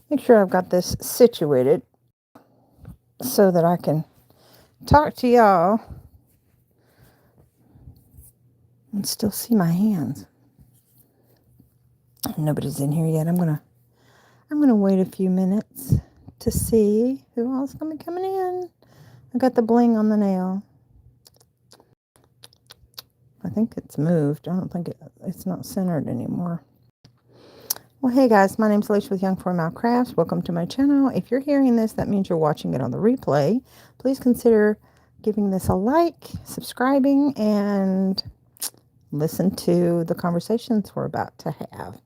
make sure I've got this situated so that I can talk to y'all and still see my hands. Nobody's in here yet. I'm gonna wait a few minutes to see who else is gonna be coming in. I got the bling on the nail. I think it's moved. I don't think it's not centered anymore. Well, hey guys, my name's Alishia with Young for Mile Crafts. Welcome to my channel. If you're hearing this, that means you're watching it on the replay. Please consider giving this a like, subscribing, and listen to the conversations we're about to have.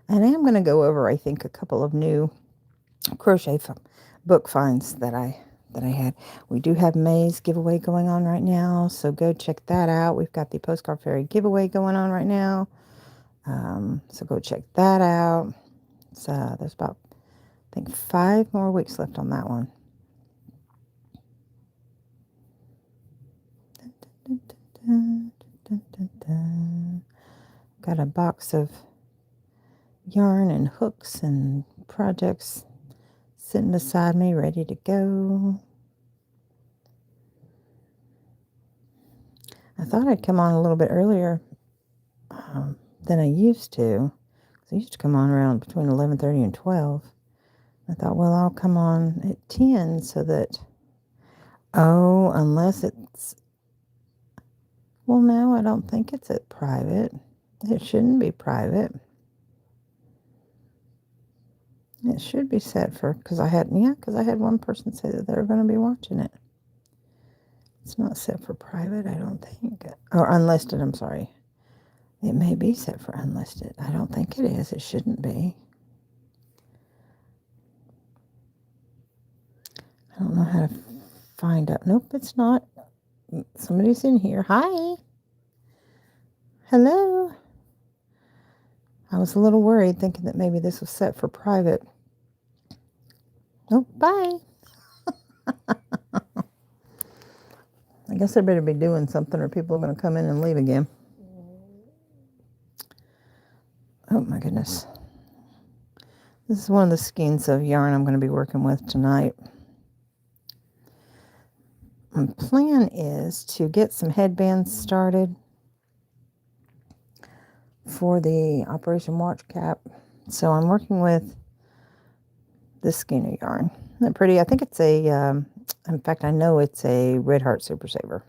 And I am going to go over, I think, a couple of new crochet book finds that I had. We do have May's giveaway going on right now, so go check that out. We've got the Postcard Fairy giveaway going on right now. So go check that out. So there's about, I think, 5 more weeks left on that one. Got a box of yarn and hooks and projects sitting beside me, ready to go. I thought I'd come on a little bit earlier than I used to. I used to come on around between 11:30 and 12. I thought, well, I'll come on at 10 so that, unless it's, well, no, I don't think it's at private. It shouldn't be private. It should be set for, because I had one person say that they were going to be watching it. It's not set for private, I don't think. Or unlisted, I'm sorry. It may be set for unlisted. I don't think it is. It shouldn't be. I don't know how to find out. Nope, it's not. Somebody's in here. Hi. Hello. I was a little worried thinking that maybe this was set for private. Oh, bye. I guess I better be doing something or people are going to come in and leave again. Oh my goodness. This is one of the skeins of yarn I'm going to be working with tonight. My plan is to get some headbands started for the Operation Watch Cap. So I'm working with this skein of yarn. Isn't that pretty? I think it's in fact, I know it's a Red Heart Super Saver.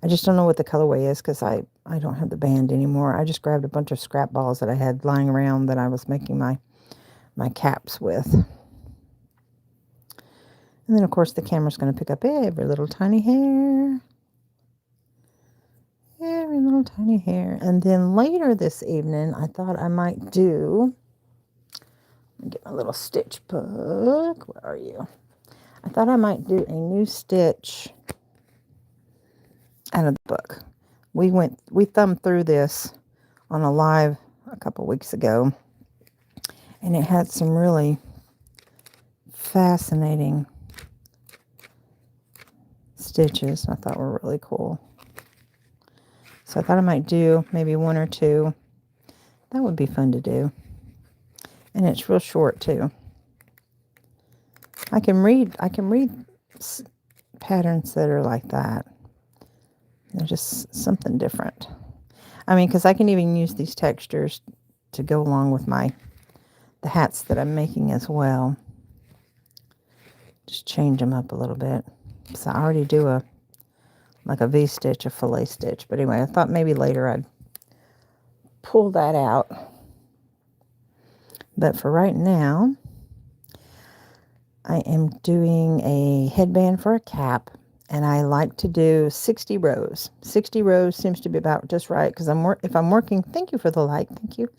I just don't know what the colorway is because I don't have the band anymore. I just grabbed a bunch of scrap balls that I had lying around that I was making my caps with. And then, of course, the camera's going to pick up every little tiny hair. Every little tiny hair. And then later this evening, I thought I might do... Let me get my little stitch book. Where are you? I thought I might do a new stitch out of the book. We thumbed through this on a live a couple weeks ago, and it had some really fascinating stitches I thought were really cool. So I thought I might do maybe one or two. That would be fun to do. And it's real short too. I can read patterns that are like that. They're just something different. I mean, because I can even use these textures to go along with the hats that I'm making as well. Just change them up a little bit. So I already do a V-stitch, a fillet stitch. But anyway, I thought maybe later I'd pull that out. But for right now, I am doing a headband for a cap. And I like to do 60 rows. 60 rows seems to be about just right. Because if I'm working, thank you for the like, thank you.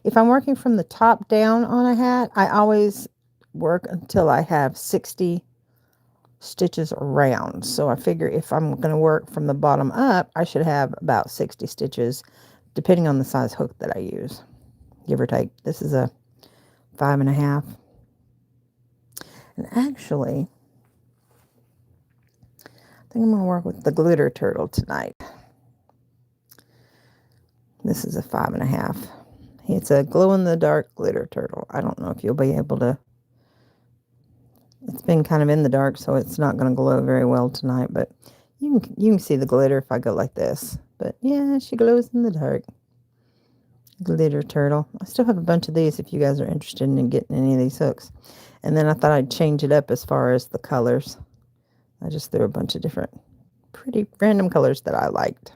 If I'm working from the top down on a hat, I always work until I have 60 stitches around. So I figure if I'm going to work from the bottom up, I should have about 60 stitches, depending on the size hook that I use, give or take. This is a 5.5. And actually, I think I'm going to work with the glitter turtle tonight. This is a 5.5 It's a glow-in-the-dark glitter turtle. I don't know if you'll be able to. It's been kind of in the dark, so it's not going to glow very well tonight, but you can see the glitter if I go like this. But yeah, she glows in the dark. Glitter turtle. I still have a bunch of these if you guys are interested in getting any of these hooks. And then I thought I'd change it up as far as the colors. I just threw a bunch of different pretty random colors that I liked.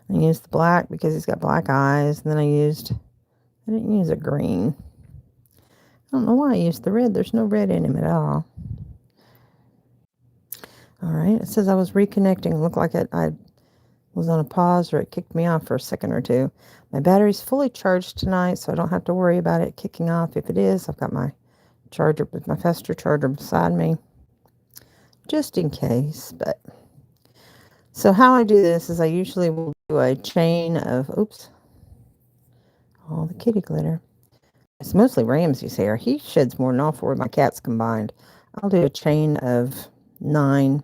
I used the black because he's got black eyes. And then I didn't use a green. I don't know why I used the red. There's no red in him at all. All right. It says I was reconnecting. It looked like I was on a pause or it kicked me off for a second or two. My battery's fully charged tonight, so I don't have to worry about it kicking off. If it is, I've got my charger, my faster charger beside me, just in case. But so how I do this is I usually will do a chain of, oops, all the kitty glitter. It's mostly Ramsey's hair. He sheds more than all four of my cats combined. I'll do a chain of 9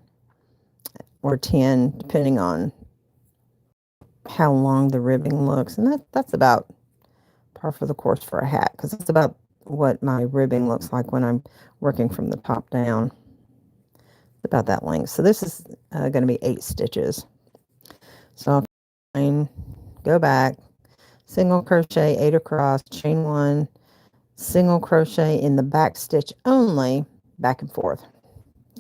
or 10, depending on how long the ribbing looks. And that's about par for the course for a hat, because that's about what my ribbing looks like when I'm working from the top down. It's about that length. So this is going to be 8 stitches. So I'll go back, single crochet 8 across, chain 1, single crochet in the back stitch only, back and forth.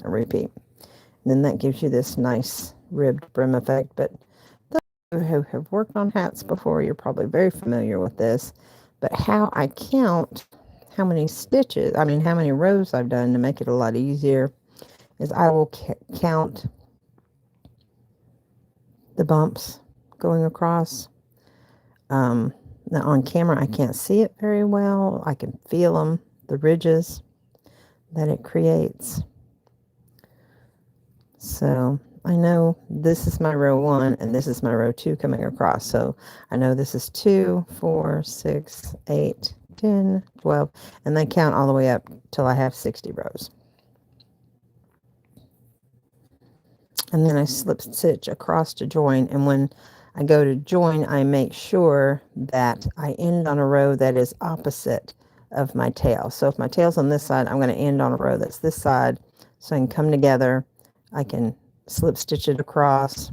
I repeat. And then that gives you this nice ribbed brim effect. But those who have worked on hats before, you're probably very familiar with this. But how I count how many stitches, how many rows I've done to make it a lot easier, is I will count the bumps going across. Now on camera, I can't see it very well. I can feel them, the ridges that it creates. So I know this is my row 1 and this is my row 2 coming across. So I know this is 2, 4, 6, 8, 10, 12, and they count all the way up till I have 60 rows. And then I slip stitch across to join, and when I go to join, I make sure that I end on a row that is opposite of my tail. So if my tail's on this side, I'm going to end on a row that's this side, so I can come together. I can slip stitch it across,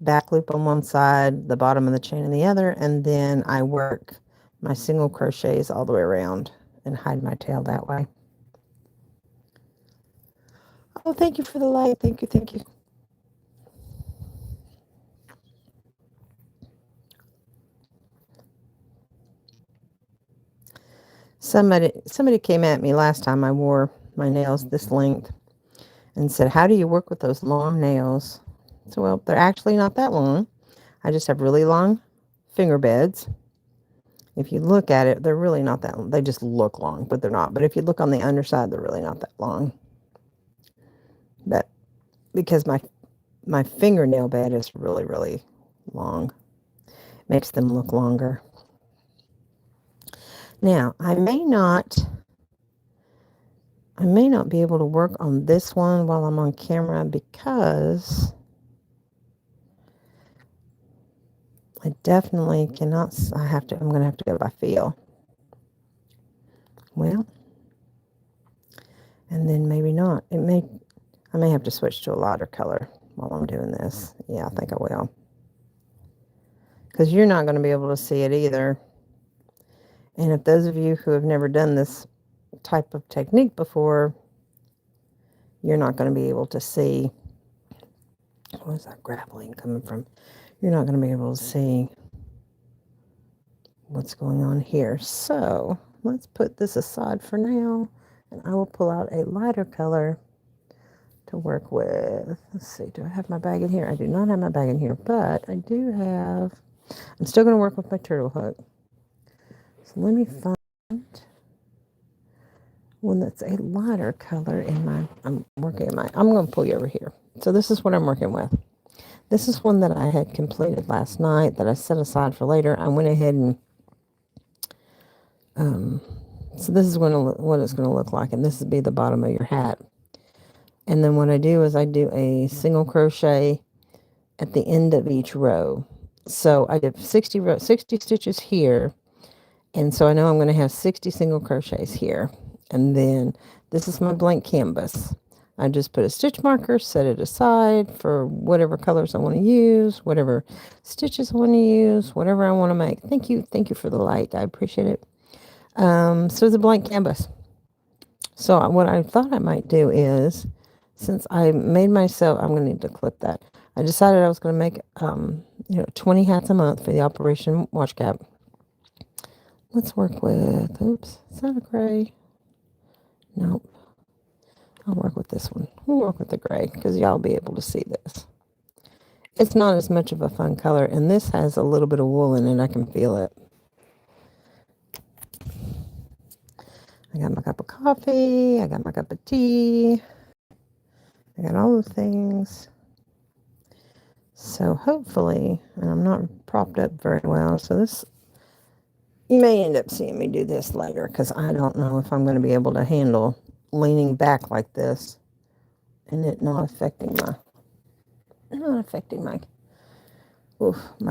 back loop on one side, the bottom of the chain on the other, and then I work my single crochets all the way around and hide my tail that way. Oh, thank you for the light. Thank you, thank you. Somebody came at me last time I wore my nails this length and said, how do you work with those long nails? So, well, they're actually not that long. I just have really long finger beds. If you look at it, they're really not that long. They just look long, but they're not. But if you look on the underside, they're really not that long. But because my fingernail bed is really, really long, makes them look longer. Now, I may not be able to work on this one while I'm on camera because I definitely cannot. I'm going to have to go by feel. Well, and then maybe not. I may have to switch to a lighter color while I'm doing this. Yeah, I think I will. Because you're not going to be able to see it either. And if those of you who have never done this type of technique before, you're not going to be able to see. Where's that grappling coming from? You're not going to be able to see what's going on here. So let's put this aside for now, and I will pull out a lighter color to work with. Let's see, do I have my bag in here? I do not have my bag in here, but I do have, I'm still going to work with my turtle hook. So let me find one that's a lighter color in my, I'm going to pull you over here. So this is what I'm working with. This is one that I had completed last night that I set aside for later. I went ahead and, so this is what it's going to look like. And this would be the bottom of your hat. And then what I do is I do a single crochet at the end of each row. So I did 60 stitches here. And so I know I'm going to have 60 single crochets here. And then this is my blank canvas. I just put a stitch marker, set it aside for whatever colors I want to use, whatever stitches I want to use, whatever I want to make. Thank you. Thank you for the light. I appreciate it. So it's a blank canvas. So what I thought I might do is, since I made myself, I'm going to need to clip that. I decided I was going to make, 20 hats a month for the Operation Watch Cap. Let's work with, oops, is that a gray? Nope. I'll work with this one. We'll work with the gray because y'all will be able to see this. It's not as much of a fun color, and this has a little bit of wool in it. I can feel it. I got my cup of coffee. I got my cup of tea. I got all the things. So hopefully, and I'm not propped up very well, so this, you may end up seeing me do this later because I don't know if I'm going to be able to handle leaning back like this and it not affecting my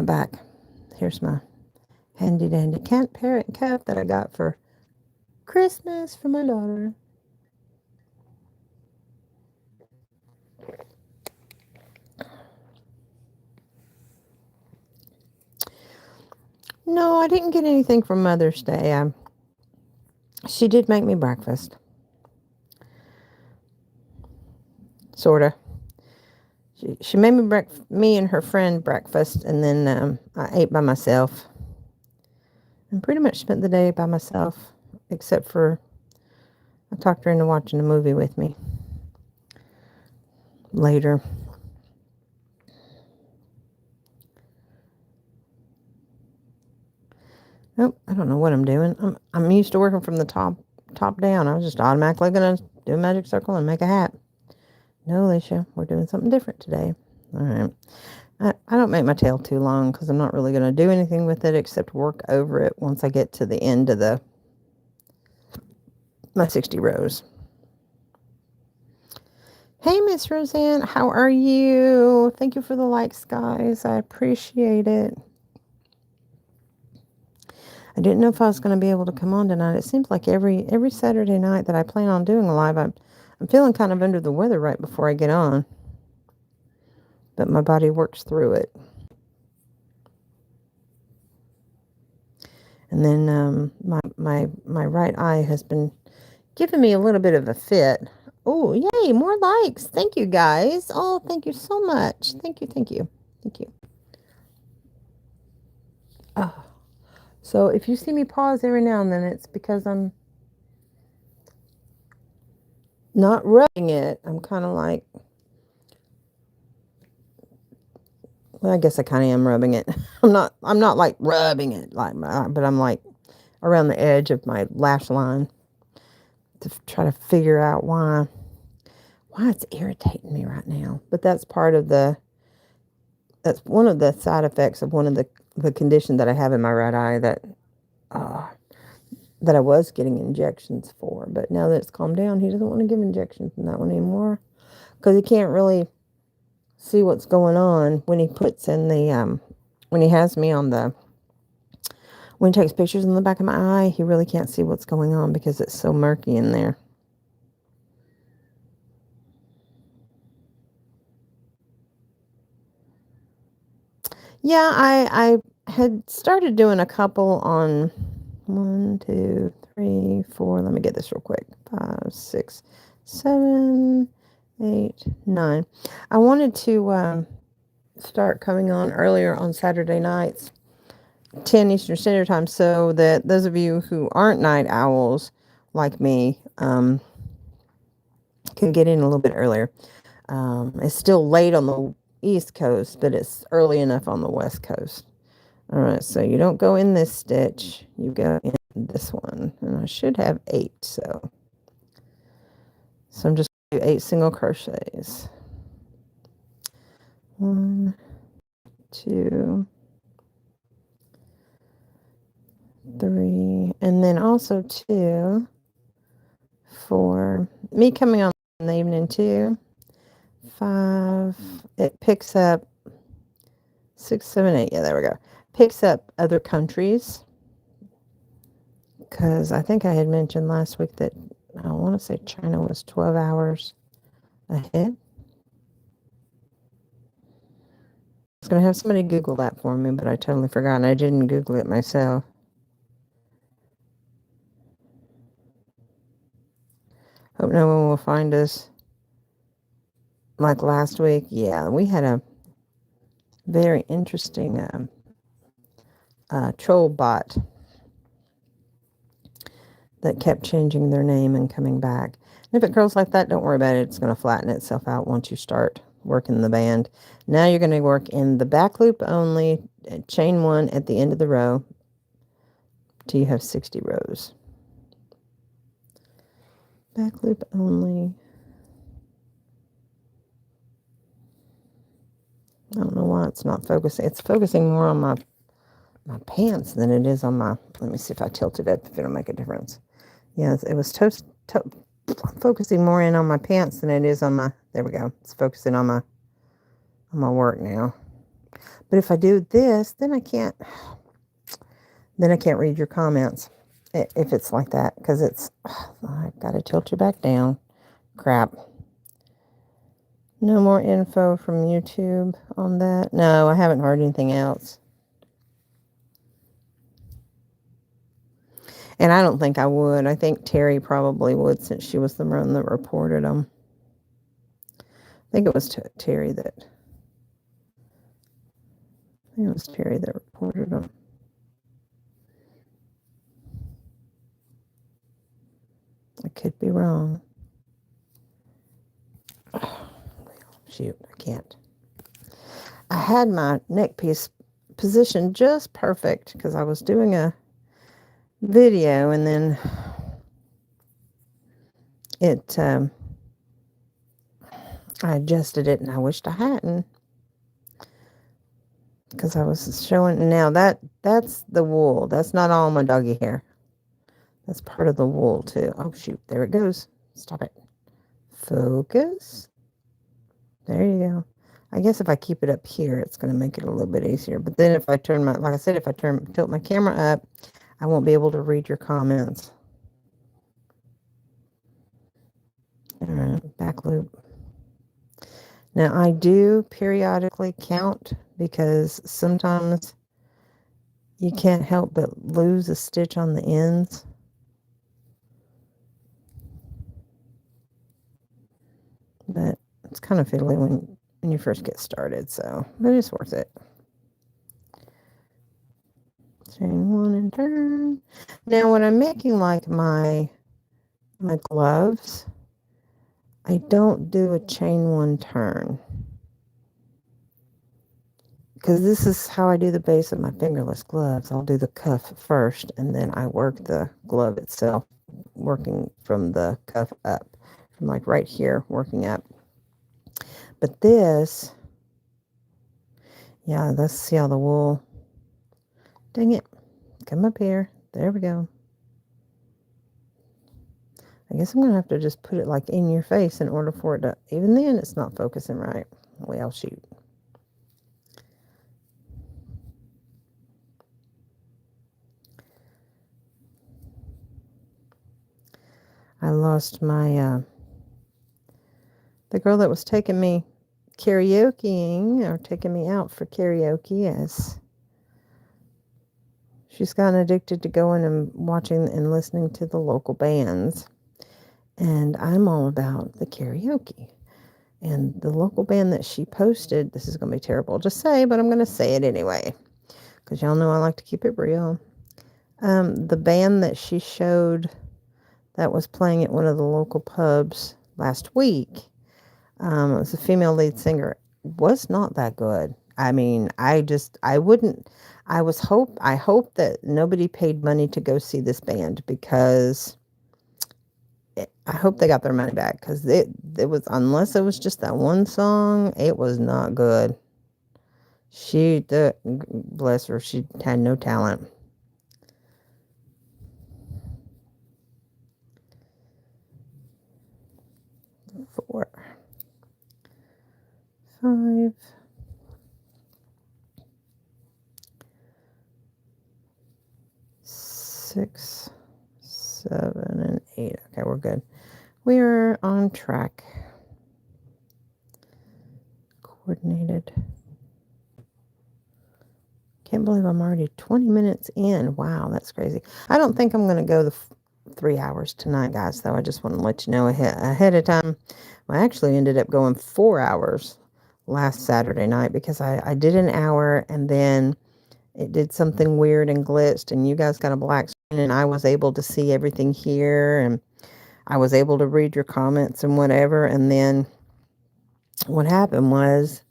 back. Here's my handy dandy cat parrot cap that I got for Christmas for my daughter. No, I didn't get anything for Mother's Day. She did make me breakfast. Sorta. She made me and her friend breakfast, and then I ate by myself. And pretty much spent the day by myself, except for I talked her into watching a movie with me later. Oh, I don't know what I'm doing. I'm used to working from the top down. I was just automatically going to do a magic circle and make a hat. No, Alicia, we're doing something different today. All right. I don't make my tail too long because I'm not really going to do anything with it except work over it once I get to the end of my 60 rows. Hey, Miss Roseanne, how are you? Thank you for the likes, guys. I appreciate it. I didn't know if I was going to be able to come on tonight. It seems like every Saturday night that I plan on doing a live, I'm feeling kind of under the weather right before I get on. But my body works through it. And then my right eye has been giving me a little bit of a fit. Oh, yay, more likes. Thank you, guys. Oh, thank you so much. Thank you, thank you, thank you. Oh. So if you see me pause every now and then, it's because I'm not rubbing it. I'm kind of like, well, I guess I kind of am rubbing it. I'm not like rubbing it but I'm like around the edge of my lash line to try to figure out why it's irritating me right now. But that's one of the side effects of one of the condition that I have in my right eye that I was getting injections for. But now that it's calmed down, he doesn't want to give injections in that one anymore because he can't really see what's going on when he puts in the when he has me on the when he takes pictures in the back of my eye. He really can't see what's going on because it's so murky in there. Yeah, I had started doing a couple on 1, 2, 3, 4. Let me get this real quick. 5, 6, 7, 8, 9. I wanted to start coming on earlier on Saturday nights, 10 Eastern Standard Time, so that those of you who aren't night owls like me can get in a little bit earlier. It's still late on the East Coast, but it's early enough on the West Coast. All right, so you don't go in this stitch, you go in this one, and I should have 8, so I'm just going to do 8 single crochets. 1, 2, 3, and then also 2 for me coming on in the evening too. 5, it picks up 6, 7, 8. Yeah, there we go. Picks up other countries. because I think I had mentioned last week that I want to say China was 12 hours ahead. I was going to have somebody Google that for me, but I totally forgot, and I didn't Google it myself. Hope no one will find us like last week. Yeah, we had a very interesting troll bot that kept changing their name and coming back. And if it grows like that, don't worry about it. It's going to flatten itself out once you start working the band. Now you're going to work in the back loop only, chain 1 at the end of the row till you have 60 rows. Back loop only. I don't know why it's not focusing. It's focusing more on my pants than it is on my, let me see if I tilt it up if it'll make a difference. Yes, it was focusing more in on my pants than it is on my, there we go. It's focusing on my work now. But if I do this, then I can't read your comments if it's like that, because it's, I've got to tilt you back down. Crap. No more info from YouTube on that. No, I haven't heard anything else. And I don't think I would. I think Terry probably would, since she was the one that reported them. I think it was Terry that reported them. I could be wrong. Oh, shoot, I can't. I had my neck piece positioned just perfect because I was doing a video, and then I adjusted it, and I wished I hadn't, because I was showing. Now that's the wool. That's not all my doggy hair. That's part of the wool too. Oh shoot, there it goes. Stop it. Focus. There you go. I guess if I keep it up here, it's going to make it a little bit easier. But then if I turn my, like I said, if I tilt my camera up, I won't be able to read your comments. All right, back loop. Now I do periodically count, because sometimes you can't help but lose a stitch on the ends. But it's kind of fiddly when you first get started, so, but it's worth it. Chain 1 and turn. Now when I'm making like my gloves, I don't do a chain 1 turn, because this is how I do the base of my fingerless gloves. I'll do the cuff first, and then I work the glove itself, working from the cuff up, from like right here, working up. But this, yeah, let's see how the wool, dang it, come up here. There we go. I guess I'm going to have to just put it like in your face in order for it to, even then it's not focusing right. Well, shoot. I lost my, the girl that was taking me karaokeing, or taking me out for karaoke, yes. She's gotten addicted to going and watching and listening to the local bands. And I'm all about the karaoke. And the local band that she posted, this is going to be terrible to say, but I'm going to say it anyway, because y'all know I like to keep it real. The band that she showed that was playing at one of the local pubs last week, it was a female lead singer, was not that good. I mean, I hope that nobody paid money to go see this band, because I hope they got their money back, because it was, unless it was just that one song, it was not good. Bless her, she had no talent. Four, 5, 6, 7, and 8. Okay, we're good. We're on track. Coordinated. Can't believe I'm already 20 minutes in. Wow, that's crazy. I don't think I'm going to go the 3 hours tonight, guys, though. I just want to let you know ahead of time. I actually ended up going 4 hours last Saturday night because I did an hour and then it did something weird and glitched and you guys got a black screen and I was able to see everything here and I was able to read your comments and whatever. And then what happened was,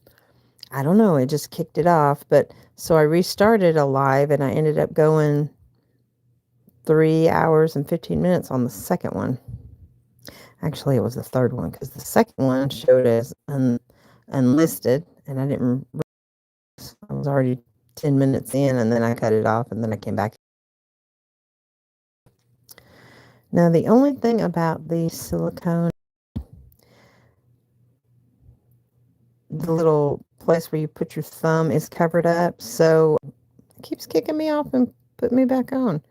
I don't know, it just kicked it off. But so I restarted a live and I ended up going 3 hours and 15 minutes on the second one. Actually, it was the third one because the second one showed as unlisted and I didn't, I was already 10 minutes in and then I cut it off and then I came back. Now, the only thing about the silicone, the little place where you put your thumb is covered up, so it keeps kicking me off and put me back on.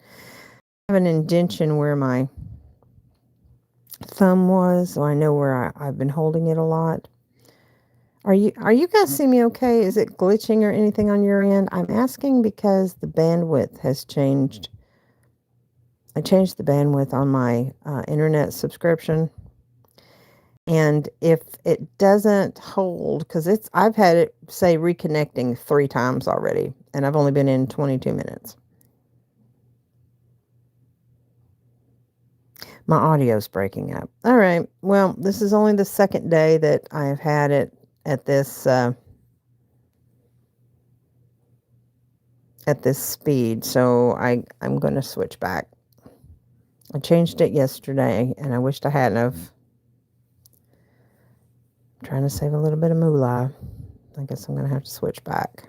I have an indentation where my thumb was, so I know where I've been holding it a lot. Are you guys seeing me okay? Is it glitching or anything on your end? I'm asking because the bandwidth has changed. I changed the bandwidth on my internet subscription. And if it doesn't hold, because I've had it say reconnecting 3 times already, and I've only been in 22 minutes. My audio's breaking up. All right. Well, this is only the second day that I have had it at this speed, so I'm going to switch back. I changed it yesterday, and I wished I hadn't have. I'm trying to save a little bit of moolah. I guess I'm going to have to switch back.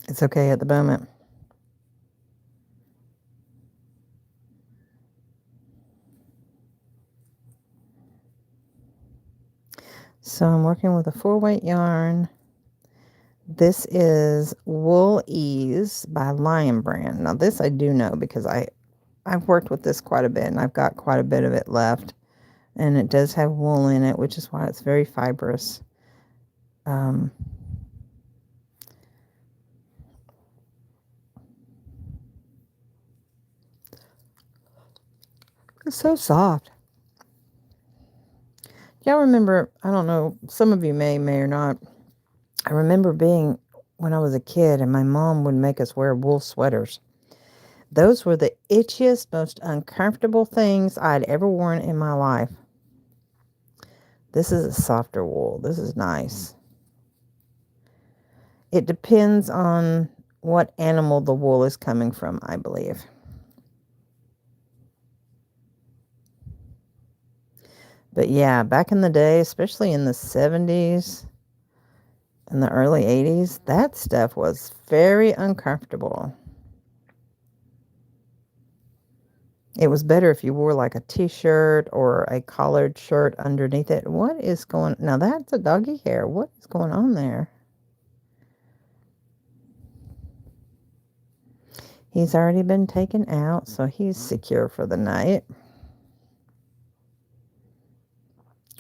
It's okay at the moment. So I'm working with a 4-weight yarn. This is Wool Ease by Lion Brand. Now this I do know because I've worked with this quite a bit and I've got quite a bit of it left. And it does have wool in it, which is why it's very fibrous. It's so soft. Y'all remember, I don't know, some of you may or not. I remember being when I was a kid and my mom would make us wear wool sweaters. Those were the itchiest, most uncomfortable things I'd ever worn in my life. This is a softer wool. This is nice. It depends on what animal the wool is coming from, I believe. But yeah, back in the day, especially in the 70s and the early 80s, that stuff was very uncomfortable. It was better if you wore like a t-shirt or a collared shirt underneath it. What is going on? Now that's a doggy hair. What is going on there? He's already been taken out, so he's secure for the night.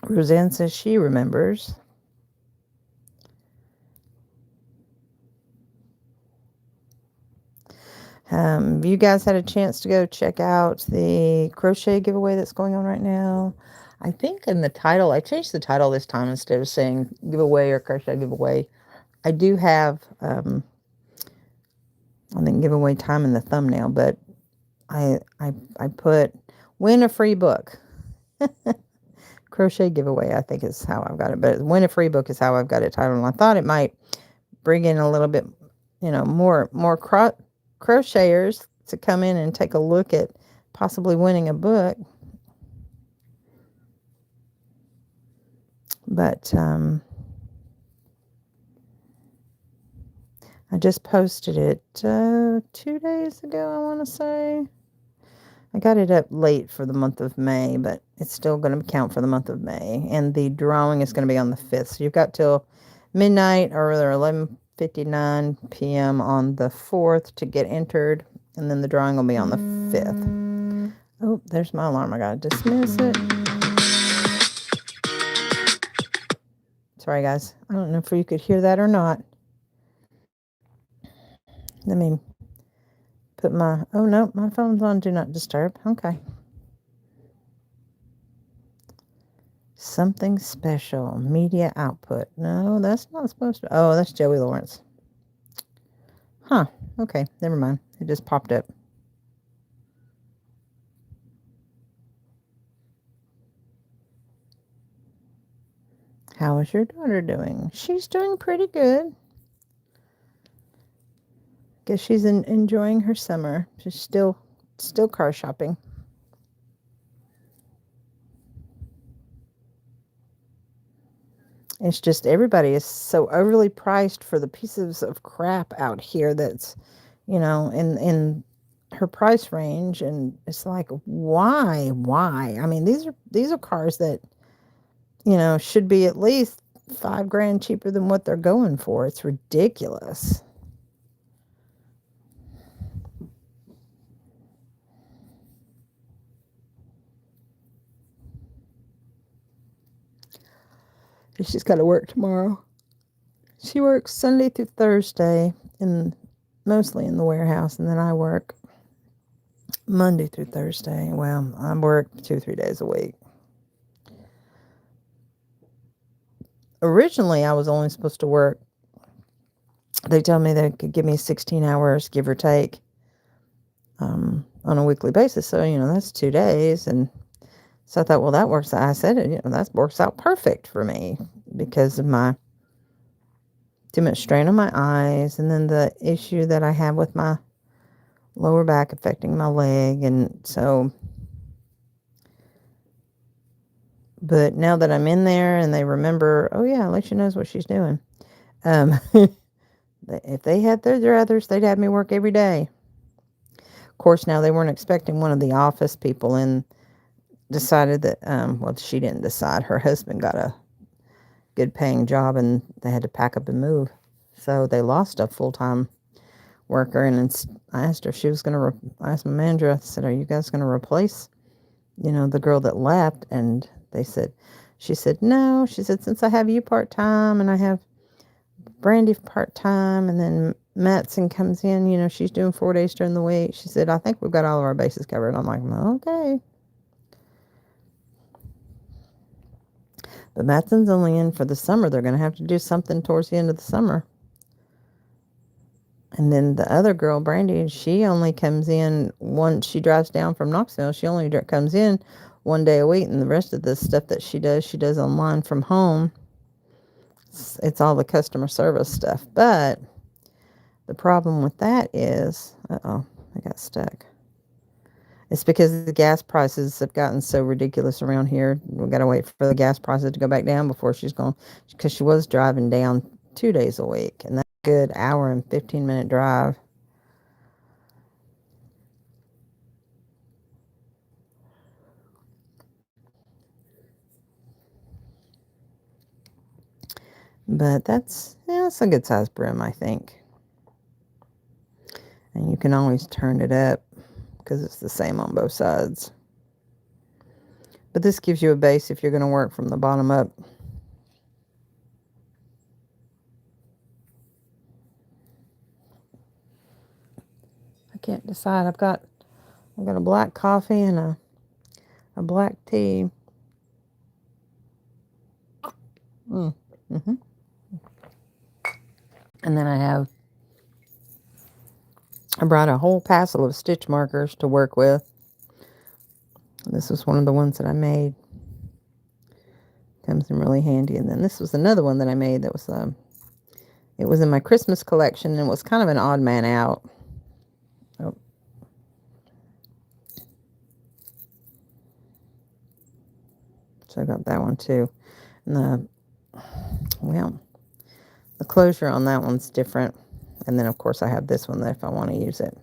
Roseanne says she remembers. You guys had a chance to go check out the crochet giveaway that's going on right now. I think in the title, I changed the title this time instead of saying giveaway or crochet giveaway. I do have, I think giveaway time in the thumbnail, but I put win a free book. Crochet giveaway, I think is how I've got it, but win a free book is how I've got it titled. And I thought it might bring in a little bit, more crocheters to come in and take a look at possibly winning a book. But I just posted it 2 days ago, I want to say. I got it up late for the month of May, but it's still going to count for the month of May. And the drawing is going to be on the 5th. So you've got till midnight, or rather 11:59 p.m. on the 4th to get entered. And then the drawing will be on the 5th. Oh, there's my alarm. I got to dismiss it. Sorry, guys. I don't know if you could hear that or not. Let me put my... Oh, no, my phone's on Do Not Disturb. Okay. Something special. Media output. No, that's not supposed to... Oh, that's Joey Lawrence. Huh. Okay, never mind. It just popped up. How is your daughter doing? She's doing pretty good. Guess she's enjoying her summer. She's still car shopping. It's just everybody is so overly priced for the pieces of crap out here that's, in her price range, and it's like, why? I mean, these are cars that, should be at least $5,000 cheaper than what they're going for. It's ridiculous. She's got to work tomorrow. She works Sunday through Thursday, mostly in the warehouse, and then I work Monday through Thursday. Well, I work 2-3 days a week. Originally, I was only supposed to work... They told me they could give me 16 hours, give or take, on a weekly basis. So, that's 2 days. And so I thought, well, that works. I said, that works out perfect for me because of my too much strain on my eyes, and then the issue that I have with my lower back affecting my leg. And so, but now that I'm in there and they remember, oh yeah, Alishia knows what she's doing. If they had their druthers, they'd have me work every day. Of course, now they weren't expecting one of the office people, and decided that, well, she didn't decide. Her husband got a good paying job and they had to pack up and move. So they lost a full-time worker. And I asked her if she was going to, I asked my manager, I said, are you guys going to replace, the girl that left? And she said, no. She said, since I have you part-time and I have Brandy part-time, and then Matson comes in, she's doing 4 days during the week. She said, I think we've got all of our bases covered. I'm like, okay. But Matson's only in for the summer. They're going to have to do something towards the end of the summer. And then the other girl, Brandy, she only comes in once she drives down from Knoxville. She only comes in 1 day a week, and the rest of the stuff that she does online from home. It's all the customer service stuff. But the problem with that is, I got stuck. It's because the gas prices have gotten so ridiculous around here. We've got to wait for the gas prices to go back down before she's going, because she was driving down 2 days a week, and that's a good hour and 15-minute drive. But that's a good size brim, I think. And you can always turn it up because it's the same on both sides. But this gives you a base if you're going to work from the bottom up. I can't decide. I've got a black coffee and a black tea. Mm-hmm. And then I brought a whole passel of stitch markers to work with. This was one of the ones that I made. Comes in really handy. And then this was another one that I made that was, it was in my Christmas collection, and it was kind of an odd man out. Oh. So I got that one too. And the closure on that one's different. And then, of course, I have this one that if I want to use it.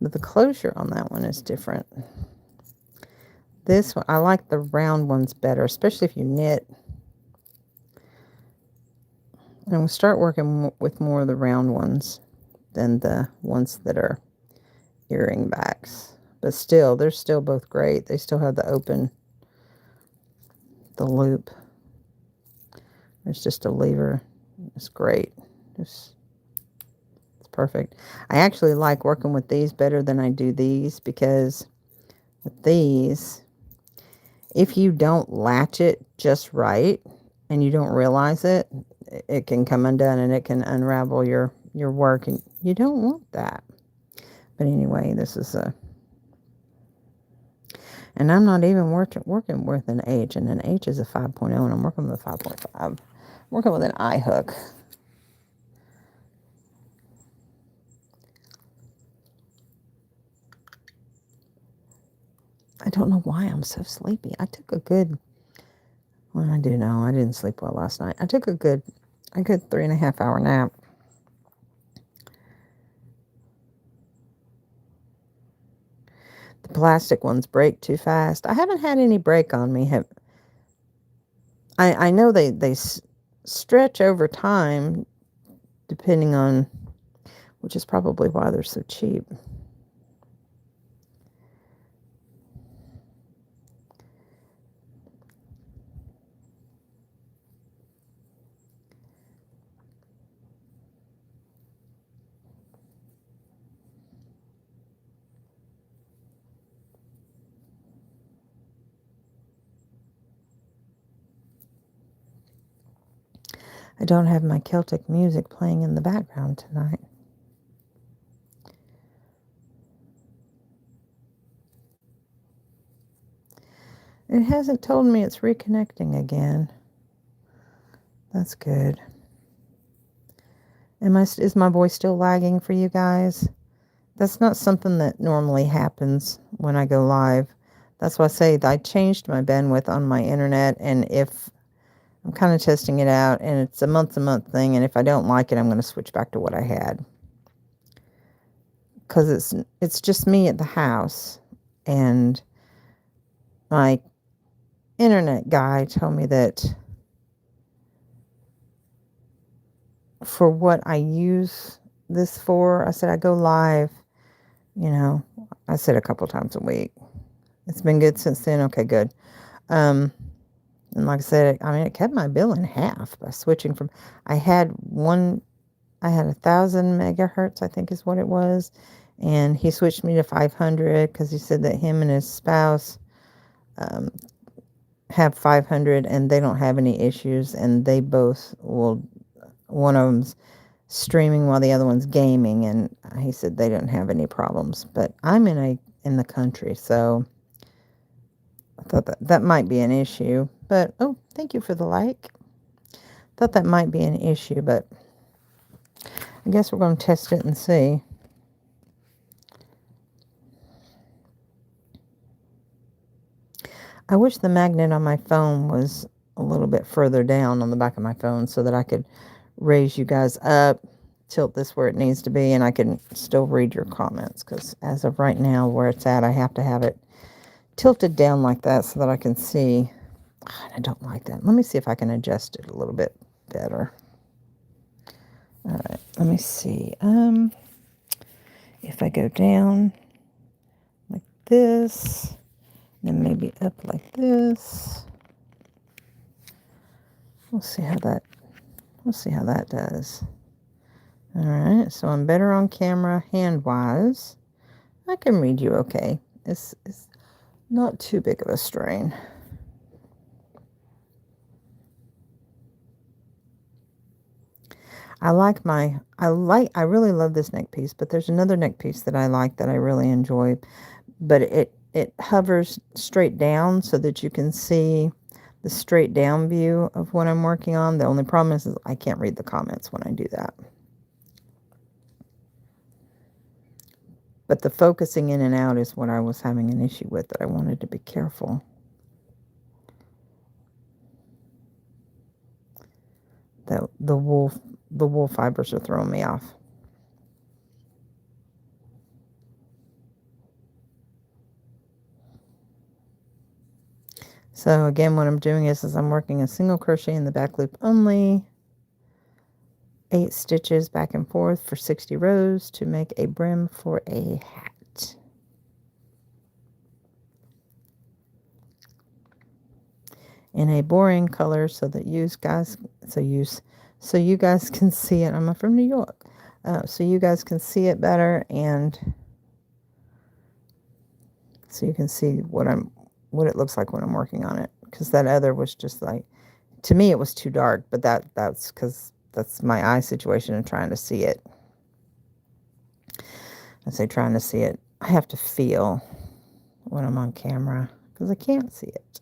But the closure on that one is different. This one, I like the round ones better, especially if you knit. And we'll start working with more of the round ones than the ones that are earring backs. But still, they're still both great. They still have the loop. There's just a lever. It's great. It's perfect. I actually like working with these better than I do these, because with these, if you don't latch it just right and you don't realize it, it can come undone and it can unravel your work, and you don't want that. But anyway, this is and I'm not even working with an H, and an H is a 5.0, and I'm working with a 5.5. I'm working with an I hook. I don't know why I'm so sleepy. I took a good, well, I do know I didn't sleep well last night. I took a good 3.5 hour nap. The plastic ones break too fast. I haven't had any break on me. I know they stretch over time, depending on, which is probably why they're so cheap. I don't have my Celtic music playing in the background tonight. It hasn't told me it's reconnecting again. That's good. Is my voice still lagging for you guys? That's not something that normally happens when I go live. That's why I say I changed my bandwidth on my internet, and if I'm kind of testing it out, and it's a month-to-month thing, and if I don't like it, I'm going to switch back to what I had. Because it's just me at the house, and my internet guy told me that for what I use this for, I said I go live, I said a couple times a week. It's been good since then. Okay, good. And like I said, it kept my bill in half by switching from, I had 1,000 megahertz, I think is what it was. And he switched me to 500 because he said that him and his spouse have 500 and they don't have any issues. And they both one of them's streaming while the other one's gaming. And he said they don't have any problems. But I'm in the country, so I thought that might be an issue. But, oh, thank you for the like. Thought that might be an issue, but I guess we're going to test it and see. I wish the magnet on my phone was a little bit further down on the back of my phone so that I could raise you guys up, tilt this where it needs to be, and I can still read your comments, because as of right now, where it's at, I have to have it tilted down like that so that I can see. I don't like that. Let me see if I can adjust it a little bit better. All right, let me see. If I go down like this, then maybe up like this. We'll see how that does. All right, so I'm better on camera hand-wise. I can read you okay. It's not too big of a strain. I really love this neck piece, but there's another neck piece that I like that I really enjoy, but it hovers straight down so that you can see the straight down view of what I'm working on. The only problem is I can't read the comments when I do that. But the focusing in and out is what I was having an issue with, that I wanted to be careful. The wool fibers are throwing me off. So again, what I'm doing is I'm working a single crochet in the back loop only, 8 stitches back and forth for 60 rows to make a brim for a hat. In a boring color so that you guys can see it. I'm from New York. So you guys can see it better, and so you can see what it looks like when I'm working on it, because that other was just like, to me it was too dark, but that's because that's my eye situation and trying to see it. I say trying to see it. I have to feel when I'm on camera because I can't see it.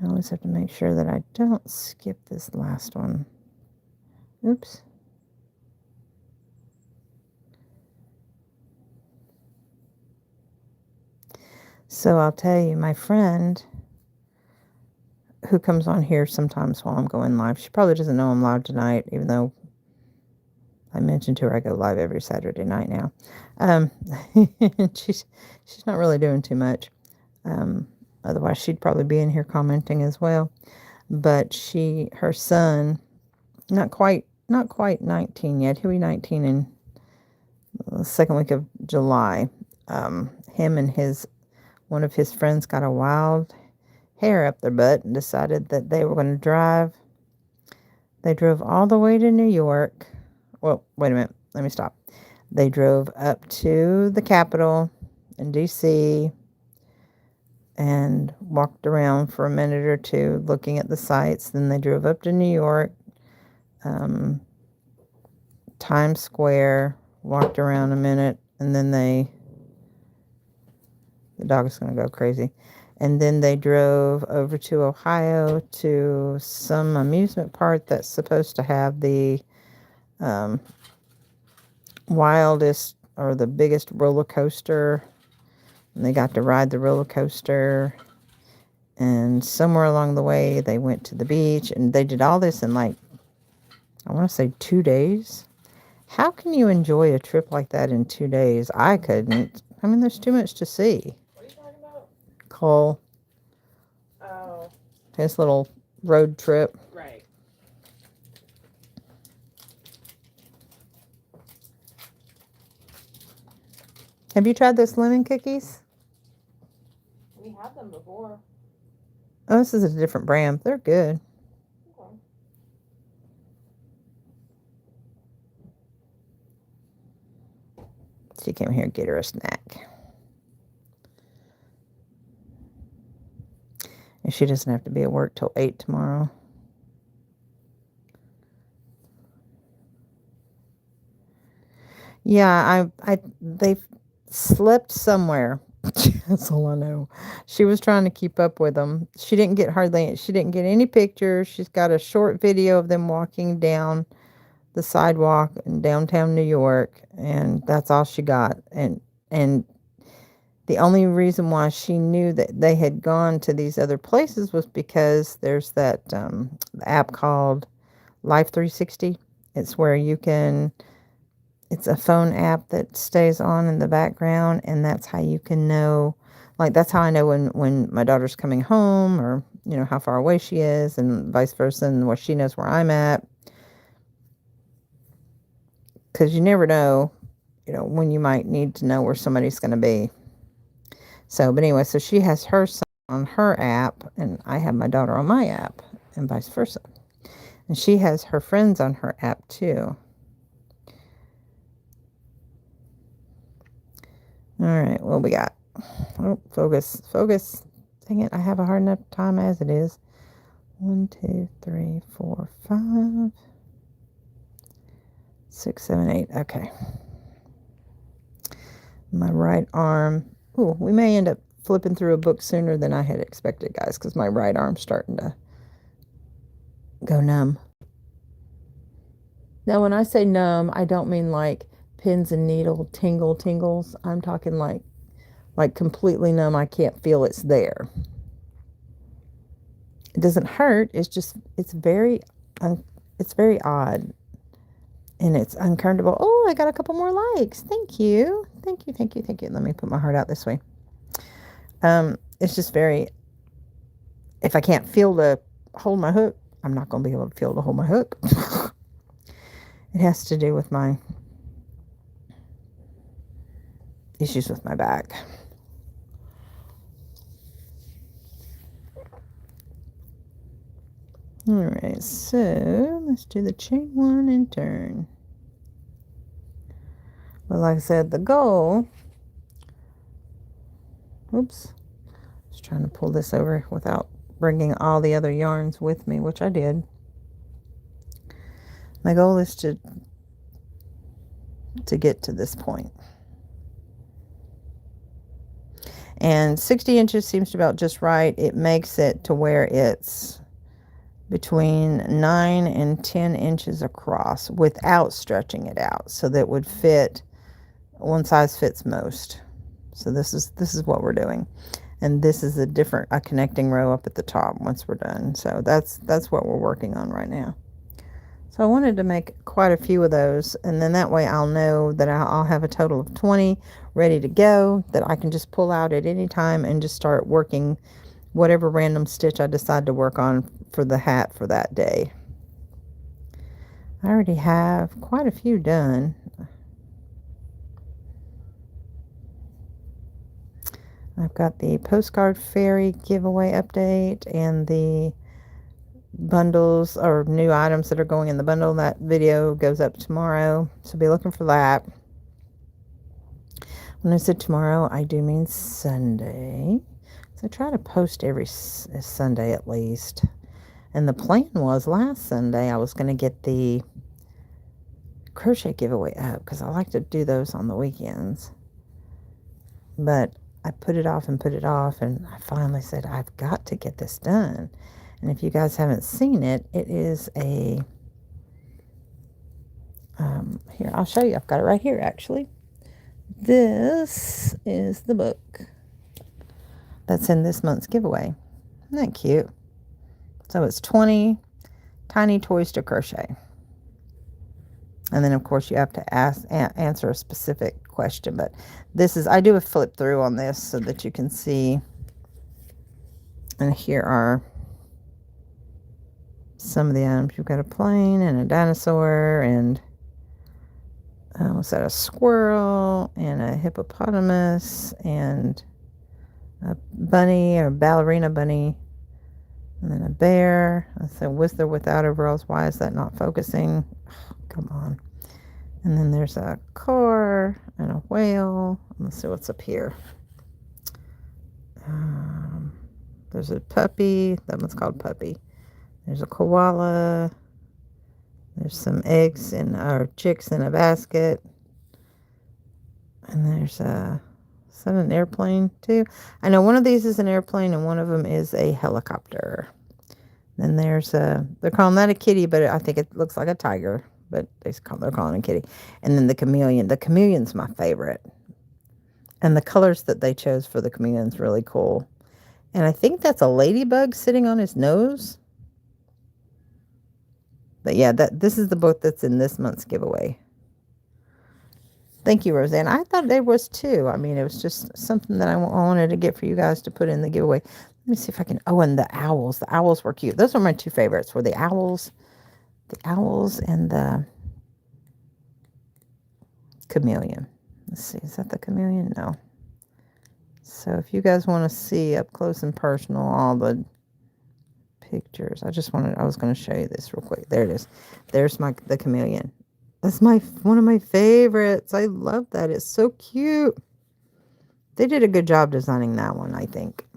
I always have to make sure that I don't skip this last one. Oops. So I'll tell you, my friend who comes on here sometimes while I'm going live, she probably doesn't know I'm live tonight, even though I mentioned to her I go live every Saturday night now. She's not really doing too much. Otherwise she'd probably be in here commenting as well. But her son, not quite 19 yet. He'll be 19 in the second week of July. Him and one of his friends got a wild hair up their butt and decided that they were going to drive. They drove all the way to New York. Well, wait a minute. Let me stop. They drove up to the Capitol in D.C. and walked around for a minute or two looking at the sights. Then they drove up to New York, Times Square, walked around a minute, and then the dog is going to go crazy. And then they drove over to Ohio to some amusement park that's supposed to have the wildest or the biggest roller coaster. And they got to ride the roller coaster. And somewhere along the way, they went to the beach. And they did all this in like, I want to say 2 days. How can you enjoy a trip like that in 2 days? I couldn't. I mean, there's too much to see. Cole. Oh. His little road trip. Right. Have you tried those lemon cookies? We had them before. Oh, this is a different brand. They're good. Okay. She came here to get her a snack. And she doesn't have to be at work till 8 tomorrow. Yeah, they slept somewhere. That's all I know. She was trying to keep up with them. She didn't get any pictures. She's got a short video of them walking down the sidewalk in downtown New York, and that's all she got. And the only reason why she knew that they had gone to these other places was because there's that app called Life 360. It's where it's a phone app that stays on in the background, and that's how you can know, like, that's how I know when my daughter's coming home, or, you know, how far away she is, and vice versa, and where she knows where I'm at. Because you never know, you know, when you might need to know where somebody's going to be. So, but anyway, so she has her son on her app, and I have my daughter on my app, and vice versa. And she has her friends on her app too. All right, what we got? Oh, focus. Dang it, I have a hard enough time as it is. 1, 2, 3, 4, 5, 6, 7, 8. Okay. My right arm. Ooh, we may end up flipping through a book sooner than I had expected, guys, because my right arm's starting to go numb. Now, when I say numb, I don't mean like pins and needle tingles. I'm talking like completely numb. I can't feel it's there. It doesn't hurt. It's very odd, and it's uncomfortable. Oh, I got a couple more likes. Thank you. Thank you, thank you, thank you. Let me put my heart out this way. It's just very, if I can't feel to hold my hook, I'm not going to be able to feel to hold my hook. It has to do with my issues with my back. Alright, so let's do the chain 1 and turn. But like I said, the goal, oops, I was trying to pull this over without bringing all the other yarns with me, which I did. My goal is to get to this point. And 60 inches seems to be about just right. It makes it to where it's between 9 and 10 inches across without stretching it out, so that would fit, one size fits most. So this is what we're doing, and this is a connecting row up at the top once we're done. So that's what we're working on right now. So I wanted to make quite a few of those, and then that way I'll know that I'll have a total of 20 ready to go that I can just pull out at any time and just start working whatever random stitch I decide to work on for the hat for that day. I already have quite a few done. I've got the postcard fairy giveaway update and the bundles or new items that are going in the bundle. That video goes up tomorrow, so be looking for that. When I said tomorrow, I do mean Sunday. So I try to post every Sunday at least. And the plan was last Sunday I was going to get the crochet giveaway up because I like to do those on the weekends. But I put it off, and I finally said, I've got to get this done. And if you guys haven't seen it, it is a, here, I'll show you. I've got it right here, actually. This is the book that's in this month's giveaway. Isn't that cute? So it's 20 tiny toys to crochet. And then, of course, you have to answer a specific question. But this is, I do a flip through on this so that you can see. And here are some of the items. You've got a plane and a dinosaur and what's that, a squirrel and a hippopotamus and a bunny or ballerina bunny, and then a bear. That's a with or without overalls. Why is that not focusing? Oh, come on. And then there's a car and a whale. Let's see what's up here. There's a puppy. That one's called Puppy. There's a koala. There's some eggs or chicks in a basket. And there's a, is that an airplane too? I know one of these is an airplane and one of them is a helicopter. Then there's a, they're calling that a kitty, but I think it looks like a tiger, but they're calling it a kitty. And then the chameleon. The chameleon's my favorite. And the colors that they chose for the chameleon's really cool. And I think that's a ladybug sitting on his nose. But yeah, this is the book that's in this month's giveaway. Thank you, Roseanne. I thought there was two. I mean, it was just something that I wanted to get for you guys to put in the giveaway. Let me see if I can. Oh, and the owls. The owls were cute. Those are my two favorites. Were the owls and the chameleon. Let's see. Is that the chameleon? No. So if you guys want to see up close and personal all the pictures, I was going to show you this real quick. There it is. There's the chameleon. That's one of my favorites. I love that. It's so cute. They did a good job designing that one, I think.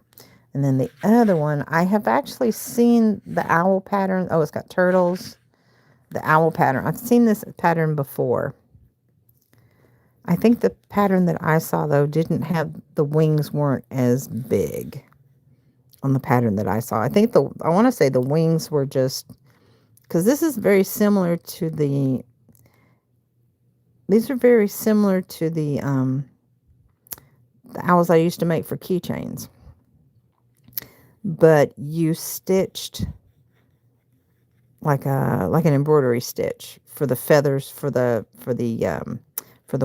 And then the other one, I have actually seen the owl pattern. Oh, it's got turtles. The owl pattern. I've seen this pattern before. I think the pattern that I saw, though, didn't have, the wings weren't as big on the pattern that I saw. I think I want to say the wings were just, because this is very similar to these are very similar to the owls I used to make for keychains. But you stitched like an embroidery stitch for the feathers for the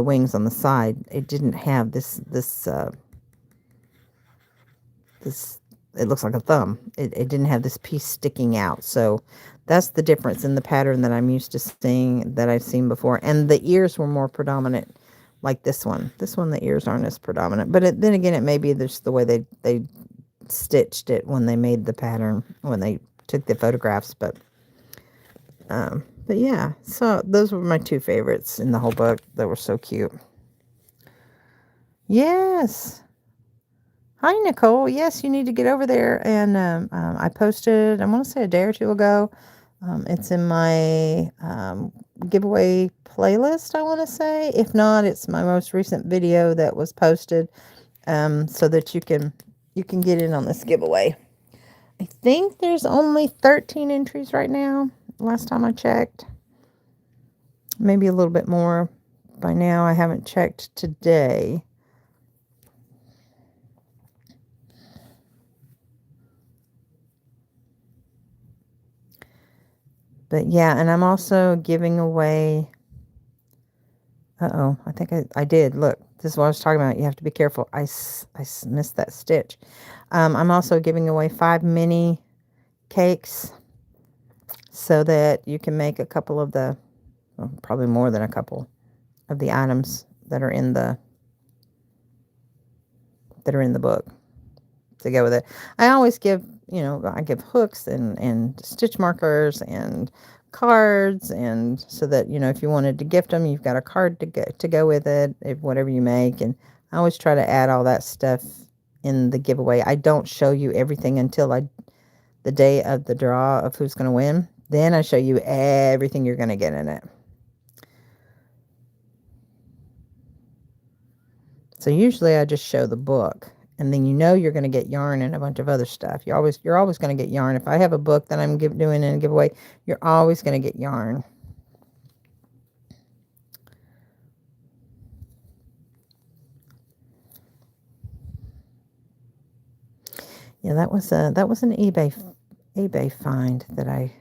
wings on the side, it didn't have this it looks like a thumb. It didn't have this piece sticking out. So that's the difference in the pattern that I'm used to seeing, that I've seen before. And the ears were more predominant, like this one. This one, the ears aren't as predominant. But then again, it may be just the way they stitched it when they made the pattern, when they took the photographs. But yeah, so those were my two favorites in the whole book. They were so cute. Yes. Hi, Nicole. Yes, you need to get over there. And I posted, I want to say a day or two ago. It's in my giveaway playlist, I want to say. If not, it's my most recent video that was posted, so that you can get in on this giveaway. I think there's only 13 entries right now, last time I checked. Maybe a little bit more by now. I haven't checked today. But yeah, and I'm also giving away, I think I did. Look, this is what I was talking about. You have to be careful. I missed that stitch. I'm also giving away 5 mini cakes so that you can make a couple of the, well, probably more than a couple of the items that are in the book to go with it. I always give, I give hooks and stitch markers and cards, and so that, if you wanted to gift them, you've got a card to go with it, if whatever you make. And I always try to add all that stuff in the giveaway. I don't show you everything until the day of the draw of who's going to win. Then I show you everything you're going to get in it. So usually I just show the book, and then you're going to get yarn and a bunch of other stuff. You're always going to get yarn. If I have a book that I'm doing in a giveaway, you're always going to get yarn. Yeah, that was an eBay find that I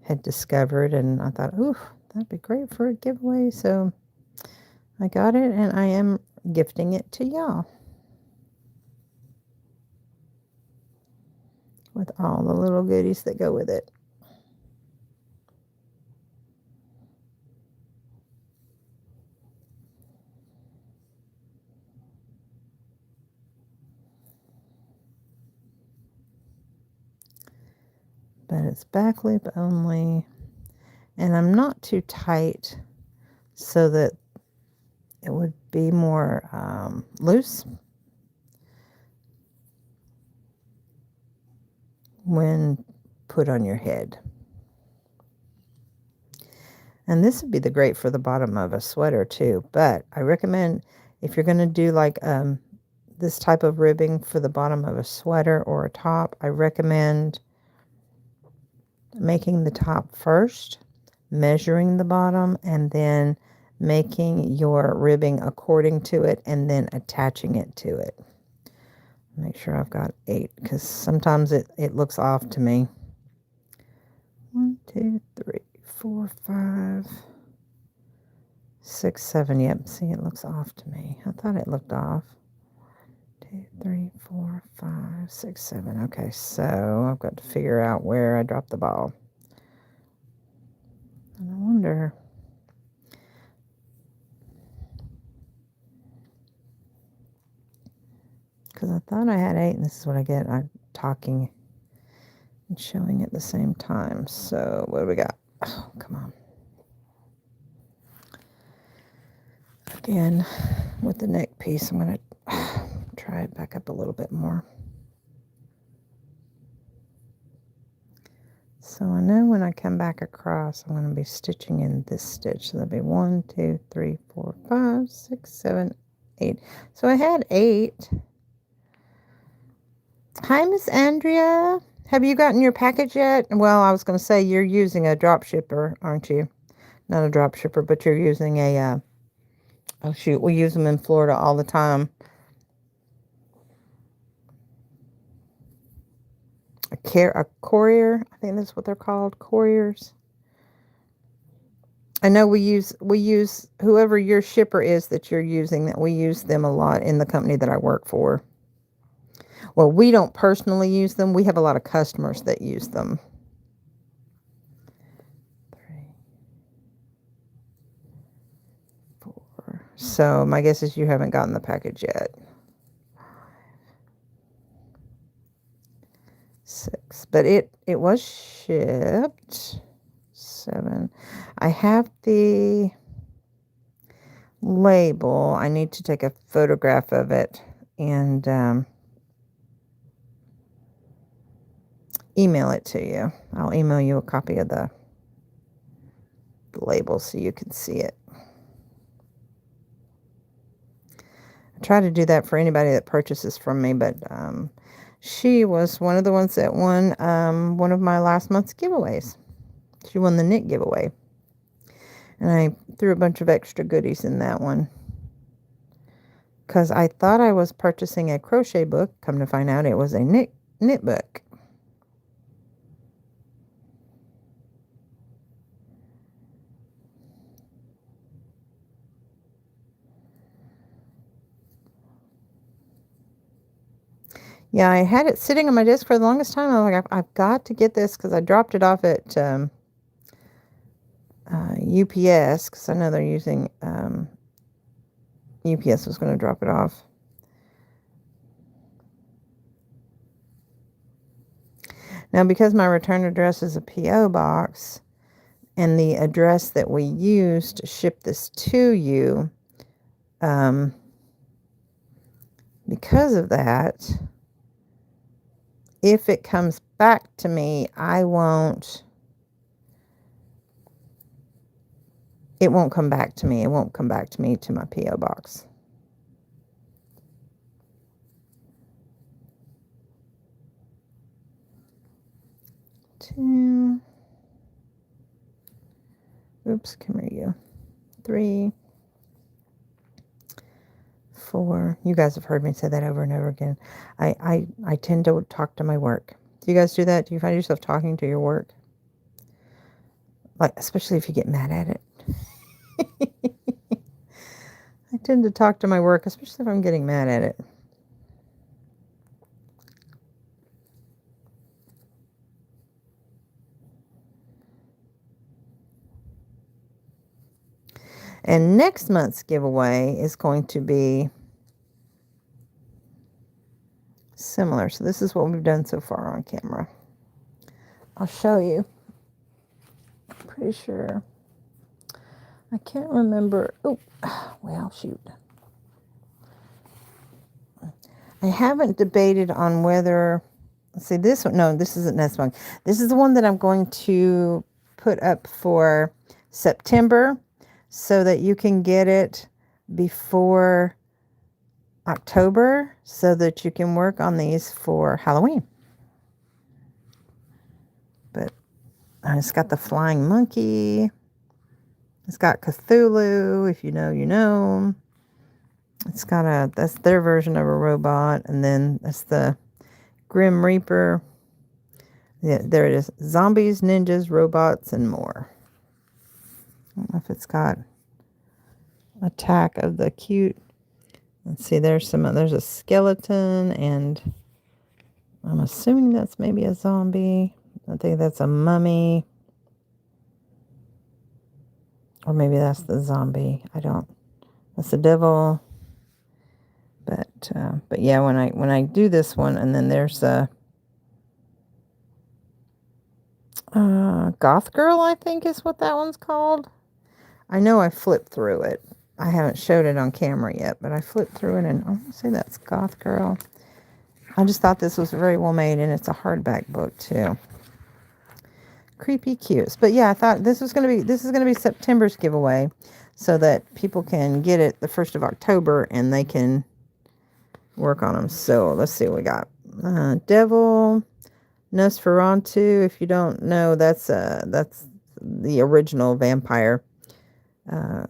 had discovered, and I thought, ooh, that'd be great for a giveaway. So I got it, and I am gifting it to y'all with all the little goodies that go with it. But it's back loop only, and I'm not too tight so that it would be more loose when put on your head. And this would be great for the bottom of a sweater too, but I recommend, if you're going to do like this type of ribbing for the bottom of a sweater or a top, I recommend making the top first, measuring the bottom, and then making your ribbing according to it, and then attaching it to it. Make sure I've got 8, because sometimes it looks off to me. 1, 2, 3, 4, 5, 6, 7. Yep, see, it looks off to me. I thought it looked off. 2, 3, 4, 5, 6, 7. Okay, so I've got to figure out where I dropped the ball. And I wonder, because I thought I had 8, and this is what I get. I'm talking and showing at the same time. So what do we got? Oh, come on. Again, with the neck piece, I'm going to try it back up a little bit more. So I know when I come back across, I'm going to be stitching in this stitch. So that'll be 1, 2, 3, 4, 5, 6, 7, 8. So I had 8. Hi, Miss Andrea. Have you gotten your package yet? Well, I was going to say, you're using a drop shipper, aren't you? Not a drop shipper, but you're using a, oh shoot, we use them in Florida all the time. A courier, I think that's what they're called, couriers. I know we use whoever your shipper is that you're using, that we use them a lot in the company that I work for. Well, we don't personally use them. We have a lot of customers that use them. 3, 4. So my guess is you haven't gotten the package yet. 6. But it was shipped. 7. I have the label. I need to take a photograph of it and email it to you. I'll email you a copy of the label so you can see it. I try to do that for anybody that purchases from me, but she was one of the ones that won one of my last month's giveaways. She won the knit giveaway. And I threw a bunch of extra goodies in that one. Because I thought I was purchasing a crochet book. Come to find out it was a knit book. Yeah, I had it sitting on my desk for the longest time. I was like, I've got to get this because I dropped it off at UPS because I know they're using UPS was going to drop it off. Now, because my return address is a P.O. box and the address that we use to ship this to you, because of that, if it comes back to me, it won't come back to me. It won't come back to me to my P.O. box. Two. Oops, come here, you. 3. 4. You guys have heard me say that over and over again. I tend to talk to my work. Do you guys do that? Do you find yourself talking to your work? Like, especially if you get mad at it. I tend to talk to my work, especially if I'm getting mad at it. And next month's giveaway is going to be similar. So this is what we've done so far on camera. I'll show you. Pretty sure. I can't remember. Oh, well, shoot. I haven't debated on whether, let's see, this one. No, this isn't this one. This is the one that I'm going to put up for September so that you can get it before October so that you can work on these for Halloween. But it's got the flying monkey. It's got Cthulhu. If you know, you know. It's got that's their version of a robot. And then that's the Grim Reaper. Yeah, there it is. Zombies, ninjas, robots, and more. I don't know if it's got Attack of the Cute. Let's see, there's a skeleton, and I'm assuming that's maybe a zombie. I think that's a mummy. Or maybe that's the zombie. That's the devil. But yeah, when I do this one, and then there's a Goth Girl, I think is what that one's called. I know I flipped through it. I haven't showed it on camera yet, but I flipped through it, and I want to say that's Goth Girl. I just thought this was very well made, and it's a hardback book too. Creepy cutes. But yeah, I thought this is gonna be September's giveaway, so that people can get it the 1st of October and they can work on them. So let's see what we got. Devil, Nosferatu. If you don't know, that's the original vampire.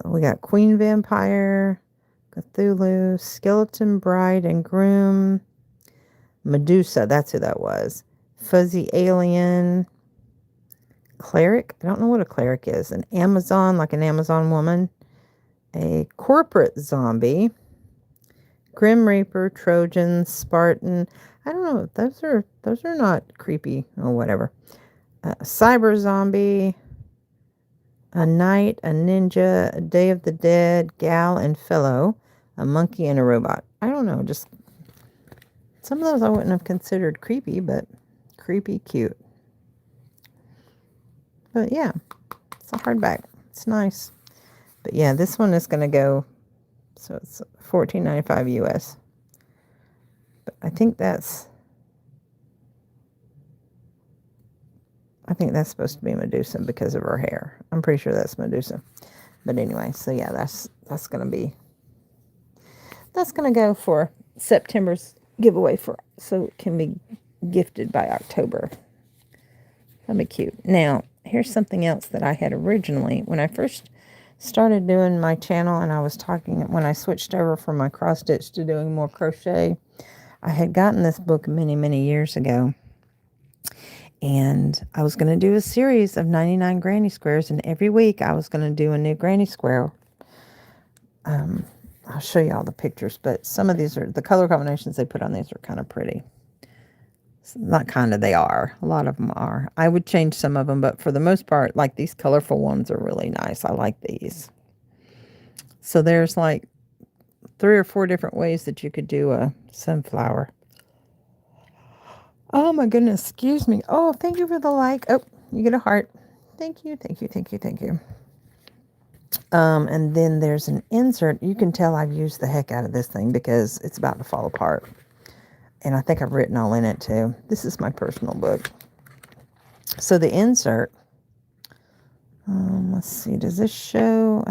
We got Queen Vampire, Cthulhu, Skeleton Bride and Groom, Medusa. That's who that was. Fuzzy Alien, cleric. I don't know what a cleric is. An Amazon, like an Amazon woman. A corporate zombie. Grim Reaper, Trojan, Spartan. I don't know. Those are not creepy or whatever. Cyber zombie. A knight, a ninja, a Day of the Dead, gal and fellow, a monkey and a robot. I don't know, just some of those I wouldn't have considered creepy, but creepy cute. But yeah, it's a hardback. It's nice. But yeah, this one is going to go, so it's $14.95 US. But I think that's supposed to be Medusa because of her hair. I'm pretty sure that's Medusa. But anyway, so yeah, that's going to go for September's giveaway so it can be gifted by October. That'd be cute. Now, here's something else that I had originally when I first started doing my channel, and I was talking when I switched over from my cross stitch to doing more crochet. I had gotten this book many years ago, and I was going to do a series of 99 granny squares, and every week I was going to do a new granny square. I'll show you all the pictures, but some of these are, the color combinations they put on these are kind of pretty. Not kind of, they are. A lot of them are. I would change some of them, but for the most part, like these colorful ones are really nice. I like these. So there's like 3 or 4 different ways that you could do a sunflower. Oh my goodness, excuse me. Oh, thank you for the like. Oh, you get a heart. Thank you. And then there's an insert. You can tell I've used the heck out of this thing because it's about to fall apart. And I think I've written all in it too. This is my personal book. So the insert, let's see, does this show?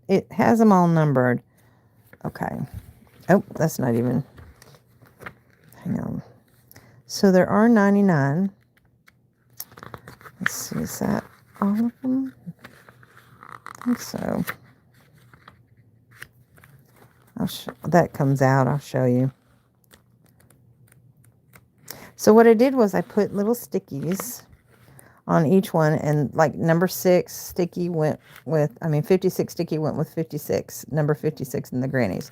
It has them all numbered. Okay. Oh, that's not even, hang on. So there are 99. Let's see, is that all of them? I think so. That comes out, I'll show you. So what I did was I put little stickies on each one, and like number 6 sticky went with, 56 sticky went with 56, number 56 in the grannies.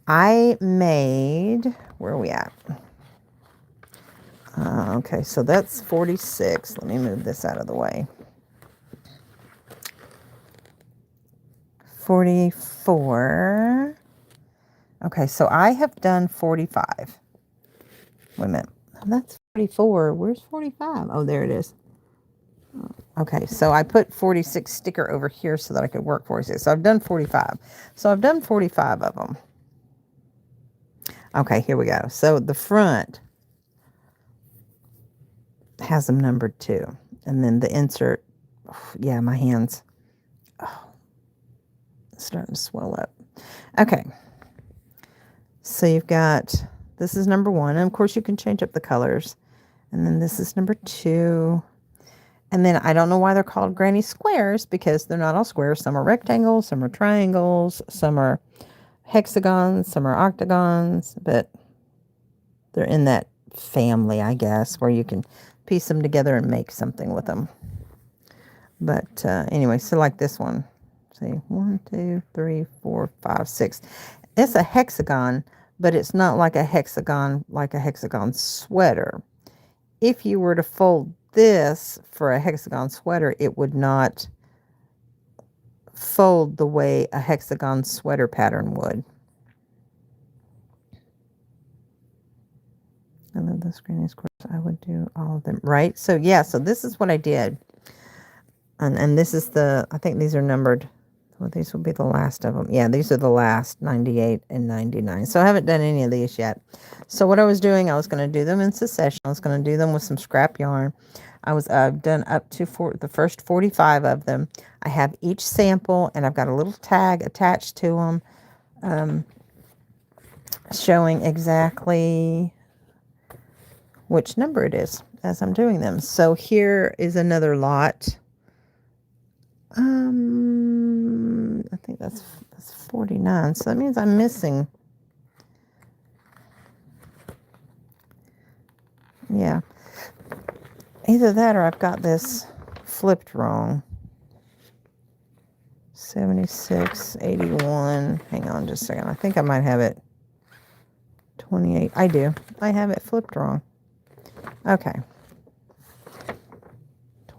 I made, where are we at? Okay, so that's 46. Let me move this out of the way. 44. Okay, so I have done 45. Wait a minute. That's 44. Where's 45? Oh, there it is. Okay, so I put 46 sticker over here so that I could work 46. So I've done 45. So I've done 45 of them. Okay, here we go. So the front has them numbered too. And then the insert, yeah, my hands, starting to swell up. Okay. So you've got, this is number 1. And of course you can change up the colors. And then this is number 2. And then I don't know why they're called granny squares, because they're not all squares. Some are rectangles, some are triangles, some are hexagons, some are octagons, but they're in that family, I guess, where you can piece them together and make something with them. But anyway, so like this one. See, 1, 2, 3, 4, 5, 6. It's a hexagon, but it's not like a hexagon sweater. If you were to fold this for a hexagon sweater, it would not fold the way a hexagon sweater pattern would. I love those granny squares. I would do all of them, right? So yeah, so this is what I did. And this is the, I think these are numbered. Well, these will be the last of them. Yeah, these are the last, 98 and 99. So I haven't done any of these yet. So what I was doing, I was going to do them in succession. I was going to do them with some scrap yarn. I've done up to the first 45 of them. I have each sample, and I've got a little tag attached to them, showing exactly which number it is as I'm doing them. So here is another lot. I think that's 49. So that means I'm missing. Yeah. Either that or I've got this flipped wrong. 76, 81. Hang on just a second. I think I might have it 28. I do. I have it flipped wrong. Okay.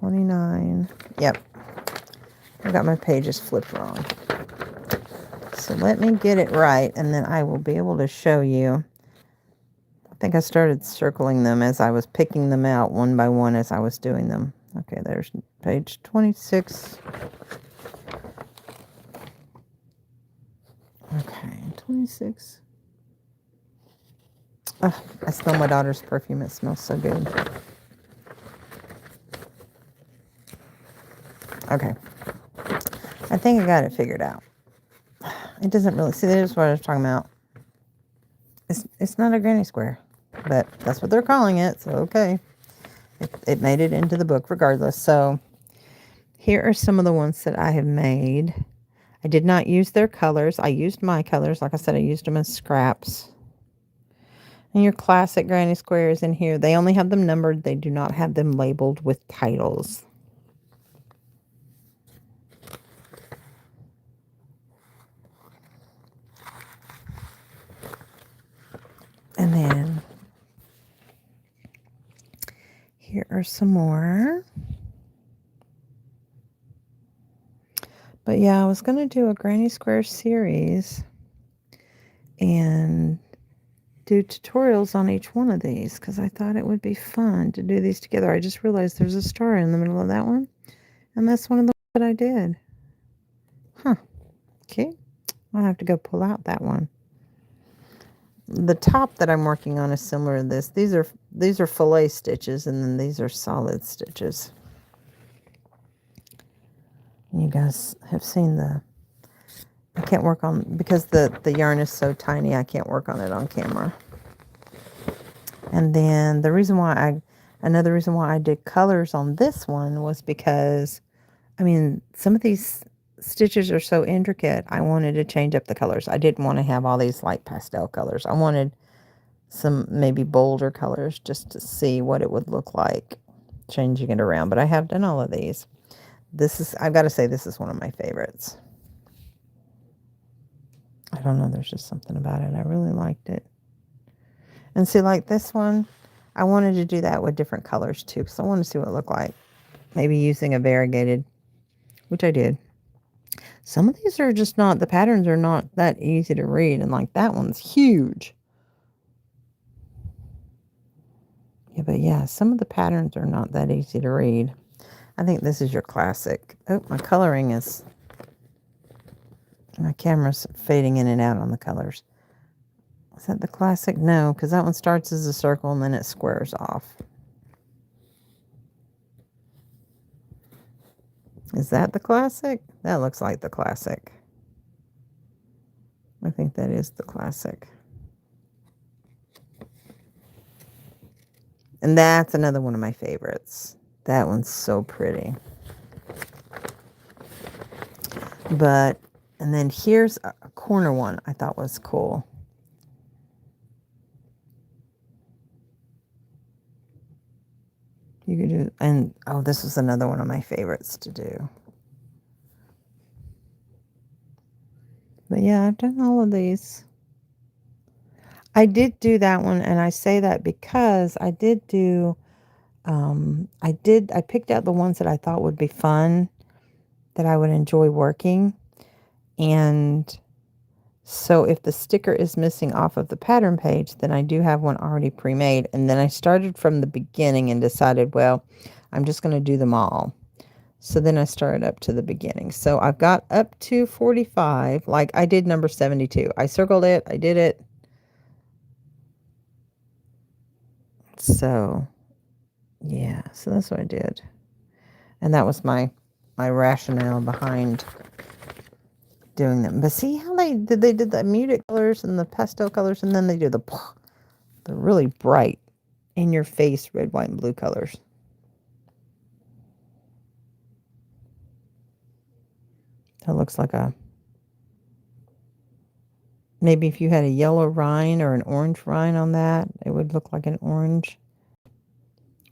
29. Yep. I got my pages flipped wrong. So let me get it right, and then I will be able to show you. I think I started circling them as I was picking them out one by one as I was doing them. Okay, there's page 26. Okay, 26. Oh, I smell my daughter's perfume. It smells so good. Okay. I think I got it figured out. It doesn't really... See, this is what I was talking about. It's not a granny square, but that's what they're calling it, so okay. It made it into the book regardless. So here are some of the ones that I have made. I did not use their colors. I used my colors. Like I said, I used them as scraps. And your classic granny squares in here, they only have them numbered. They do not have them labeled with titles. And then here are some more. But yeah, I was going to do a granny square series and do tutorials on each one of these because I thought it would be fun to do these together. I just realized there's a star in the middle of that one, and that's one of the ones that I did. Huh. Okay. I'll have to go pull out that one. The top that I'm working on is similar to this. These are fillet stitches, and then these are solid stitches. You guys have seen I can't work on, because the yarn is so tiny, I can't work on it on camera. And then another reason why I did colors on this one was because, I mean, some of these stitches are so intricate, I wanted to change up the colors. I didn't want to have all these light pastel colors. I wanted some maybe bolder colors just to see what it would look like changing it around. But I have done all of these. I've got to say, this is one of my favorites. I don't know, there's just something about it. I really liked it. And see, like this one, I wanted to do that with different colors too, because I wanted to see what it looked like. Maybe using a variegated, which I did. Some of these are just not, the patterns are not that easy to read, and like that one's huge. Yeah, but yeah, some of the patterns are not that easy to read. I think this is your classic. Oh, my coloring is... My camera's fading in and out on the colors. Is that the classic? No, because that one starts as a circle and then it squares off. Is that the classic? That looks like the classic. I think that is the classic. And that's another one of my favorites. That one's so pretty. But, and then here's a corner one I thought was cool. You could do, and oh, this was another one of my favorites to do. But yeah, I've done all of these. I did do that one, and I say that because I did do, I picked out the ones that I thought would be fun, that I would enjoy working. And so if the sticker is missing off of the pattern page, then I do have one already pre-made. And then I started from the beginning and decided, well, I'm just going to do them all. So then I started up to the beginning. So I've got up to 45. Like I did number 72. I circled it. I did it. So yeah, so that's what I did. And that was my rationale behind doing them. But see how they did the muted colors and the pastel colors, and then they do the really bright in your face red, white, and blue colors. That looks like maybe if you had a yellow rind or an orange rind on that, it would look like an orange.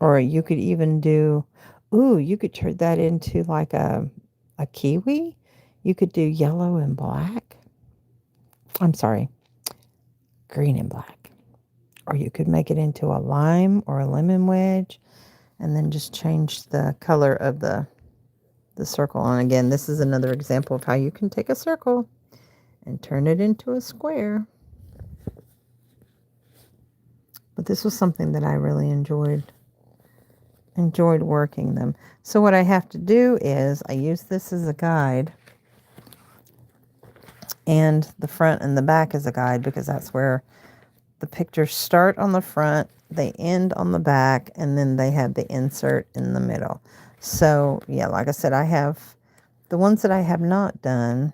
Or you could even do, Ooh, you could turn that into like a kiwi. You could do yellow and black. I'm sorry, green and black. Or you could make it into a lime or a lemon wedge and then just change the color of the circle. And again, this is another example of how you can take a circle and turn it into a square. But this was something that I really enjoyed working them. So what I have to do is I use this as a guide, and the front and the back as a guide, because that's where the pictures start on the front, they end on the back, and then they have the insert in the middle. So yeah, like I said, I have the ones that I have not done.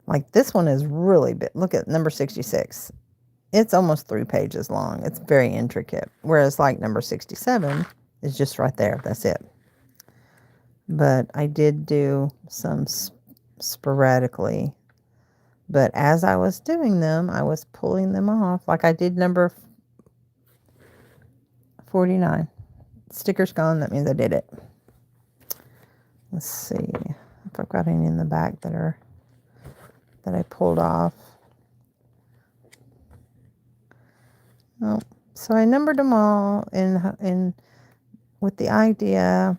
Like this one is really big. Look at number 66. It's almost 3 pages long. It's very intricate. Whereas like number 67 is just right there. That's it. But I did do some sporadically. But as I was doing them, I was pulling them off. Like I did number 49. Sticker's gone. That means I did it. Let's see if I've got any in the back that I pulled off. Oh, so I numbered them all in with the idea.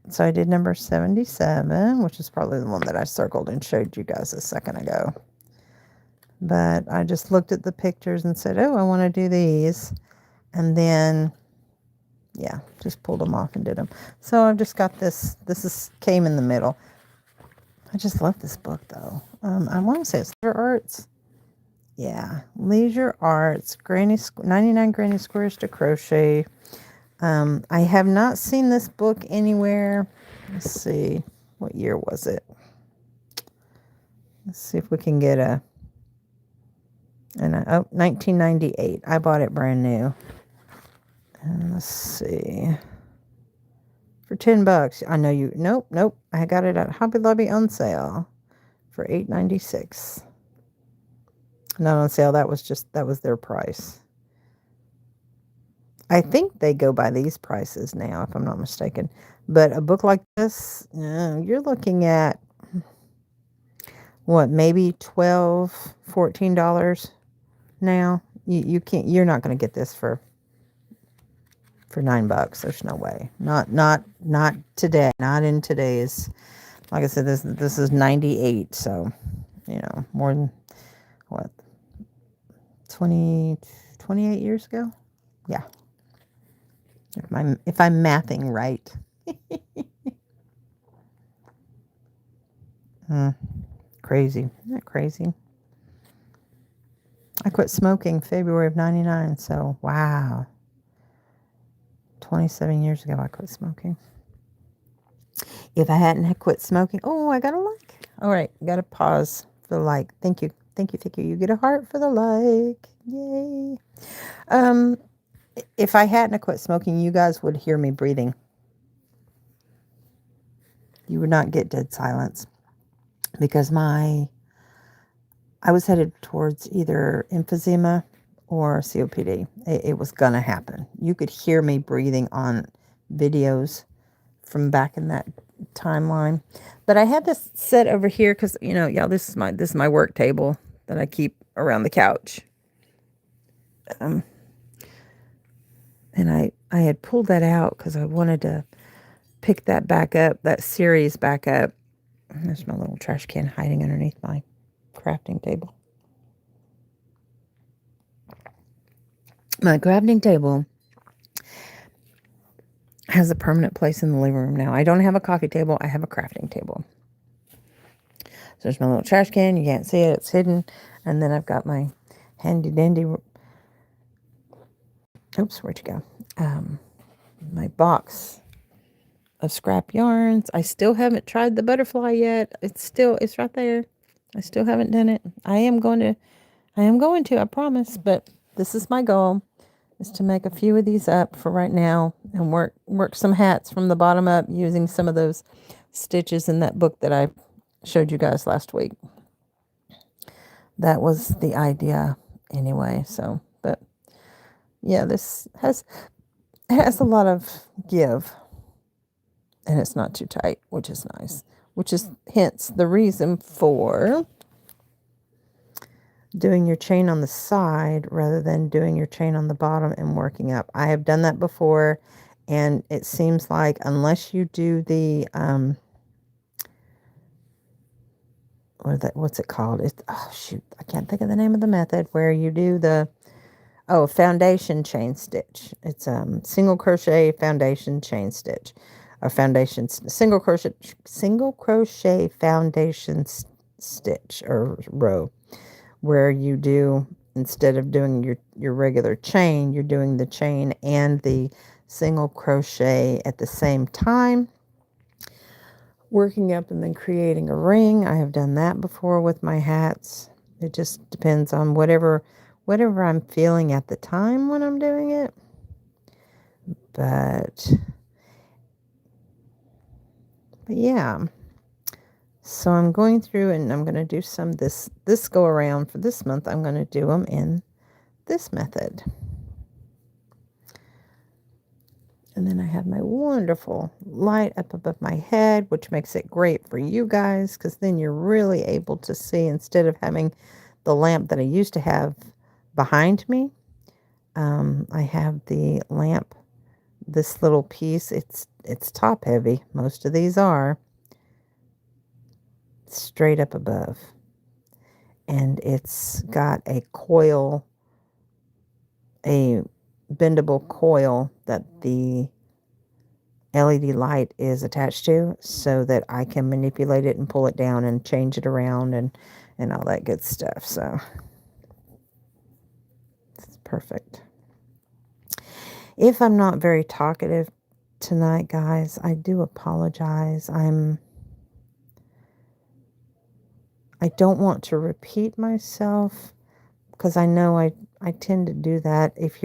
So I did number 77, which is probably the one that I circled and showed you guys a second ago. But I just looked at the pictures and said, oh, I want to do these. And then, yeah, just pulled them off and did them. So I've just got this. Came in the middle. I just love this book, though. I want to say it's Leisure Arts. Yeah, Leisure Arts, 99 Granny Squares to Crochet. I have not seen this book anywhere. Let's see. What year was it? Let's see if we can get a... 1998. I bought it brand new. And let's see. For $10. I know you... Nope. I got it at Hobby Lobby on sale for $8.96. Not on sale. That was their price. I think they go by these prices now, if I'm not mistaken. But a book like this, you're looking at what, maybe $12, $14 now. You can't. You're not going to get this for $9. There's no way. Not today. Not in today's. Like I said, this is 98. So, more than what, 28 years ago. Yeah. If I'm mathing right. Crazy. Isn't that crazy? I quit smoking February of 99, so wow. 27 years ago I quit smoking. If I hadn't quit smoking, I got a like. All right, got to pause for the like. Thank you. You get a heart for the like. Yay. If I hadn't quit smoking, you guys would hear me breathing. You would not get dead silence, because I was headed towards either emphysema or COPD. It was going to happen. You could hear me breathing on videos from back in that timeline. But I had this set over here because, y'all, this is my work table that I keep around the couch. And I had pulled that out because I wanted to pick that back up, that series back up. There's my little trash can hiding underneath my crafting table. My crafting table has a permanent place in the living room now. I don't have a coffee table. I have a crafting table. So there's my little trash can. You can't see it. It's hidden. And then I've got my handy dandy... Oops, where'd you go? My box of scrap yarns. I still haven't tried the butterfly yet. It's right there. I still haven't done it. I am going to, I promise. But this is my goal, is to make a few of these up for right now and work some hats from the bottom up using some of those stitches in that book that I showed you guys last week. That was the idea anyway. So, but yeah, this has it has a lot of give, and it's not too tight, which is nice, which is hence the reason for doing your chain on the side rather than doing your chain on the bottom and working up. I have done that before, and it seems like unless you do the what's it called? Oh shoot, I can't think of the name of the method where you do the foundation chain stitch. It's single crochet foundation chain stitch, a foundation single crochet foundation stitch or row, where you do, instead of doing your regular chain, you're doing the chain and the single crochet at the same time, working up and then creating a ring. I have done that before with my hats. It just depends on whatever I'm feeling at the time when I'm doing it. But yeah. So I'm going through and I'm going to do some this go around for this month. I'm going to do them in this method. And then I have my wonderful light up above my head, which makes it great for you guys, because then you're really able to see, instead of having the lamp that I used to have behind me. I have the lamp, this little piece. It's top heavy. Most of these are straight up above, and it's got a coil, a bendable coil that the LED light is attached to, so that I can manipulate it and pull it down and change it around and all that good stuff. So it's perfect. If I'm not very talkative tonight, guys, I do apologize. I don't want to repeat myself, because I know I tend to do that. If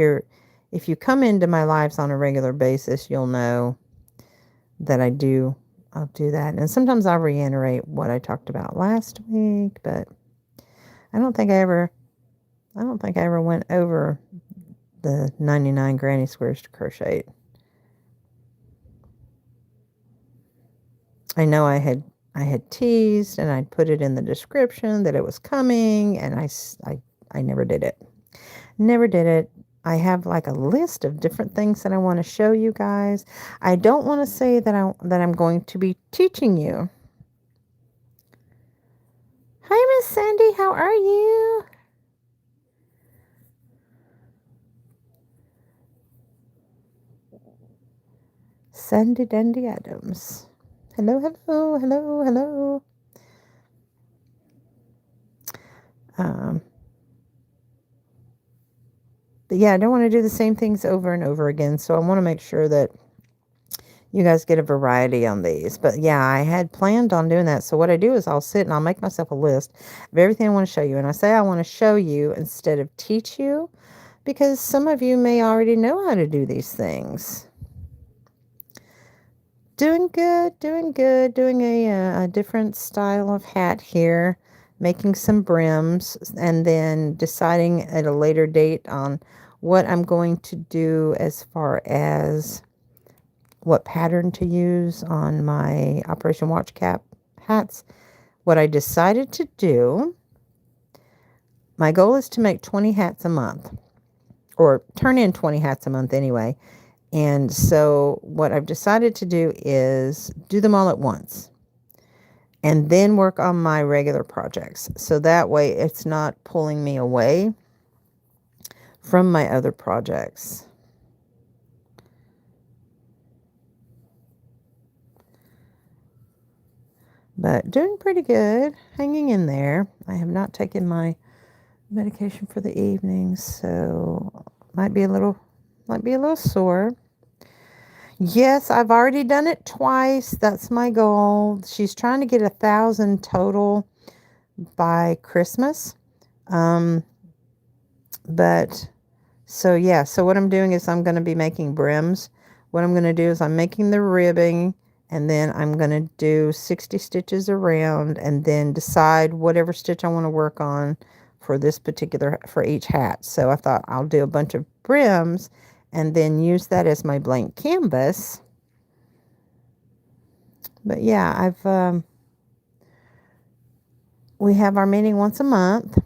you come into my lives on a regular basis, you'll know that I'll do that. And sometimes I'll reiterate what I talked about last week, but I don't think I ever went over the 99 granny squares to crochet. I know I had teased, and I'd put it in the description that it was coming, and I never did it. Never did it. I have like a list of different things that I want to show you guys. I don't want to say that I'm going to be teaching you. Hi, Miss Sandy. How are you? Sandy Dandy Adams. Hello, hello, hello, hello. But yeah, I don't want to do the same things over and over again. So I want to make sure that you guys get a variety on these. But yeah, I had planned on doing that. So what I do is I'll sit and I'll make myself a list of everything I want to show you. And I say I want to show you instead of teach you, because some of you may already know how to do these things. Doing good, doing good. Doing a different style of hat here. Making some brims, and then deciding at a later date on what I'm going to do as far as what pattern to use on my Operation Watch Cap hats. What I decided to do, my goal is to make 20 hats a month, or turn in 20 hats a month anyway. And so what I've decided to do is do them all at once, and then work on my regular projects. So that way it's not pulling me away from my other projects. But doing pretty good, hanging in there. I have not taken my medication for the evening, so might be a little sore. Yes, I've already done it twice. That's my goal. She's trying to get 1,000 total by Christmas. But so yeah, so what I'm doing is I'm going to be making brims. What I'm going to do is I'm making the ribbing, and then I'm going to do 60 stitches around, and then decide whatever stitch I want to work on for each hat. So I thought I'll do a bunch of brims, and then use that as my blank canvas. But yeah, we have our meeting once a month.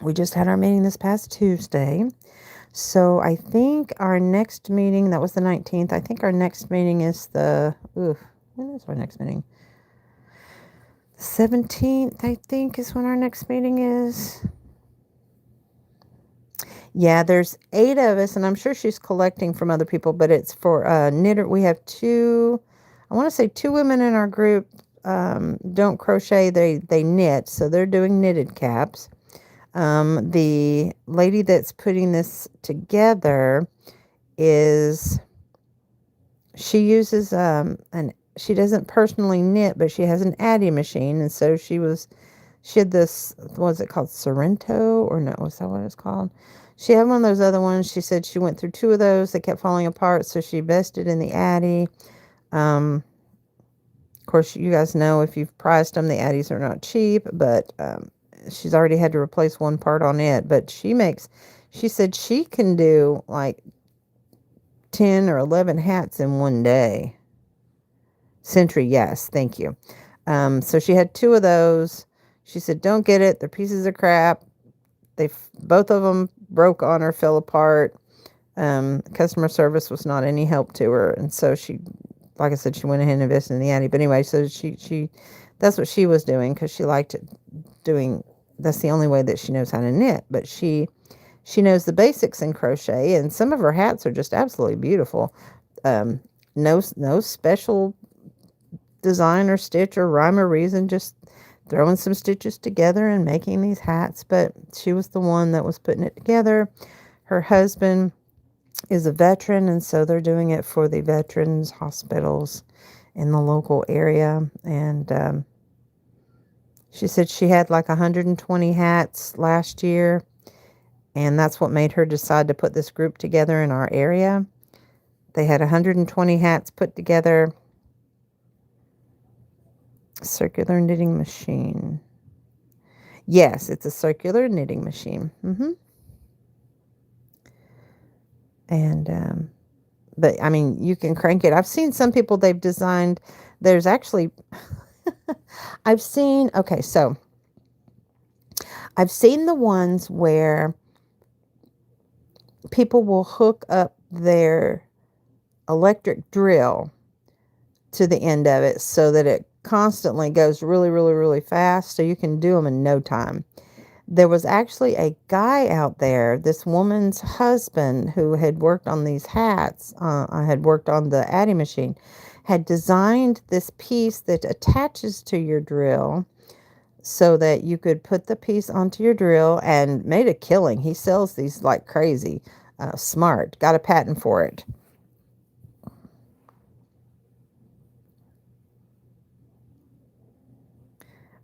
We just had our meeting this past Tuesday. So I think our next meeting, that was the 19th. I think our next meeting is when is our next meeting? 17th, I think, is when our next meeting is. Yeah, there's 8 of us, and I'm sure she's collecting from other people, but it's for knitter. We have 2, I want to say 2 women in our group don't crochet, they knit, so they're doing knitted caps. The lady that's putting this together she uses she doesn't personally knit, but she has an Addy machine, and so she had this, what was it called, Sorrento, or no, was that what it's called? She had one of those other ones. She said she went through 2 of those. They kept falling apart, so she invested in the Addy. Of course, you guys know if you've priced them, the Addies are not cheap, but she's already had to replace one part on it. But she said she can do like 10 or 11 hats in one day. Century, yes, thank you. So she had 2 of those. She said, don't get it. They're pieces of crap. Both of them broke on her, fell apart. Customer service was not any help to her. And so she, like I said, she went ahead and invested in the Addy. But anyway, so that's what she was doing, because she liked it that's the only way that she knows how to knit. But she knows the basics in crochet, and some of her hats are just absolutely beautiful. No special design or stitch or rhyme or reason, just throwing some stitches together and making these hats. But she was the one that was putting it together. Her husband is a veteran, and so they're doing it for the veterans hospitals in the local area. And she said she had like 120 hats last year, and that's what made her decide to put this group together in our area. They had 120 hats put together. Circular knitting machine. Yes, it's a circular knitting machine. And but I mean, you can crank it. I've seen some people, they've designed, there's actually I've seen the ones where people will hook up their electric drill to the end of it so that it constantly goes really, really, really fast, so you can do them in no time. There was actually a guy out there, this woman's husband, who had worked on these hats, had worked on the Addy machine, had designed this piece that attaches to your drill so that you could put the piece onto your drill, and made a killing. He sells these like crazy. Smart. Got a patent for it.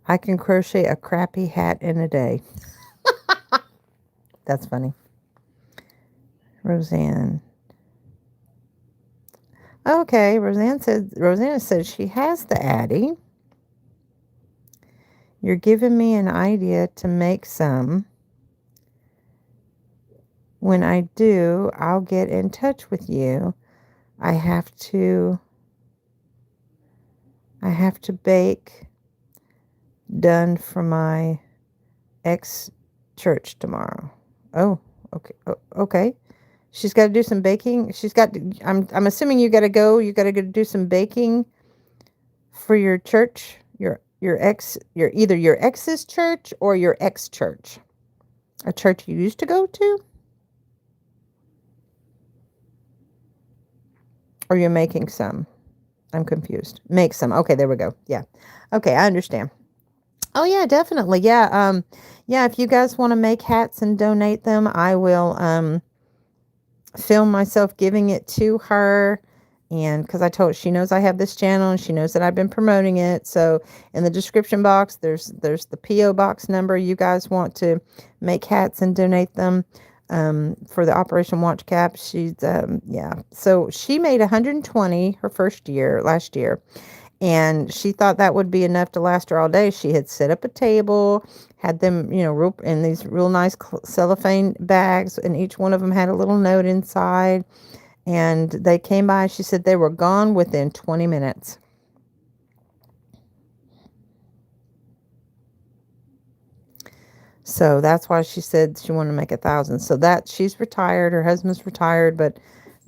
I can crochet a crappy hat in a day. That's funny. Roseanne. Okay, Rosanna said she has the Addy. You're giving me an idea to make some. When I do, I'll get in touch with you. I have to bake done for my ex-church tomorrow. Oh, okay. Oh, okay. She's got to do some baking. I'm assuming you got to go do some baking for your church, your either your ex's church or your ex-church. A church you used to go to? Or you're making some? I'm confused. Make some. Okay, there we go. Yeah. Okay, I understand. Oh yeah, definitely. Yeah. Yeah, if you guys want to make hats and donate them, I will film myself giving it to her. And because I told her, she knows I have this channel, and she knows that I've been promoting it. So in the description box, there's the P.O. box number. You guys want to make hats and donate them for the Operation Watch Cap. She's yeah. So she made 120 her last year. And she thought that would be enough to last her all day. She had set up a table, had them, in these real nice cellophane bags, and each one of them had a little note inside. And they came by. She said they were gone within 20 minutes. So that's why she said she wanted to make 1,000. So that she's retired, her husband's retired, but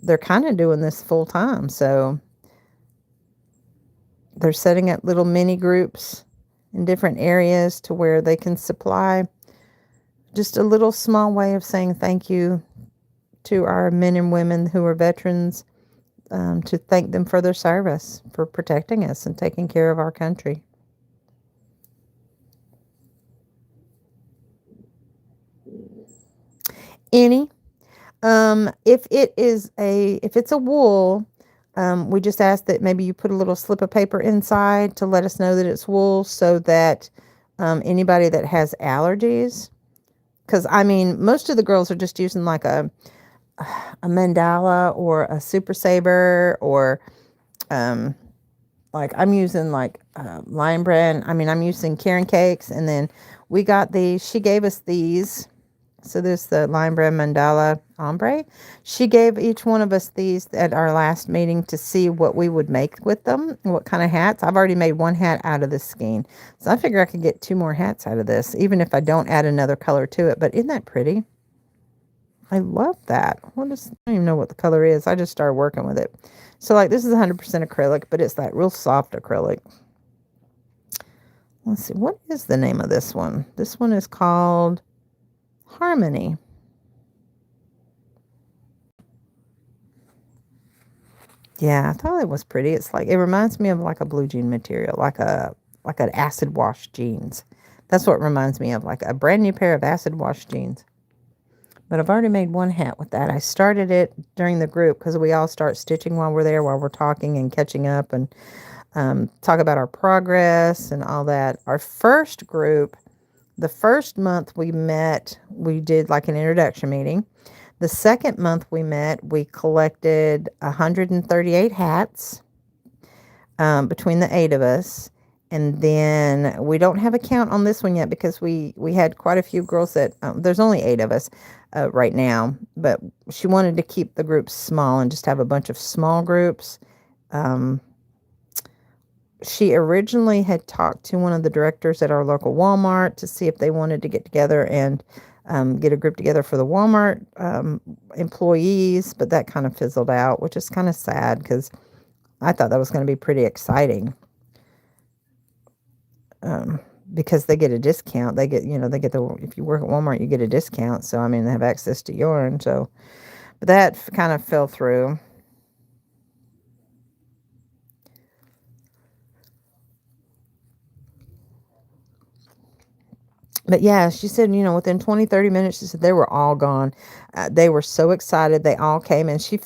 they're kind of doing this full time. So they're setting up little mini groups in different areas to where they can supply just a little small way of saying thank you to our men and women who are veterans, to thank them for their service, for protecting us and taking care of our country. Any, if it's a wool, we just ask that maybe you put a little slip of paper inside to let us know that it's wool, so that anybody that has allergies, because most of the girls are just using like a mandala or a super saber, or like I'm using like Lion Brand. I'm using Karen Cakes, and then we got these. She gave us these. So there's the Lion Brand Mandala Ombre. She gave each one of us these at our last meeting to see what we would make with them, what kind of hats. I've already made one hat out of this skein. So I figure I could get 2 more hats out of this, even if I don't add another color to it. But isn't that pretty? I love that. I don't even know what the color is. I just started working with it. So like this is 100% acrylic, but it's that real soft acrylic. Let's see. What is the name of this one? This one is called Harmony. Yeah, I thought it was pretty. It's like, it reminds me of like a blue jean material, like an acid wash jeans. That's what it reminds me of, like a brand new pair of acid wash jeans. But I've already made one hat with that. I started it during the group because we all start stitching while we're there, while we're talking and catching up, and talk about our progress and all that. Our first group, the first month we met, we did like an introduction meeting. The second month we met, we collected 138 hats between the 8 of us. And then we don't have a count on this one yet because we had quite a few girls that, there's only 8 of us right now. But she wanted to keep the groups small and just have a bunch of small groups. She originally had talked to one of the directors at our local Walmart to see if they wanted to get together and get a group together for the Walmart employees, but that kind of fizzled out, which is kind of sad because I thought that was going to be pretty exciting, because they get a discount. They get, if you work at Walmart, you get a discount. So, they have access to yarn. So, but that kind of fell through. But yeah, she said, within 20, 30 minutes, she said they were all gone. They were so excited. They all came, and she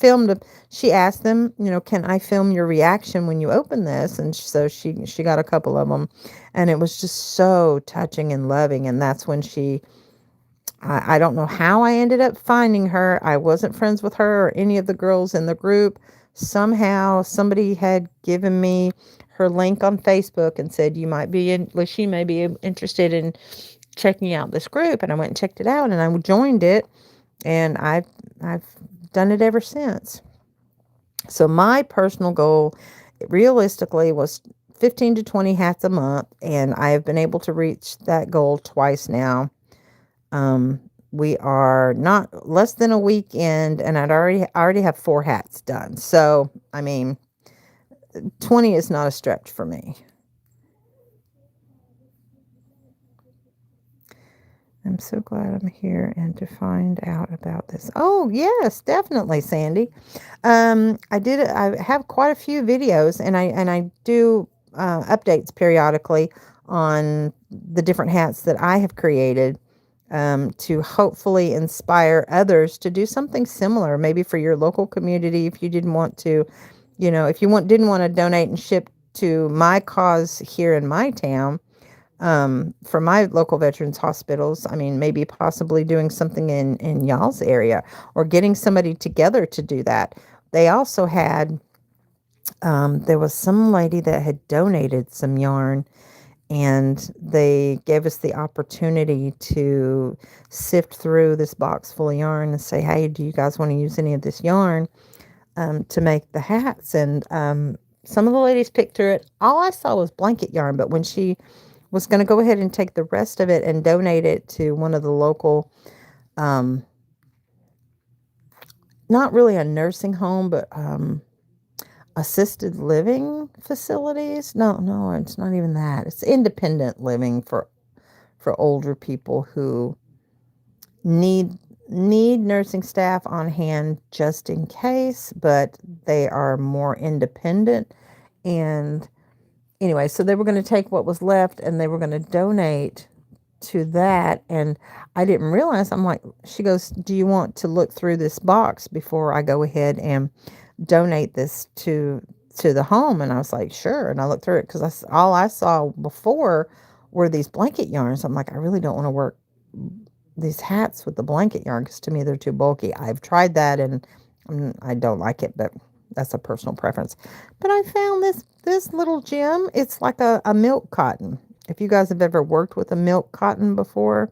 asked them, can I film your reaction when you open this? And so she got a couple of them, and it was just so touching and loving. And that's when I don't know how I ended up finding her. I wasn't friends with her or any of the girls in the group. Somehow somebody had given me her link on Facebook and said, she may be interested in checking out this group. And I went and checked it out, and I joined it, and I've done it ever since. So my personal goal realistically was 15 to 20 hats a month, and I have been able to reach that goal twice now. We are not less than a weekend, and I already have 4 hats done. So 20 is not a stretch for me. I'm so glad I'm here and to find out about this. Oh, yes, definitely, Sandy. I have quite a few videos, and I do updates periodically on the different hats that I have created, to hopefully inspire others to do something similar, maybe for your local community. If you didn't want to, if you didn't want to donate and ship to my cause here in my town, for my local veterans hospitals, maybe possibly doing something in y'all's area, or getting somebody together to do that. They also had There was some lady that had donated some yarn, and they gave us the opportunity to sift through this box full of yarn and say, hey, do you guys want to use any of this yarn to make the hats? And some of the ladies picked through it. All I saw was blanket yarn, but when she was going to go ahead and take the rest of it and donate it to one of the local, not really a nursing home, but assisted living facilities. No, it's not even that. It's independent living for older people who need nursing staff on hand just in case, but they are more independent. And anyway, so they were going to take what was left and they were going to donate to that. And I didn't realize, I'm like, she goes, do you want to look through this box before I go ahead and donate this to the home? And I was like, sure. And I looked through it because all I saw before were these blanket yarns. I'm like, I really don't want to work these hats with the blanket yarn because to me they're too bulky. I've tried that and I don't like it, but that's a personal preference. But I found this little gem. It's like a milk cotton. If you guys have ever worked with a milk cotton before,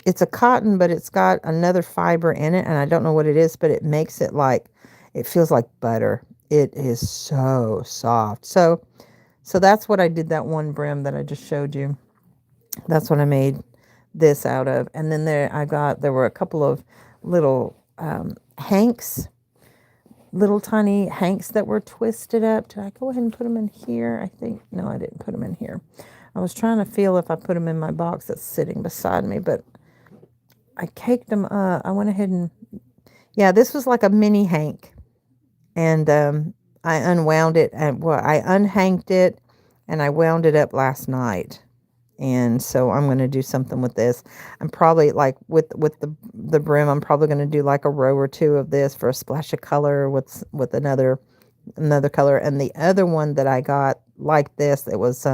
it's a cotton, but it's got another fiber in it, and I don't know what it is, but it makes it like, it feels like butter. It is so soft. So that's what I did, that one brim that I just showed you. That's what I made this out of. And then there were a couple of little hanks, little tiny hanks that were twisted up. Did I go ahead and put them in here? I think, no, I didn't put them in here. I was trying to feel if I put them in my box that's sitting beside me, but I caked them up. I went ahead and, yeah, this was like a mini hank. And I unwound it, and I unhanked it and I wound it up last night. And so I'm going to do something with this. I'm probably like with the brim, I'm probably going to do like a row or two of this for a splash of color with another color. And the other one that I got like this, it was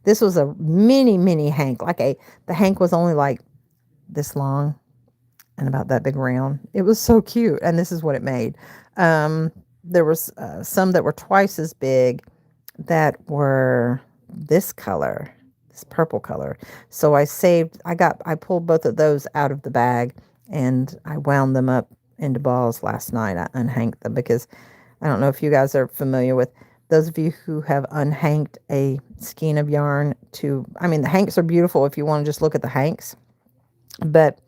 this was a mini hank. The hank was only like this long and about that big round. It was so cute, and this is what it made. There was some that were twice as big that were this color, this purple color. So I pulled both of those out of the bag and I wound them up into balls last night. I unhanked them because I don't know if you guys are familiar with, those of you who have unhanked a skein of yarn the hanks are beautiful if you want to just look at the hanks, but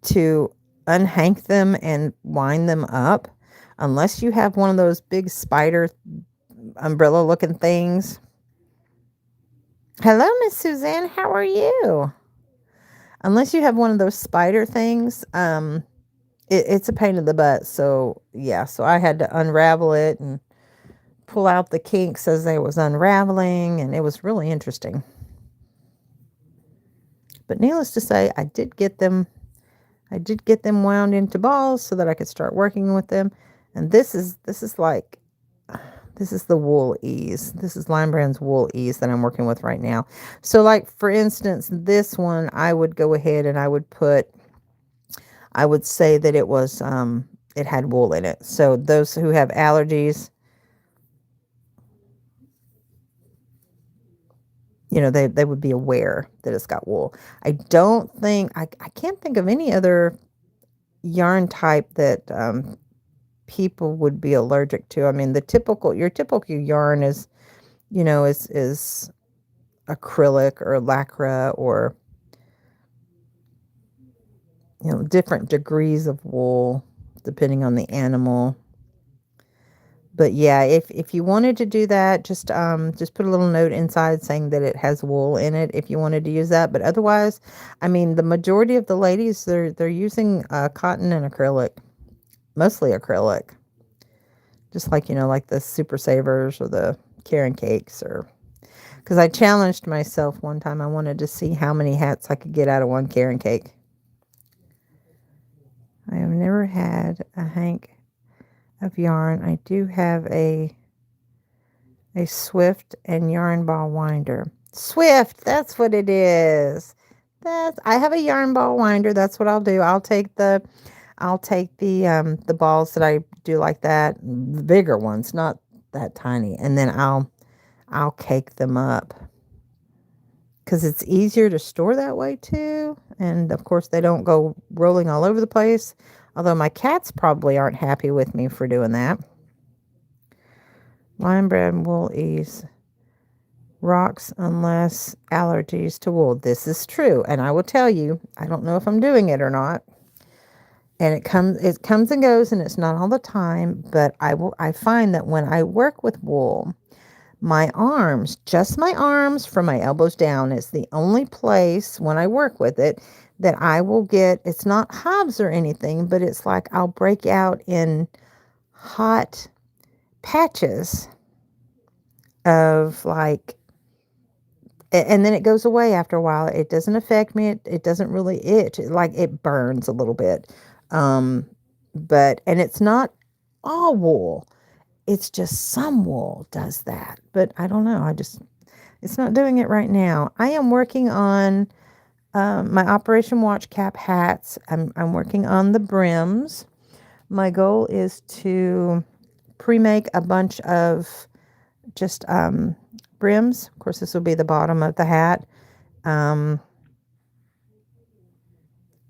to unhank them and wind them up, unless you have one of those big spider umbrella looking things. Hello, Miss Suzanne. How are you? Unless you have one of those spider things, it's a pain in the butt. So yeah, so I had to unravel it and pull out the kinks as they was unraveling, and it was really interesting. But needless to say, I did get them wound into balls so that I could start working with them. And this is the wool ease. This is Line Brand's wool ease that I'm working with right now. So like, for instance, this one, I would go ahead and I would say that it was, it had wool in it. So those who have allergies, they would be aware that it's got wool. I can't think of any other yarn type that, people would be allergic to. I mean, your typical yarn is, is acrylic or lycra or, different degrees of wool depending on the animal. But yeah, if you wanted to do that, just put a little note inside saying that it has wool in it if you wanted to use that. But otherwise, I mean, the majority of the ladies, they're using cotton and acrylic. Mostly acrylic, just like, like the Super Savers or the Karen Cakes, because I challenged myself one time. I wanted to see how many hats I could get out of one Karen Cake. I have never had a hank of yarn. I do have a Swift and yarn ball winder. Swift, that's what it is. I have a yarn ball winder. That's what I'll do. I'll take the I'll take the balls that I do like that, the bigger ones, not that tiny, and then I'll cake them up because it's easier to store that way too. And of course, they don't go rolling all over the place. Although my cats probably aren't happy with me for doing that. Lion bred wool ease rocks unless allergies to wool. This is true, and I will tell you, I don't know if I'm doing it or not. And it comes and goes, and it's not all the time, but I find that when I work with wool, my arms, just my arms from my elbows down, is the only place when I work with it that I will get, it's not hives or anything, but it's like I'll break out in hot patches of like, and then it goes away after a while. It doesn't affect me. It doesn't really itch. Like it burns a little bit. But, and it's not all wool. It's just some wool does that. But I don't know. It's not doing it right now. I am working on my Operation Watch Cap hats. I'm working on the brims. My goal is to pre-make a bunch of just brims. Of course, this will be the bottom of the hat. And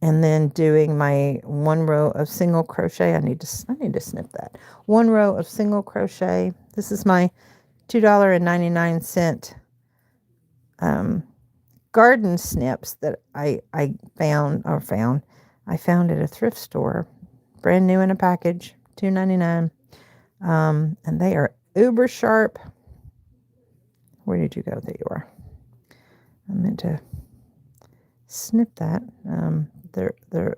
then doing my 1 row of single crochet. I need to snip that. 1 row of single crochet. This is my $2.99 garden snips that I found at a thrift store, brand new in a package, $2.99. And they are uber sharp. Where did you go? There you are. I meant to snip that. They're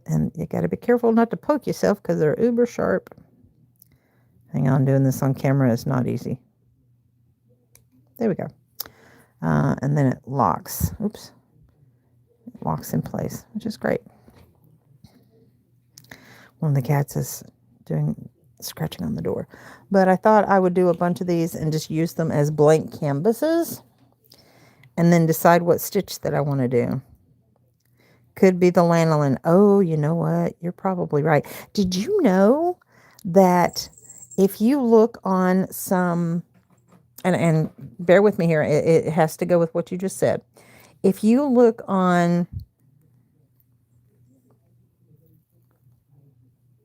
and you got to be careful not to poke yourself because they're uber sharp. Hang on, doing this on camera is not easy. There we go. And then it locks. Oops. It locks in place, which is great. One of the cats is scratching on the door. But I thought I would do a bunch of these and just use them as blank canvases and then decide what stitch that I want to do. Could be the lanolin. Oh, you know what? You're probably right. Did you know that if you look on some, and bear with me here, it has to go with what you just said. If you look on,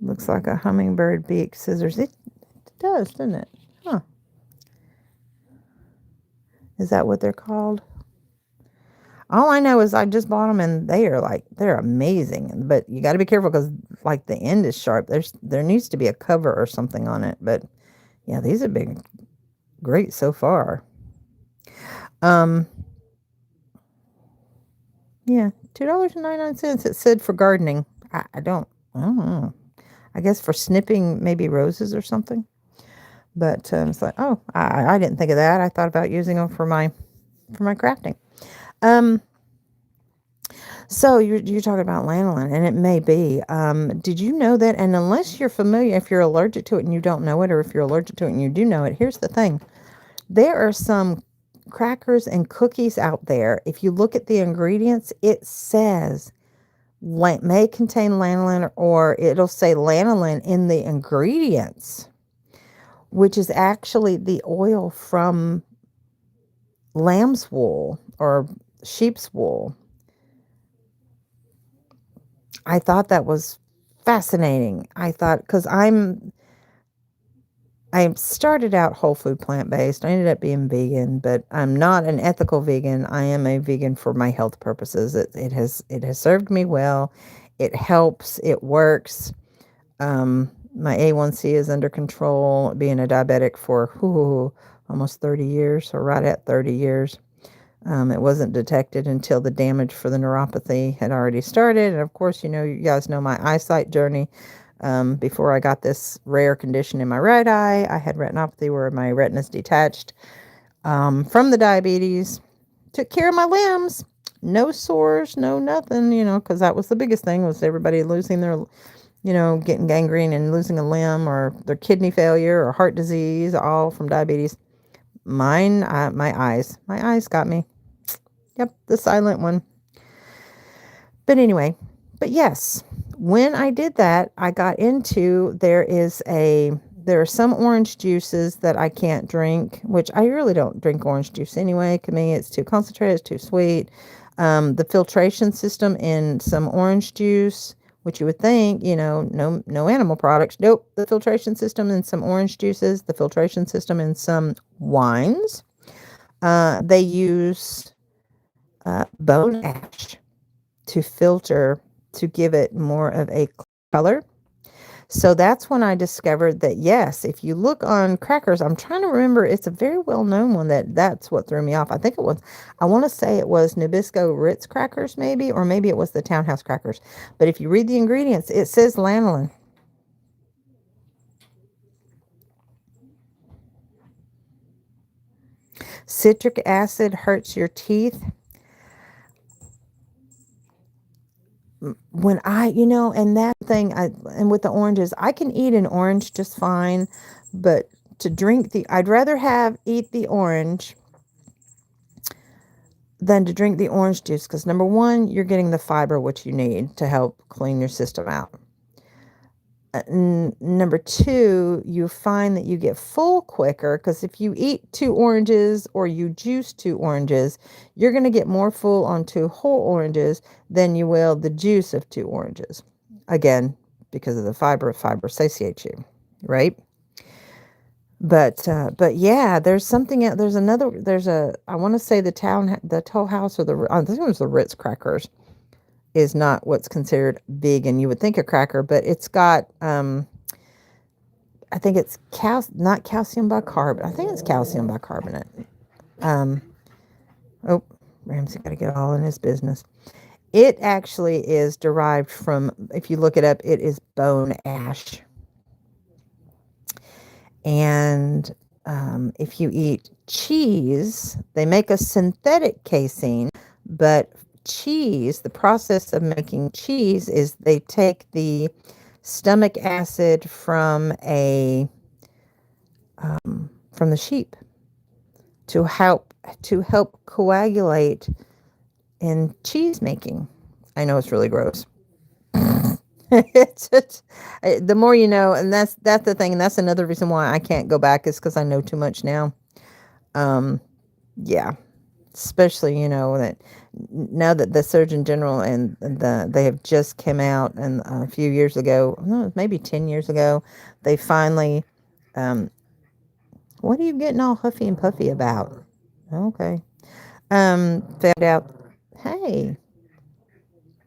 looks like a hummingbird beak scissors. It does, doesn't it? Huh. Is that what they're called? All I know is I just bought them and they're amazing. But you got to be careful because like the end is sharp. There needs to be a cover or something on it. But yeah, these have been great so far. Yeah, $2.99. It said for gardening. I don't know. I guess for snipping maybe roses or something. But it's like, oh, I didn't think of that. I thought about using them for my crafting. So you're talking about lanolin, and it may be. Did you know that? And unless you're familiar, if you're allergic to it and you don't know it, or if you're allergic to it and you do know it, here's the thing. There are some crackers and cookies out there. If you look at the ingredients, it says may contain lanolin, or it'll say lanolin in the ingredients, which is actually the oil from lamb's wool or sheep's wool. I thought that was fascinating. I thought, because I started out whole food plant-based. I ended up being vegan, but I'm not an ethical vegan. I am a vegan for my health purposes. It has served me well. It helps. It works. My A1C is under control, being a diabetic for almost 30 years, or right at 30 years. It wasn't detected until the damage for the neuropathy had already started. And of course, you guys know my eyesight journey. Before I got this rare condition in my right eye, I had retinopathy where my retina's detached from the diabetes. Took care of my limbs. No sores, no nothing, because that was the biggest thing, was everybody losing their, getting gangrene and losing a limb, or their kidney failure or heart disease, all from diabetes. Mine, my eyes got me. Yep, the silent one. But anyway, yes, when I did that, I got into, there are some orange juices that I can't drink, which I really don't drink orange juice anyway. To me, it's too concentrated, it's too sweet. The filtration system in some orange juice, which you would think, no animal products. Nope. The filtration system in some orange juices, the filtration system in some wines. They use bone ash to filter, to give it more of a color. So that's when I discovered that, yes, if you look on crackers, I'm trying to remember, it's a very well-known one that's what threw me off. I want to say it was Nabisco Ritz crackers maybe, or maybe it was the Townhouse crackers. But if you read the ingredients, it says lanolin. Citric acid hurts your teeth. When and that thing, and with the oranges, I can eat an orange just fine, but I'd rather eat the orange than to drink the orange juice, because number one, you're getting the fiber which you need to help clean your system out. Number two, you find that you get full quicker, because if you eat 2 oranges or you juice 2 oranges, you're going to get more full on 2 whole oranges than you will the juice of 2 oranges. Again, because of the fiber satiates you, right? But yeah, there's something. I want to say the Toll House, or I think it was the Ritz crackers, is not what's considered vegan. You would think a cracker, but it's got, I think it's not calcium bicarbonate. I think it's calcium bicarbonate. Oh, Ramsey got to get all in his business. It actually is derived from, if you look it up, it is bone ash. And if you eat cheese, they make a synthetic casein, but cheese, the process of making cheese is they take the stomach acid from the sheep to help coagulate in cheese making. I know it's really gross. The more you know, and that's the thing, and that's another reason why I can't go back, is because I know too much now. Yeah, especially that now that the Surgeon General and they have just come out, and a few years ago, no, maybe 10 years ago, they finally, what are you getting all huffy and puffy about? Okay, found out, hey,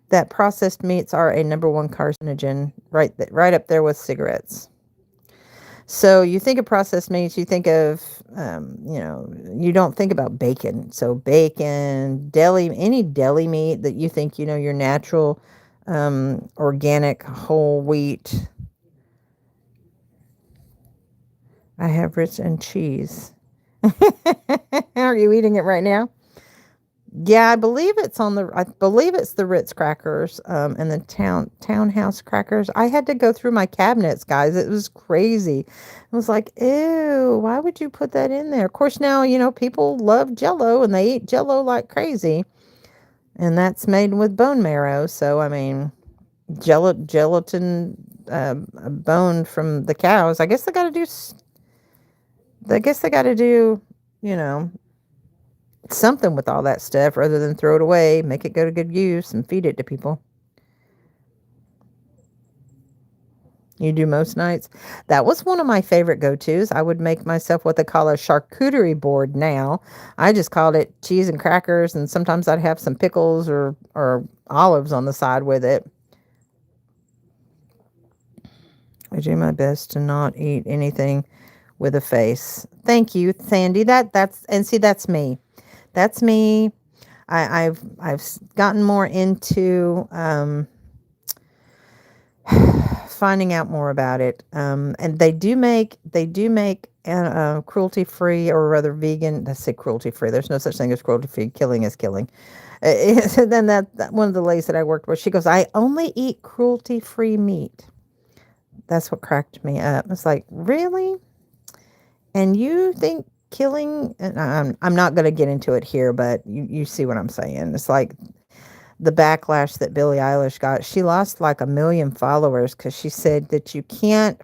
that processed meats are a number 1 carcinogen, right up there with cigarettes. So you think of processed meats, you think of, you don't think about bacon. So bacon, any deli meat that you think, your natural, organic, whole wheat. I have rich and cheese. Are you eating it right now? Yeah, I believe it's the Ritz crackers, and the Townhouse crackers. I had to go through my cabinets, guys. It was crazy. It was like, ew, why would you put that in there? Of course, now, people love Jell-O and they eat Jell-O like crazy. And that's made with bone marrow. So, I mean, gelatin, bone from the cows. I guess they got to do, something with all that stuff rather than throw it away, make it go to good use and feed it to people. You do most nights. That was one of my favorite go-tos. I would make myself what they call a charcuterie board now. I just called it cheese and crackers, and sometimes I'd have some pickles or olives on the side with it. I do my best to not eat anything with a face. Thank you, Sandy. That's me. That's me. I've gotten more into finding out more about it. And they do make cruelty free, or rather vegan. Let's say cruelty free. There's no such thing as cruelty free. Killing is killing. Then that one of the ladies that I worked with, she goes, "I only eat cruelty free meat." That's what cracked me up. It's like, really? And you think killing, and I'm not going to get into it here, but you see what I'm saying. It's like the backlash that Billie Eilish got. She lost like 1 million followers because she said that you can't,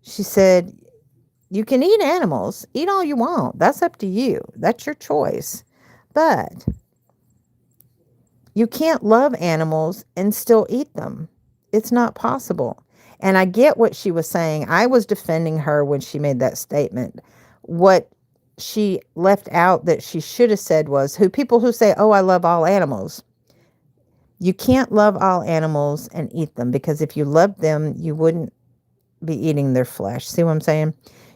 she said, you can eat animals, eat all you want. That's up to you. That's your choice. But you can't love animals and still eat them. It's not possible. And I get what she was saying. I was defending her when she made that statement. What she left out that she should have said was, who people who say, oh, I love all animals. You can't love all animals and eat them, because if you loved them, you wouldn't be eating their flesh. See what I'm saying?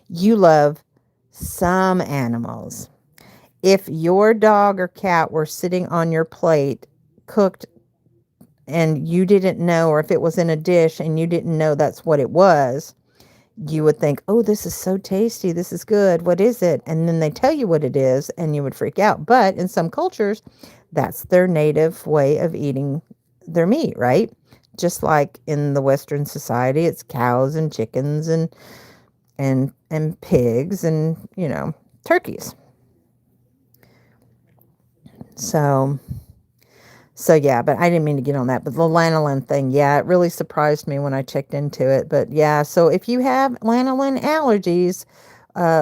You love some animals. If your dog or cat were sitting on your plate cooked and you didn't know, or if it was in a dish and you didn't know that's what it was, you would think, oh, this is so tasty. This is good. What is it? And then they tell you what it is and you would freak out. But in some cultures, that's their native way of eating their meat, right? Just like in the Western society, it's cows and chickens and pigs and, turkeys. So yeah, but I didn't mean to get on that. But the lanolin thing, yeah, it really surprised me when I checked into it. But yeah, so if you have lanolin allergies,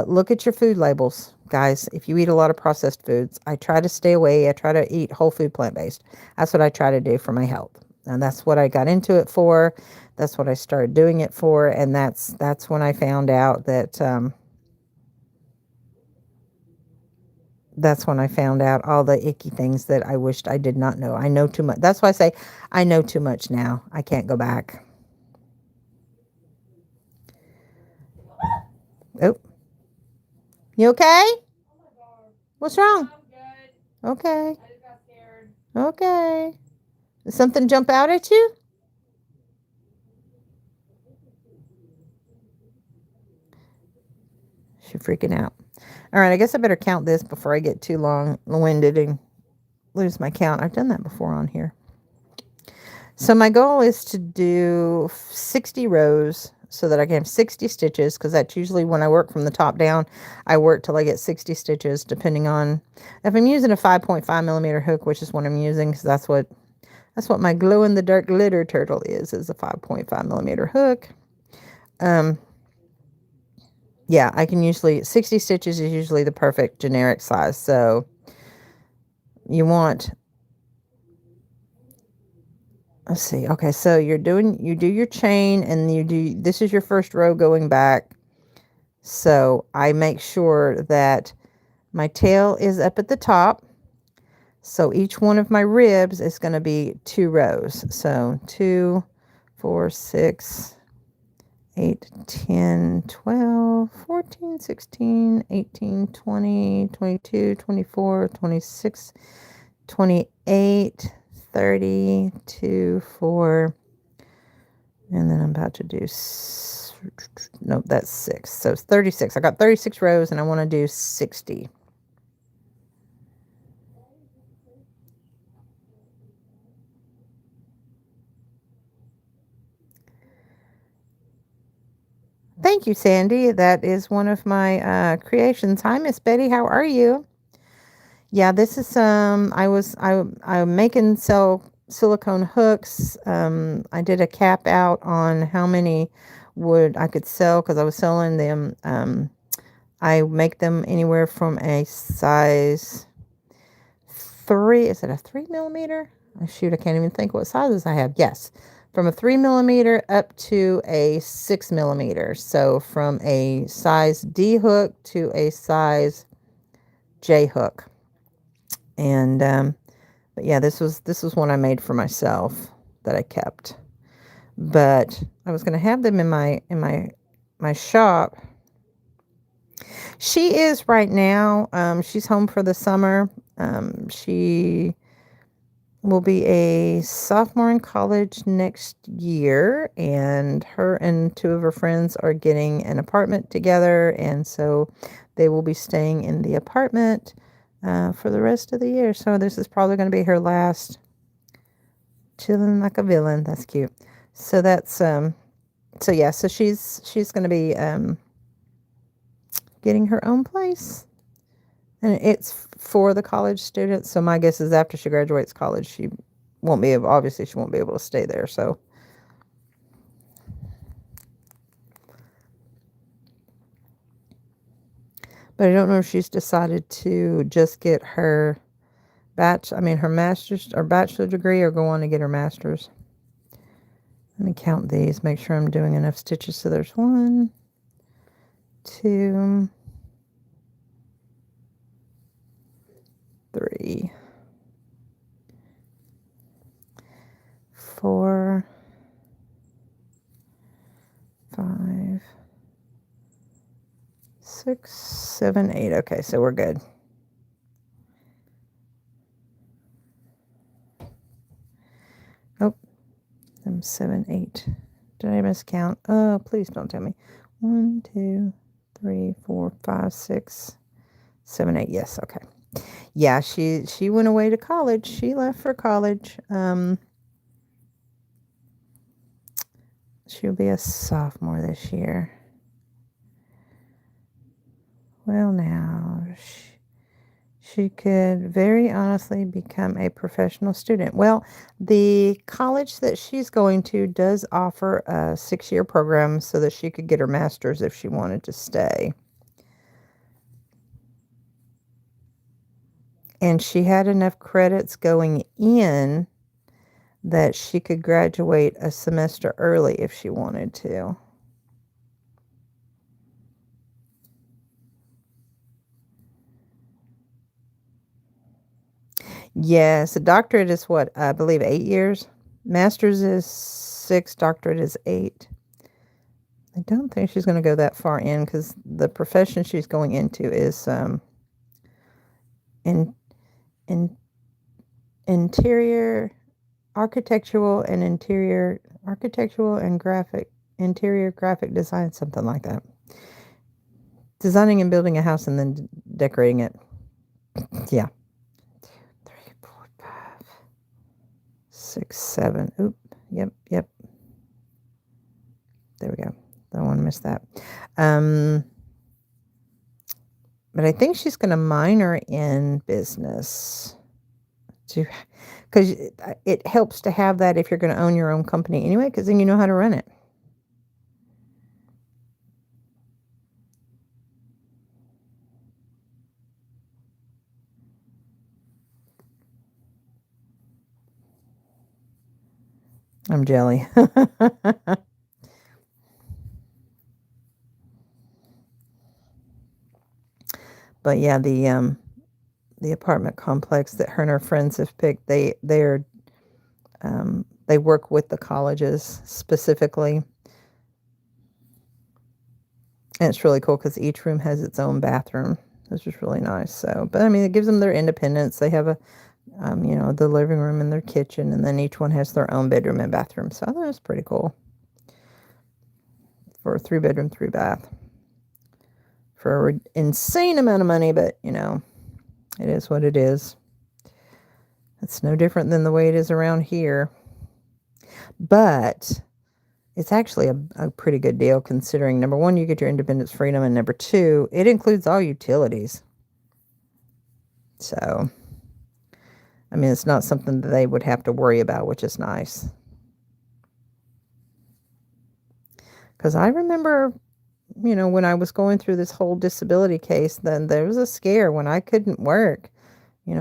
look at your food labels, guys. If you eat a lot of processed foods, I try to stay away. I try to eat whole food, plant-based. That's what I try to do for my health. And that's what I got into it for. That's what I started doing it for. And that's when I found out that... that's when I found out all the icky things that I wished I did not know. I know too much. That's why I say I know too much now. I can't go back. Oh. You okay? What's wrong? Okay. I just got scared. Okay. Did something jump out at you? She's freaking out. All right, I guess I better count this before I get too long-winded and lose my count. I've done that before on here. So my goal is to do 60 rows so that I can have 60 stitches, because that's usually when I work from the top down. I work till I get 60 stitches, depending on if I'm using a 5.5 millimeter hook, which is what I'm using, because that's what my glow-in-the-dark glitter turtle is a 5.5 millimeter hook. Yeah, I can usually, 60 stitches is usually the perfect generic size. So you want, let's see. Okay, so you do your chain, and this is your first row going back. So I make sure that my tail is up at the top. So each one of my ribs is going to be 2 rows. So 2, 4, 6, 8, 10, 12, 14, 16, 18, 20, 22, 24, 26, 28, 30, 2, 4, and then I'm about to do, nope, that's 6. So it's 36. I got 36 rows and I want to do 60. Thank you, Sandy. That is one of my creations. Hi, Miss Betty. How are you? Yeah, this is I'm making silicone hooks. I did a cap out on how many I could sell, because I was selling them. I make them anywhere from a size 3. Is it a 3 millimeter? Oh, shoot, I can't even think what sizes I have. Yes. From a 3 millimeter up to a 6 millimeter. So from a size D hook to a size J hook. And, but yeah, this was one I made for myself that I kept. But I was going to have them in my shop. She is right now. She's home for the summer. She will be a sophomore in college next year, and her and 2 of her friends are getting an apartment together, and so they will be staying in the apartment for the rest of the year. So this is probably going to be her last chilling like a villain. That's cute. So that's so yeah, so she's going to be getting her own place. And it's for the college students. So my guess is after she graduates college, she won't be able, obviously she won't be able to stay there, so. But I don't know if she's decided to just get her her master's or bachelor degree, or go on to get her master's. Let me count these, make sure I'm doing enough stitches. So there's 1, 2, 3, 4, 5, 6, 7, 8. Okay, so we're good. Oh, 7, 8. Did I miscount? Oh, please don't tell me. 1, 2, 3, 4, 5, 6, 7, 8. Yes, okay. Yeah, she went away to college. She left for college. She'll be a sophomore this year. Well, now, she could very honestly become a professional student. Well, the college that she's going to does offer a 6-year program so that she could get her master's if she wanted to stay. And she had enough credits going in that she could graduate a semester early if she wanted to. Yes, a doctorate is what, I believe 8 years. Master's is 6, doctorate is 8. I don't think she's going to go that far in because the profession she's going into is interior architectural and interior graphic design, something like that. Designing and building a house and then decorating it. Yeah. 2, 3, 4, 5, 6, 7. Oop. Yep. There we go. Don't want to miss that. But I think she's going to minor in business, because it helps to have that if you're going to own your own company anyway, because then you know how to run it. I'm jelly. But yeah, the apartment complex that her and her friends have picked, they work with the colleges specifically. And it's really cool because each room has its own bathroom. This is really nice. So, but I mean, it gives them their independence. They have the living room and their kitchen, and then each one has their own bedroom and bathroom. So I think that's pretty cool for a 3-bedroom, 3-bath for an insane amount of money. But it is what it is. It's no different than the way it is around here. But it's actually a pretty good deal considering, number one, you get your independence freedom, and number two, it includes all utilities. So, I mean, it's not something that they would have to worry about, which is nice. Because I remember, when I was going through this whole disability case, then there was a scare when I couldn't work,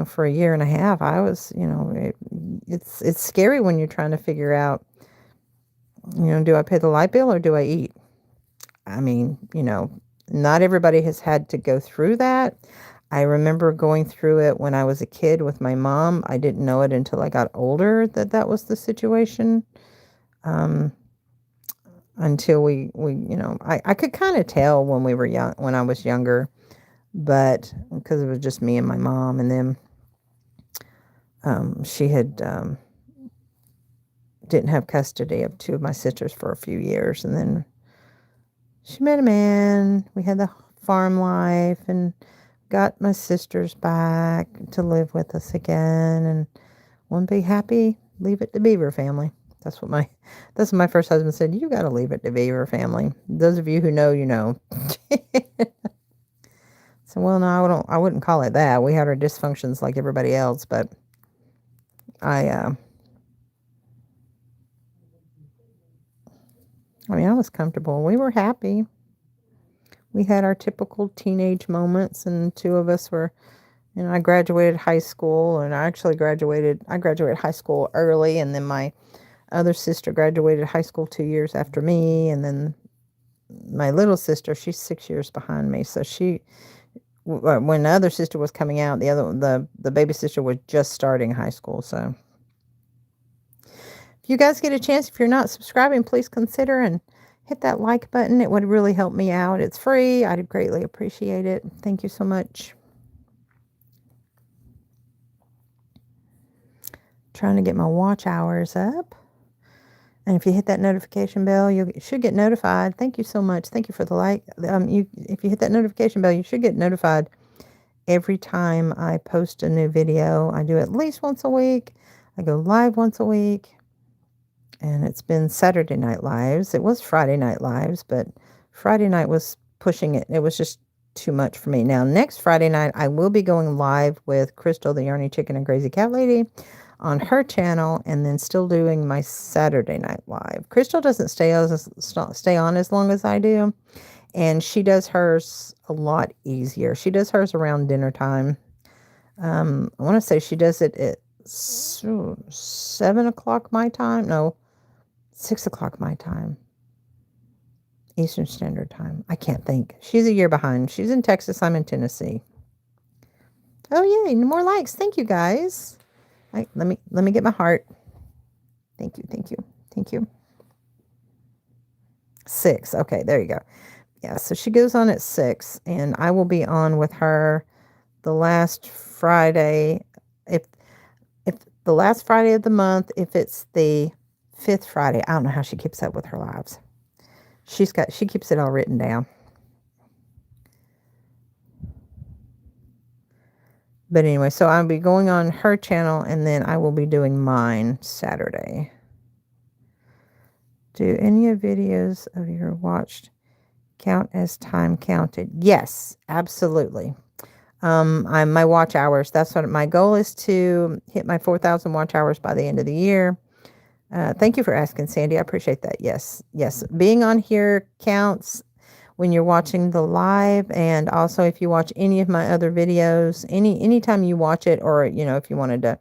for a year and a half. I was, it's scary when you're trying to figure out, do I pay the light bill or do I eat? I mean, not everybody has had to go through that. I remember going through it when I was a kid with my mom. I didn't know it until I got older that was the situation. Until I could kind of tell when we were young, when I was younger, but because it was just me and my mom, and then she had didn't have custody of 2 of my sisters for a few years, and then she met a man. We had the farm life and got my sisters back to live with us again, and one big happy leave it to Beaver family. That's what my first husband said. You got to leave it to Beaver family. Those of you who know, you know. So, well, no, I wouldn't call it that. We had our dysfunctions like everybody else, but I I mean, I was comfortable. We were happy. We had our typical teenage moments, and two of us were, I graduated high school, and I graduated high school early, and then my other sister graduated high school 2 years after me, and then my little sister, she's 6 years behind me, so when the other sister was coming out, the baby sister was just starting high school. So if you guys get a chance, if you're not subscribing, please consider and hit that like button. It would really help me out. It's free. I'd greatly appreciate it. Thank you so much. Trying to get my watch hours up. And if you hit that notification bell, you should get notified. Thank you so much. Thank you for the like. If you hit that notification bell, you should get notified every time I post a new video. I do at least once a week. I go live once a week. And it's been Saturday Night Lives. It was Friday Night Lives, but Friday night was pushing it. It was just too much for me. Now, next Friday night, I will be going live with Crystal, the Yarny Chicken and Crazy Cat Lady, on her channel, and then still doing my Saturday Night Live. Crystal doesn't stay on as long as I do, and she does hers a lot easier. She does hers around dinner time. I want to say she does it at 7 o'clock my time. No, 6 o'clock my time. Eastern Standard Time. I can't think. She's a year behind. She's in Texas. I'm in Tennessee. Oh, yay. More likes. Thank you, guys. Let me get my heart. Thank you. Thank you. Thank you. 6. Okay, there you go. Yeah, so she goes on at 6, and I will be on with her the last Friday. If the last Friday of the month, if it's the 5th Friday. I don't know how she keeps up with her lives. She keeps it all written down. But anyway, so I'll be going on her channel, and then I will be doing mine Saturday. Do any of videos of your watched count as time counted? Yes, absolutely. My watch hours, that's what my goal is, to hit my 4,000 watch hours by the end of the year. Thank you for asking, Sandy. I appreciate that. Yes. Being on here counts when you're watching the live, and also if you watch any of my other videos, anytime you watch it, or, if you wanted to,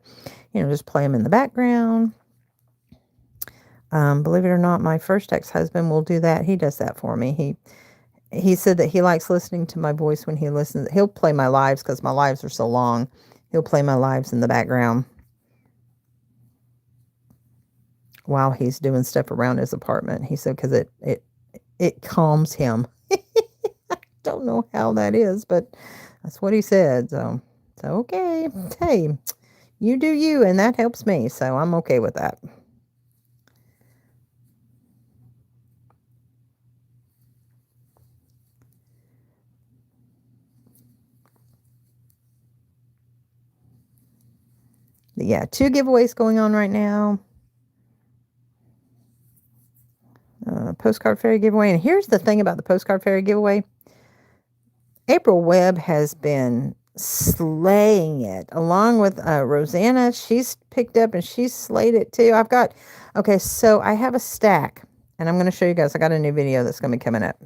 just play them in the background. Believe it or not, my first ex-husband will do that. He does that for me. He said that he likes listening to my voice when he listens. He'll play my lives because my lives are so long. He'll play my lives in the background while he's doing stuff around his apartment. He said because it calms him. I don't know how that is, but that's what he said. So okay. Hey, you do you, and that helps me. So I'm okay with that. But yeah, 2 giveaways going on right now. Postcard fairy giveaway. And here's the thing about the postcard fairy giveaway. April Webb has been slaying it, along with Rosanna. She's picked up and she's slayed it too. So I have a stack, and I'm going to show you guys. I got a new video that's going to be coming up.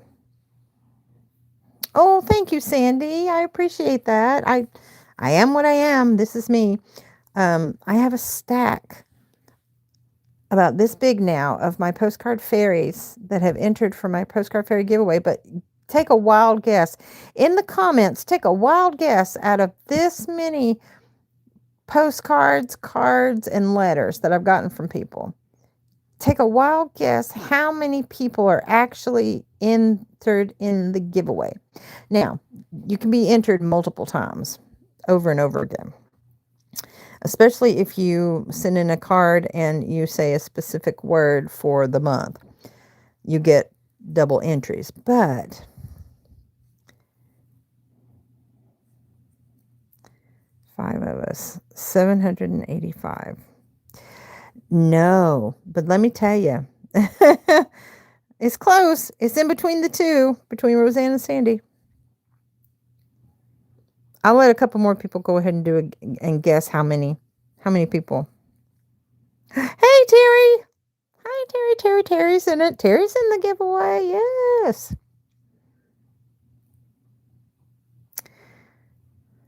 Oh, thank you, Sandy. I appreciate that. I am what I am. This is me. I have a stack about this big now of my postcard fairies that have entered for my postcard fairy giveaway. But take a wild guess. In the comments, take a wild guess out of this many postcards, cards, and letters that I've gotten from people. Take a wild guess how many people are actually entered in the giveaway. Now, you can be entered multiple times, over and over again. Especially if you send in a card and you say a specific word for the month. You get double entries. But five of us, 785. No, but let me tell you, it's close. It's in between the two, between Roseanne and Sandy. I'll let a couple more people go ahead and do it and guess how many people. Hey, Terry. Hi, Terry's in it. Terry's in the giveaway. Yes.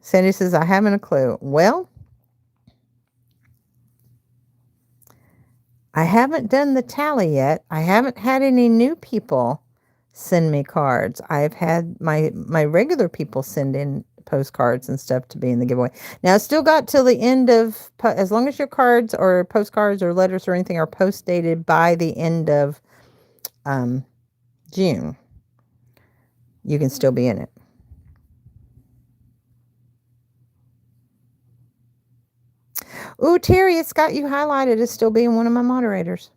Sandy says, I haven't a clue. Well, I haven't done the tally yet. I haven't had any new people send me cards. I've had my regular people send in postcards and stuff to be in the giveaway. Now, it's still got till the end of, as long as your cards or postcards or letters or anything are post dated by the end of June, you can still be in it. Ooh, Terry, it's got you highlighted as still being one of my moderators.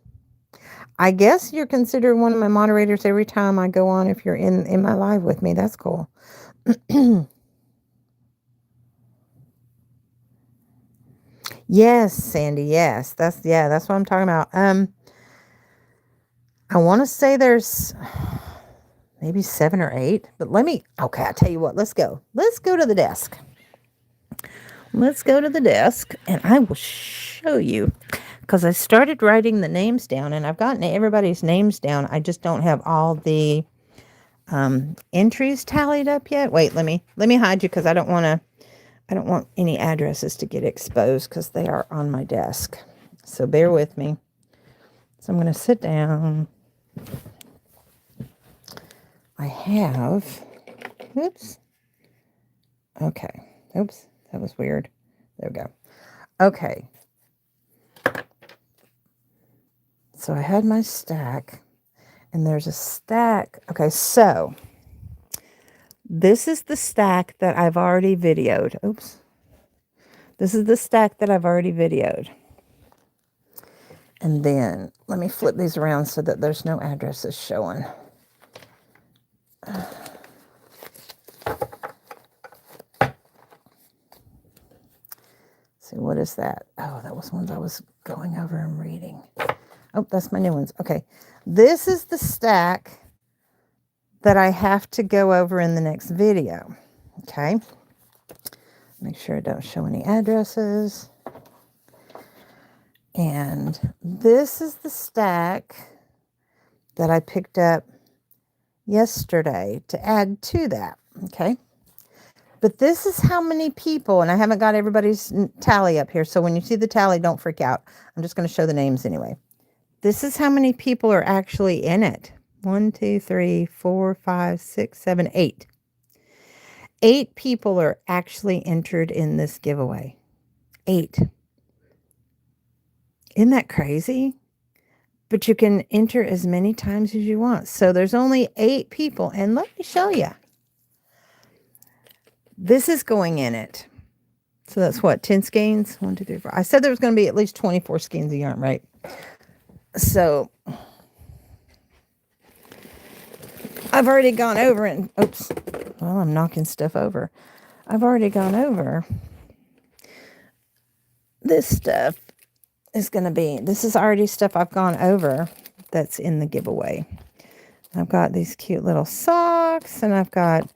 I guess you're considered one of my moderators every time I go on if you're in my live with me. That's cool. Yes, Sandy, yes. That's what I'm talking about. I want to say there's maybe 7 or 8, but okay, I'll tell you what, let's go. Let's go to the desk. Let's go to the desk and I will show you, because I started writing the names down and I've gotten everybody's names down. I just don't have all the entries tallied up yet. Wait, let me hide you because I don't want any addresses to get exposed because they are on my desk. So bear with me. So I'm going to sit down. I have, oops. Okay. Oops. That was weird. There we go. Okay. So I had my stack, and there's a stack. Okay, so this is the stack that I've already videoed. Oops. This is the stack that I've already videoed. And then let me flip these around so that there's no addresses showing. See, what is that? Oh, that was ones I was going over and reading. Oh, that's my new ones. Okay. This is the stack that I have to go over in the next video. Okay. Make sure I don't show any addresses. And this is the stack that I picked up yesterday to add to that. Okay. But this is how many people, and I haven't got everybody's tally up here. So when you see the tally, don't freak out. I'm just going to show the names anyway. This is how many people are actually in it. 1, 2, 3, 4, 5, 6, 7, 8. 8 people are actually entered in this giveaway. 8. Isn't that crazy? But you can enter as many times as you want. So there's only 8 people. And let me show you. This is going in it. So that's what, 10 skeins? 1, 2, 3, 4. I said there was going to be at least 24 skeins of yarn, right? So I've already gone over and, oops, well, I'm knocking stuff over. I've already gone over. This stuff is going to be, this is already stuff I've gone over that's in the giveaway. I've got these cute little socks, and I've got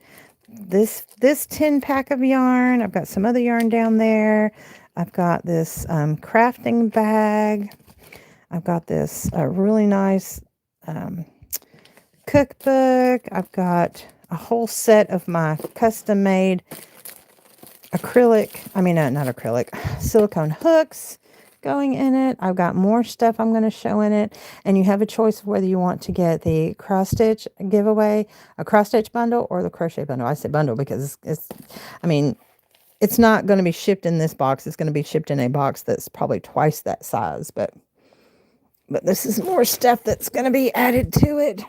this 10 pack of yarn. I've got some other yarn down there. I've got this crafting bag. I've got this really nice cookbook. I've got a whole set of my custom made not acrylic, silicone hooks going in it. I've got more stuff I'm going to show in it. And you have a choice of whether you want to get the cross stitch giveaway, a cross stitch bundle, or the crochet bundle. I say bundle because it's not going to be shipped in this box. It's going to be shipped in a box that's probably twice that size. But this is more stuff that's going to be added to it.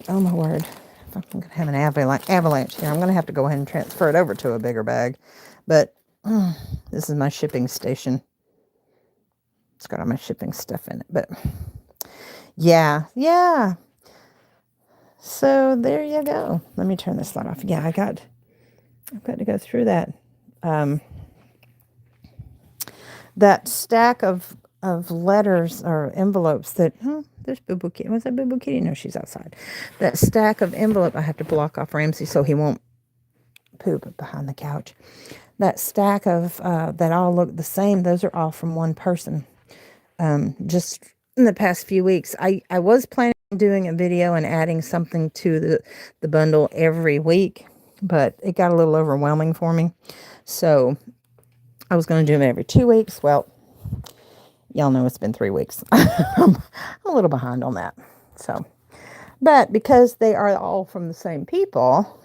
Oh my word. I'm going to have an avalanche here. I'm going to have to go ahead and transfer it over to a bigger bag. But this is my shipping station. It's got all my shipping stuff in it. But yeah. So there you go. Let me turn this light off. Yeah, I've got to go through that. That stack of letters or envelopes that, there's Boo Boo Kitty. Was that Boo Boo Kitty? No, she's outside. That stack of envelope, I have to block off Ramsey so he won't poop behind the couch. That stack of, that all look the same, those are all from one person. Just in the past few weeks. I was planning on doing a video and adding something to the bundle every week, but it got a little overwhelming for me. So I was going to do them every 2 weeks. Well, y'all know it's been 3 weeks. I'm a little behind on that. So, but because they are all from the same people,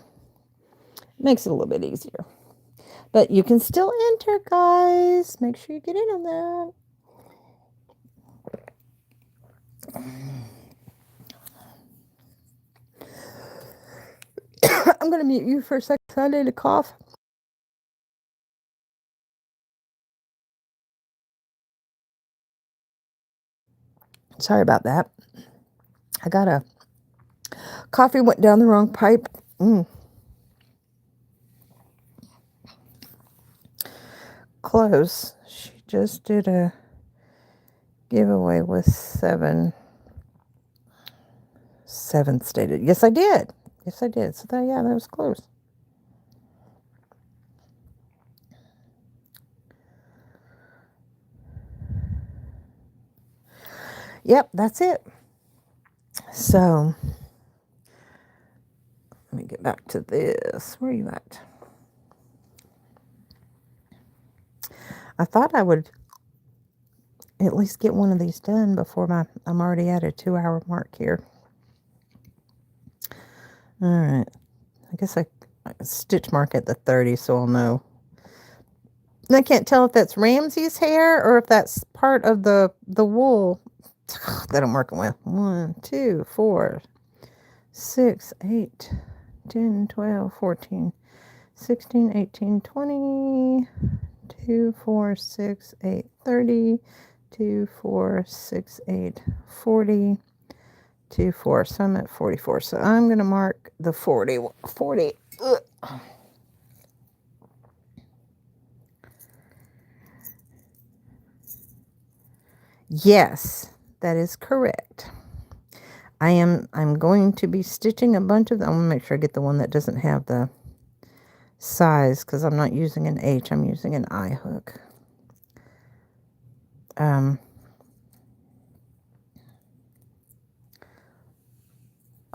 it makes it a little bit easier. But you can still enter, guys. Make sure you get in on that. I'm going to mute you for a second. I need to cough. Sorry about that. I got a coffee went down the wrong pipe. Close. She just did a giveaway with seven stated. Yes, I did. So that, yeah, that was close. Yep, that's it. So let me get back to this. Where are you at? I thought I would at least get one of these done before I'm already at a 2-hour mark here. All right. I guess I stitch mark at the 30 so I'll know. And I can't tell if that's Ramsey's hair or if that's part of the wool that I'm working with. 1, 2, 4, 6, 8, 10, 12, 14, 16, 18, 20, 2, 4, 6, 8, 30, 2, 4, 6, 8, 40, 2, 4. So I'm at 44. So I'm going to mark the 40. Ugh. Yes, that is correct. I'm going to be stitching a bunch of them. I'm going to make sure I get the one that doesn't have the size because I'm not using an H. I'm using an I hook.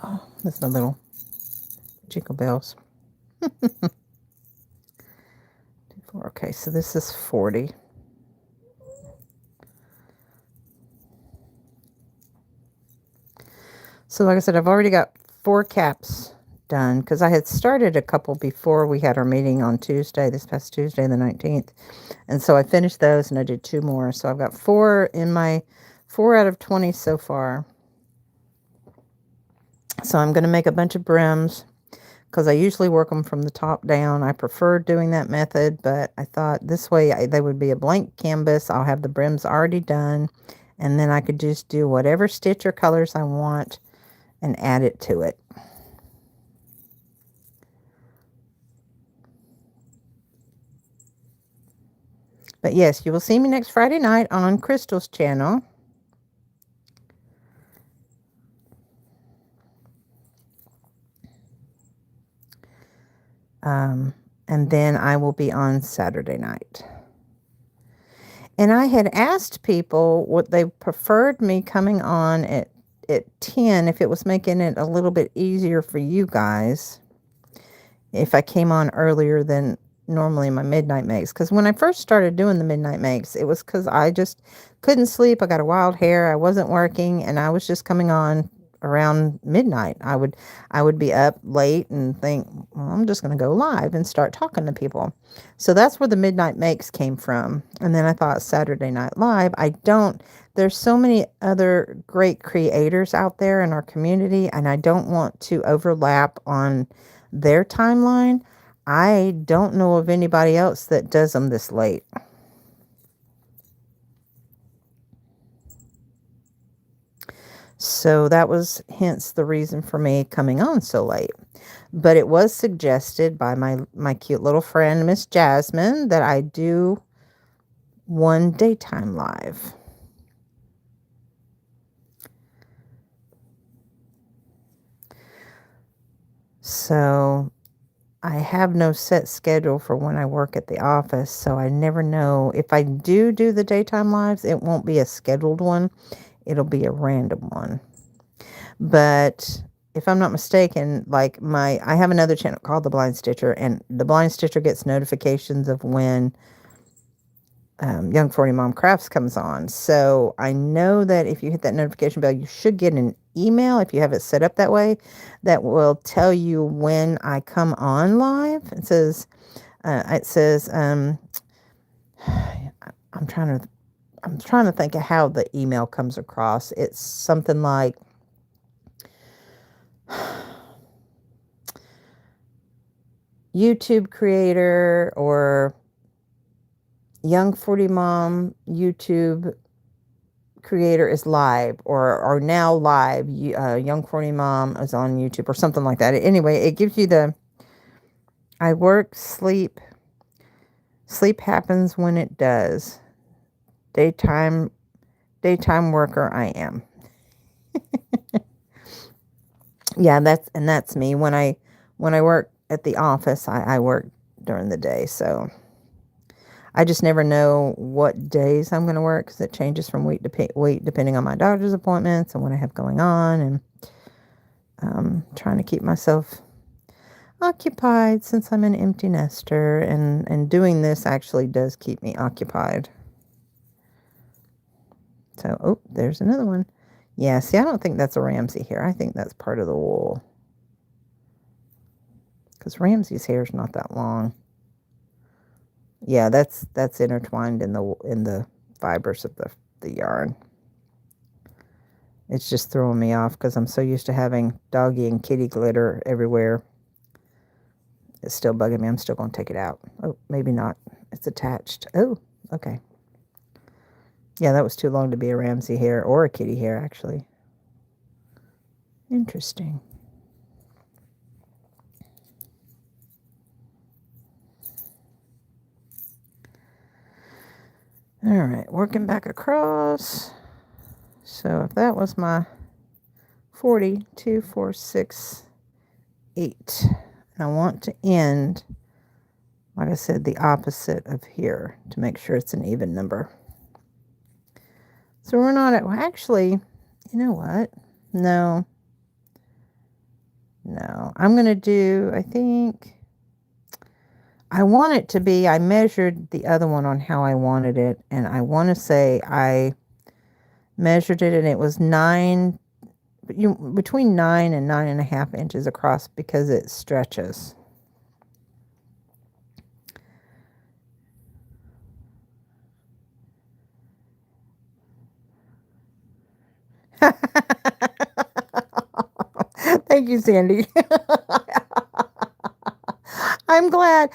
Oh, that's my little jingle bells. Okay, so this is 40. So like I said, I've already got 4 caps done because I had started a couple before we had our meeting on Tuesday, this past Tuesday, the 19th. And so I finished those and I did 2 more. So I've got 4 in my 4 out of 20 so far. So I'm going to make a bunch of brims because I usually work them from the top down. I prefer doing that method, but I thought this way they would be a blank canvas. I'll have the brims already done, and then I could just do whatever stitch or colors I want and add it to it. But yes, you will see me next Friday night on Crystal's channel. And then I will be on Saturday night. And I had asked people what they preferred me coming on at 10, if it was making it a little bit easier for you guys, if I came on earlier than normally my midnight makes. Because when I first started doing the midnight makes, it was because I just couldn't sleep. I got a wild hair. I wasn't working, and I was just coming on around midnight. I would be up late and think, well, I'm just going to go live and start talking to people. So that's where the midnight makes came from. And then I thought Saturday Night Live, there's so many other great creators out there in our community, and I don't want to overlap on their timeline. I don't know of anybody else that does them this late. So that was hence the reason for me coming on so late. But it was suggested by my cute little friend, Miss Jasmine, that I do one daytime live. So I have no set schedule for when I work at the office, so I never know. If I do the daytime lives, it won't be a scheduled one. it'll be a random one. But if I'm not mistaken, like I have another channel called The Blind Stitcher, and The Blind Stitcher gets notifications of when Young 40 Mom Crafts comes on. So I know that if you hit that notification bell, you should get an email if you have it set up that way that will tell you when I come on live. It says, I'm trying to think of how the email comes across. It's something like, YouTube creator or Young 40 Mom YouTube creator is live or now live. Young 40 Mom is on YouTube or something like that. Anyway, it gives you I work, sleep happens when it does. Daytime worker I am. Yeah, that's me. When I work at the office, I work during the day, so I just never know what days I'm going to work because it changes from week to week depending on my doctor's appointments and what I have going on, and trying to keep myself occupied since I'm an empty nester, and doing this actually does keep me occupied. So, oh, there's another one. Yeah, see, I don't think that's a Ramsey hair. I think that's part of the wool. Because Ramsey's hair is not that long. Yeah, that's intertwined in the fibers of the yarn. It's just throwing me off because I'm so used to having doggy and kitty glitter everywhere. It's still bugging me. I'm still going to take it out. Oh, maybe not. It's attached. Oh, okay. Yeah, that was too long to be a Ramsey hair or a kitty hair, actually. Interesting. All right, working back across. So if that was my 40, 2, 4, 6, 8. And I want to end, like I said, the opposite of here to make sure it's an even number. So we're not at, well, actually, you know what? No, I'm going to do, I think, I want it to be, I measured the other one on how I wanted it, and I want to say I measured it and it was between 9 and 9.5 inches across because it stretches. Thank you, Sandy. I'm glad.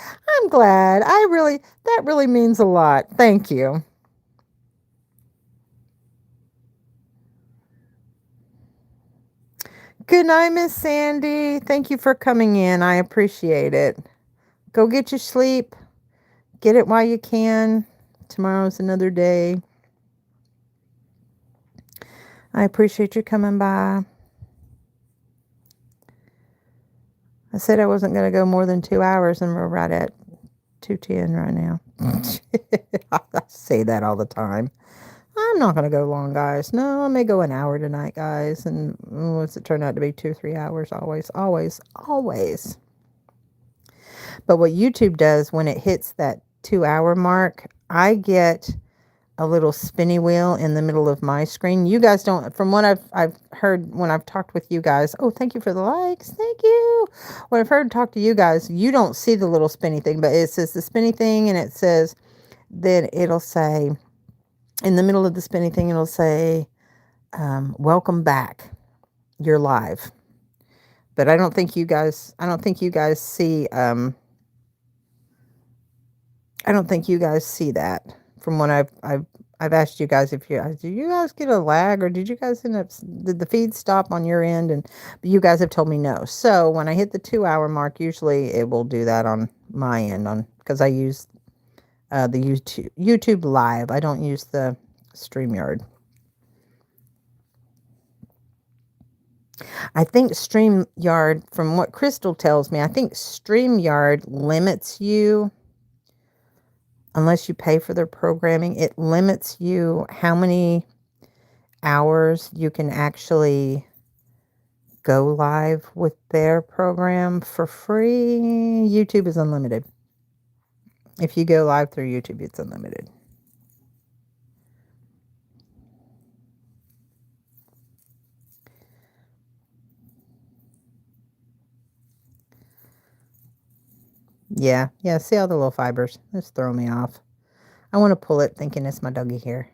That really means a lot. Thank you. Good night, Miss Sandy. Thank you for coming in. I appreciate it. Go get your sleep. Get it while you can. Tomorrow's another day. I appreciate you coming by. I said I wasn't going to go more than 2 hours, and we're right at 2:10 right now. I say that all the time. I'm not going to go long, guys. No, I may go an hour tonight, guys. And what's it turn out to be? 2 or 3 hours? Always. But what YouTube does when it hits that 2-hour mark, I get a little spinny wheel in the middle of my screen. You guys don't, from what I've heard when I've talked with you guys. Oh, thank you for the likes. Thank you. When I've heard talk to you guys, you don't see the little spinny thing, but it says the spinny thing, and it says, then it'll say, in the middle of the spinny thing, it'll say, welcome back. You're live. But I don't think you guys see, I don't think you guys see that. From when I've asked you guys, do you guys get a lag, or did you guys did the feed stop on your end? And you guys have told me no. So when I hit the 2-hour mark, usually it will do that on my end, because I use the YouTube Live. I don't use the StreamYard. I think StreamYard, from what Crystal tells me, I think StreamYard limits you. Unless you pay for their programming, it limits you how many hours, you can actually go live with their program for free. YouTube is unlimited. If you go live through YouTube, it's unlimited. Yeah, see all the little fibers. Just throw me off. I want to pull it thinking it's my doggy hair.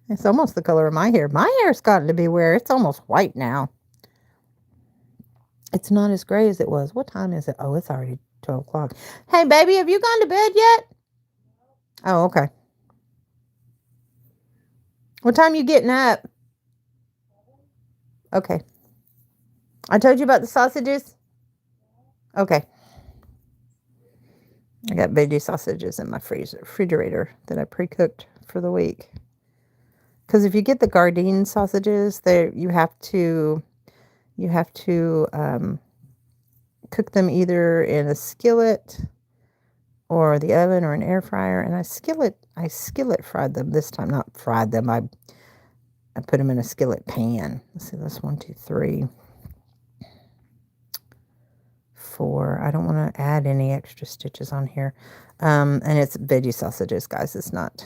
It's almost the color of my hair. My hair's gotten to be where it's almost white now. It's not as gray as it was. What time is it? Oh, it's already 12 o'clock. Hey, baby, have you gone to bed yet? Oh, okay. What time you getting up? Okay. I told you about the sausages? Okay. I got veggie sausages in my refrigerator that I pre-cooked for the week. Because if you get the Gardein sausages, you have to cook them either in a skillet or the oven or an air fryer. And I skillet fried them this time. Not fried them. I put them in a skillet pan. Let's see, that's 1, 2, 3, 4. I don't want to add any extra stitches on here. And it's veggie sausages, guys. It's not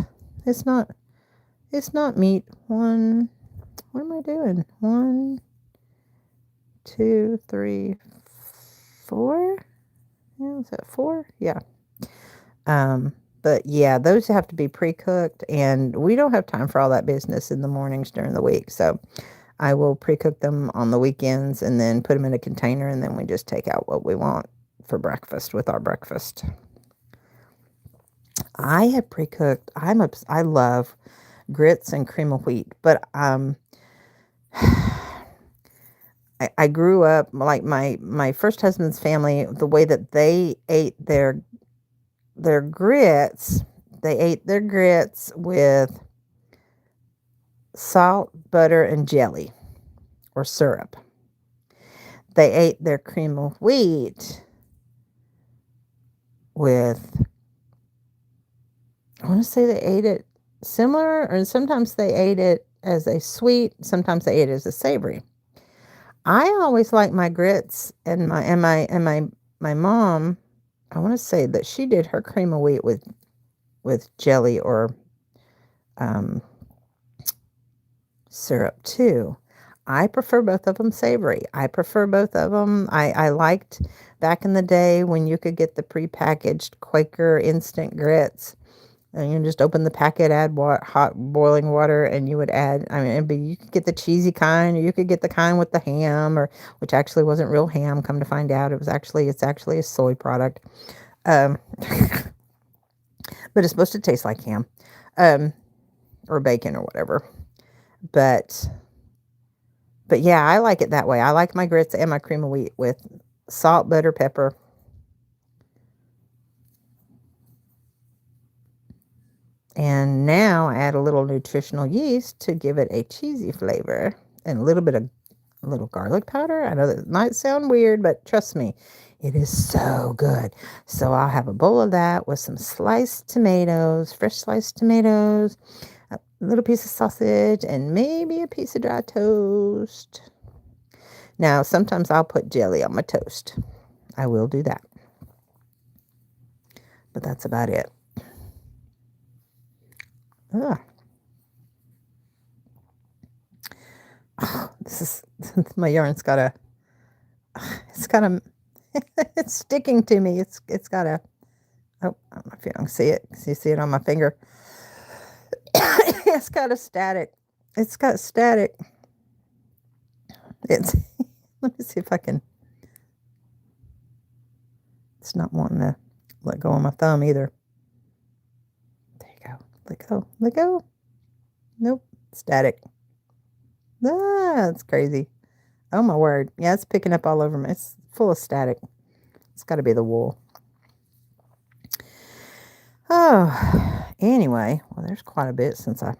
meat. What am I doing? 1, 2, 3, 4. Yeah, is that 4? Yeah. But yeah, those have to be pre-cooked, and we don't have time for all that business in the mornings during the week. So I will pre-cook them on the weekends and then put them in a container, and then we just take out what we want for breakfast with our breakfast. I have pre-cooked. I love grits and cream of wheat, but I grew up like my first husband's family, the way that they ate their grits. They ate their grits with salt, butter, and jelly or syrup. They ate their cream of wheat with, I want to say they ate it similar, or sometimes they ate it as a sweet, sometimes they ate it as a savory. I always like my grits and my mom, I want to say that she did her cream of wheat with jelly or syrup too. I prefer both of them savory. I prefer both of them. I liked back in the day when you could get the prepackaged Quaker instant grits. And you just open the packet, add hot boiling water, and you would add, you could get the cheesy kind, or you could get the kind with the ham, which actually wasn't real ham, come to find out. It's actually a soy product. But it's supposed to taste like ham, or bacon or whatever. But yeah, I like it that way. I like my grits and my cream of wheat with salt, butter, pepper. And now I add a little nutritional yeast to give it a cheesy flavor and a little garlic powder. I know that might sound weird, but trust me, it is so good. So I'll have a bowl of that with some sliced tomatoes, fresh sliced tomatoes, a little piece of sausage, and maybe a piece of dry toast. Now, sometimes I'll put jelly on my toast. I will do that. But that's about it. Ugh. Oh, my yarn's it's sticking to me. It's got a, oh, I don't know if you can see it. You see it on my finger. It's got static. Let me see if I can, it's not wanting to let go of my thumb either. There you go. Let go. Nope. Static. Ah, that's crazy. Oh my word. Yeah, it's picking up all over me. It's full of static. It's got to be the wool. Oh, anyway. Well, there's quite a bit since I've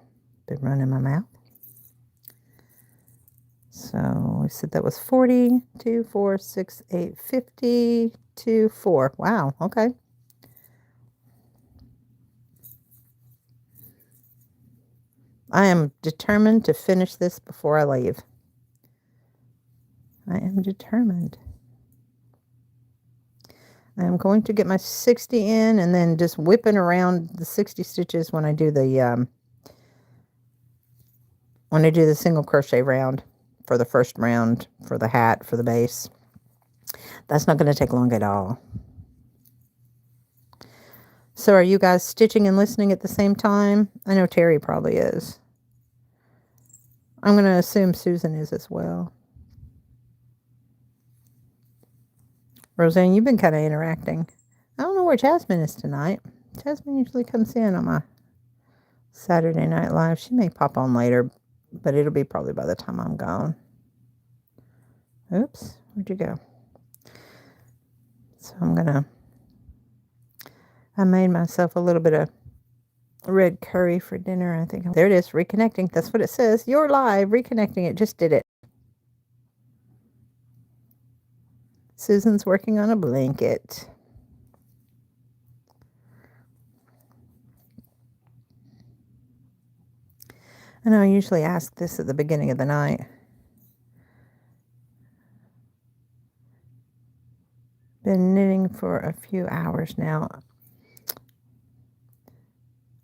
been running my mouth. So we said that was 40, 2, 4, 6, 8, 50, 2, 4. Wow. Okay. I am determined to finish this before I leave. I am determined. I am going to get my 60 in and then just whipping around the 60 stitches when I do the single crochet round for the first round for the hat for the base. That's not going to take long at all. So are you guys stitching and listening at the same time? I know Terry probably is. I'm going to assume Susan is as well. Roseanne, you've been kind of interacting. I don't know where Jasmine is tonight. Jasmine usually comes in on my Saturday Night Live. She may pop on later, but it'll be probably by the time I'm gone. Oops, where'd you go? So I made myself a little bit of red curry for dinner. I think there it is, reconnecting. That's what it says. You're live, reconnecting. It just did it. Susan's working on a blanket. I know I usually ask this at the beginning of the night. Been knitting for a few hours now.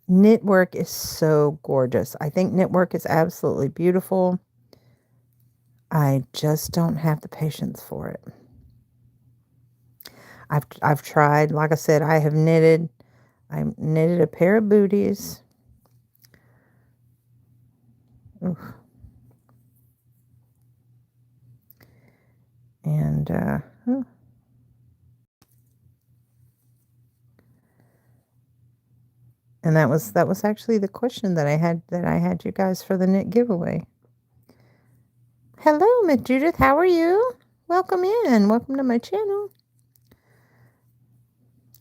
Knit work is so gorgeous. I think knit work is absolutely beautiful. I just don't have the patience for it. I've tried, like I said, I knitted a pair of booties. Oof. And and that was actually the question that I had you guys for the knit giveaway. Hello, Miss Judith. How are you? Welcome in. Welcome to my channel.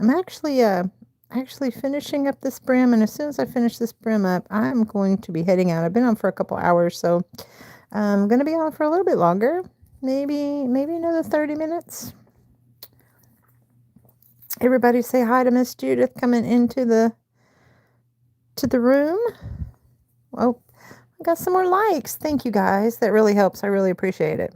I'm actually finishing up this brim, and as soon as I finish this brim up, I'm going to be heading out. I've been on for a couple hours, so I'm going to be on for a little bit longer. Maybe another 30 minutes. Everybody say hi to Miss Judith coming into the room. Oh, I got some more likes. Thank you guys. That really helps. I really appreciate it.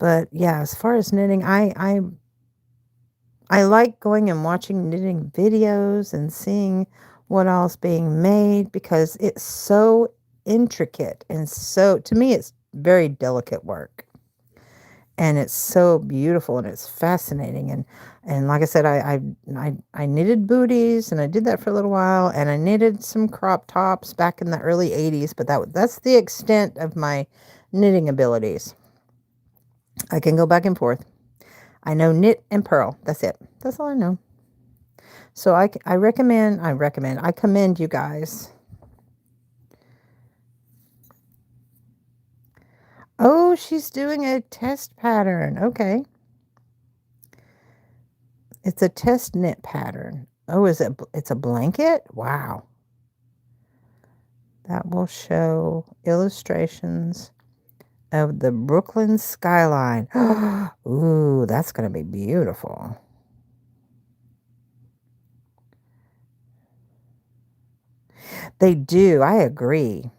But yeah, as far as knitting, I like going and watching knitting videos and seeing what all's being made, because it's so intricate, and so, to me, it's very delicate work. And it's so beautiful, and it's fascinating. And like I said, I knitted booties, and I did that for a little while, and I knitted some crop tops back in the early 80s, but that's the extent of my knitting abilities. I can go back and forth. I know knit and purl. That's it. That's all I know. So I commend you guys. Oh, she's doing a test pattern. Okay. It's a test knit pattern. Oh, it's a blanket? Wow. That will show illustrations of the Brooklyn skyline. Ooh, that's going to be beautiful. They do. I agree.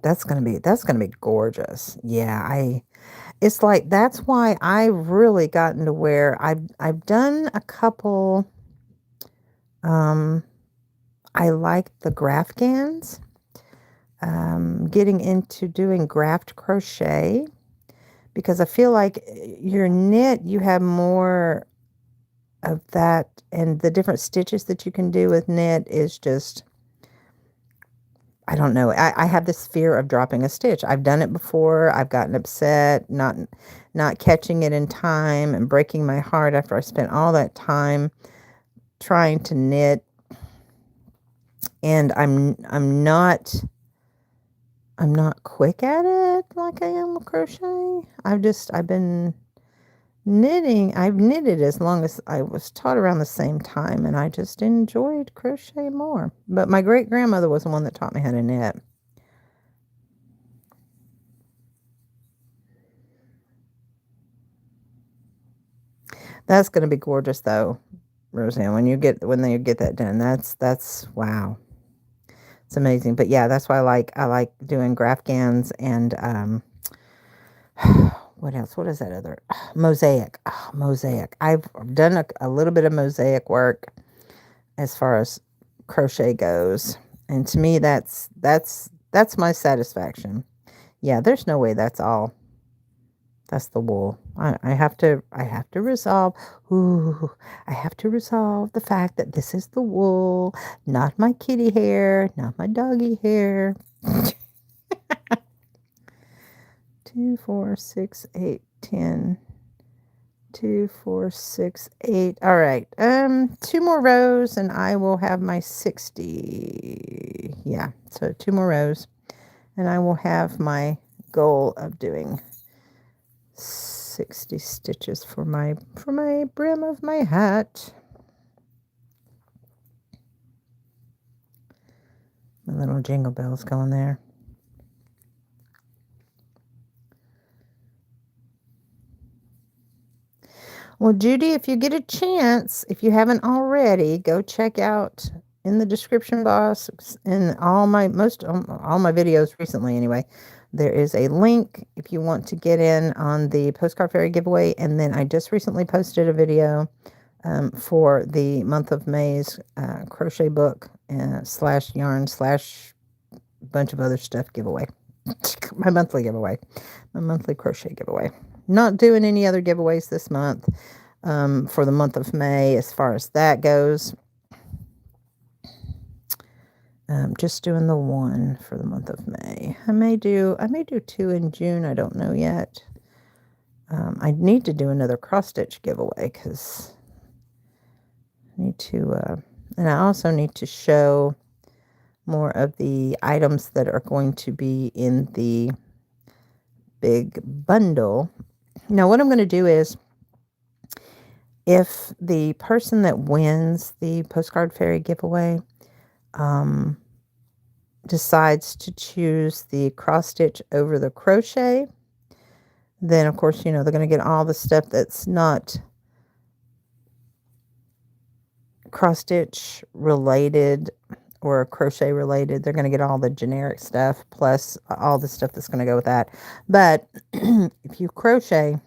That's going to be gorgeous. Yeah, it's like, that's why I've really gotten to where I've done a couple. I like the Graphgans. Getting into doing graft crochet, because I feel like your knit, you have more of that, and the different stitches that you can do with knit is just, I don't know. I have this fear of dropping a stitch. I've done it before. I've gotten upset, not catching it in time, and breaking my heart after I spent all that time trying to knit. And I'm not quick at it like I am with crochet. I've been knitting. I've knitted as long as I was taught around the same time, and I just enjoyed crochet more. But my great grandmother was the one that taught me how to knit. That's going to be gorgeous though, Roseanne. When you get that done, that's wow. It's amazing. But yeah, that's why I like doing Grafgans and what else? What is that other? Mosaic. Oh, mosaic. I've done a little bit of mosaic work as far as crochet goes. And to me that's my satisfaction. Yeah, there's no way that's all. That's the wool. I have to resolve. Ooh, I have to resolve the fact that this is the wool, not my kitty hair, not my doggy hair. 2, 4, 6, 8, 10. 2, 4, 6, 8. All right. 2 more rows and I will have my 60. Yeah. So 2 more rows and I will have my goal of doing 60 stitches for my brim of my hat. My little jingle bells going there. Well, Judy, if you get a chance, if you haven't already, go check out in the description box in all my videos recently anyway. There is a link if you want to get in on the postcard fairy giveaway, and then I just recently posted a video for the month of May's crochet book slash yarn slash bunch of other stuff giveaway. My monthly giveaway, my monthly crochet giveaway. Not doing any other giveaways this month for the month of May as far as that goes. Just doing the one for the month of May. I may do 2 in June. I don't know yet. I need to do another cross stitch giveaway because I need to, and I also need to show more of the items that are going to be in the big bundle. Now, what I'm going to do is, if the person that wins the postcard fairy giveaway decides to choose the cross stitch over the crochet, then of course, they're going to get all the stuff that's not cross stitch related or crochet related. They're going to get all the generic stuff plus all the stuff that's going to go with that. But if you crochet,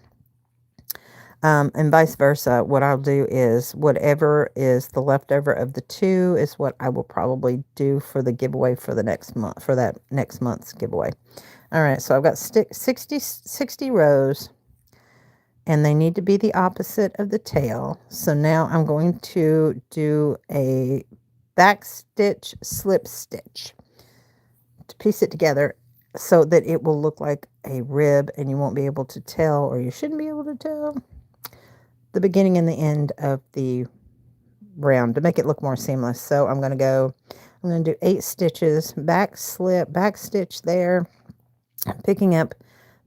and vice versa, what I'll do is whatever is the leftover of the 2 is what I will probably do for the giveaway for the next month, for that next month's giveaway. All right, so I've got 60 rows, and they need to be the opposite of the tail. So now I'm going to do a back stitch, slip stitch to piece it together so that it will look like a rib, and you won't be able to tell, or you shouldn't be able to tell, the beginning and the end of the round to make it look more seamless. So I'm going to do 8 stitches, back slip, back stitch there, picking up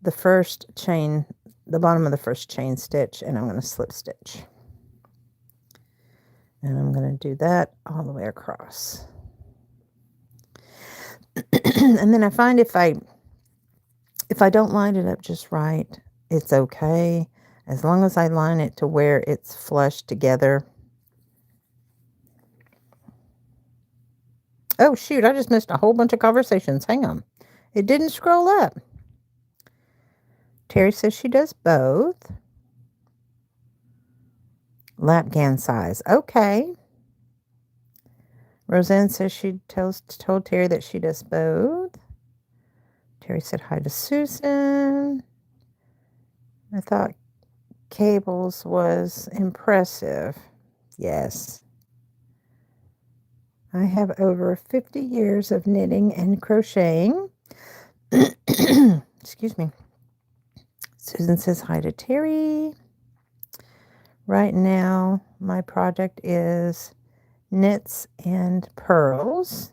the first chain, the bottom of the first chain stitch, and I'm going to slip stitch. And I'm going to do that all the way across. And then I find if I don't line it up just right, it's okay. As long as I line it to where it's flush together. Oh, shoot, I just missed a whole bunch of conversations. Hang on. It didn't scroll up. Terry says she does both. Lapgan size. Okay. Roseanne says she told Terry that she does both. Terry said hi to Susan. I thought cables was impressive. Yes. I have over 50 years of knitting and crocheting. Excuse me. Susan says hi to Terry. Right now, my project is knits and pearls.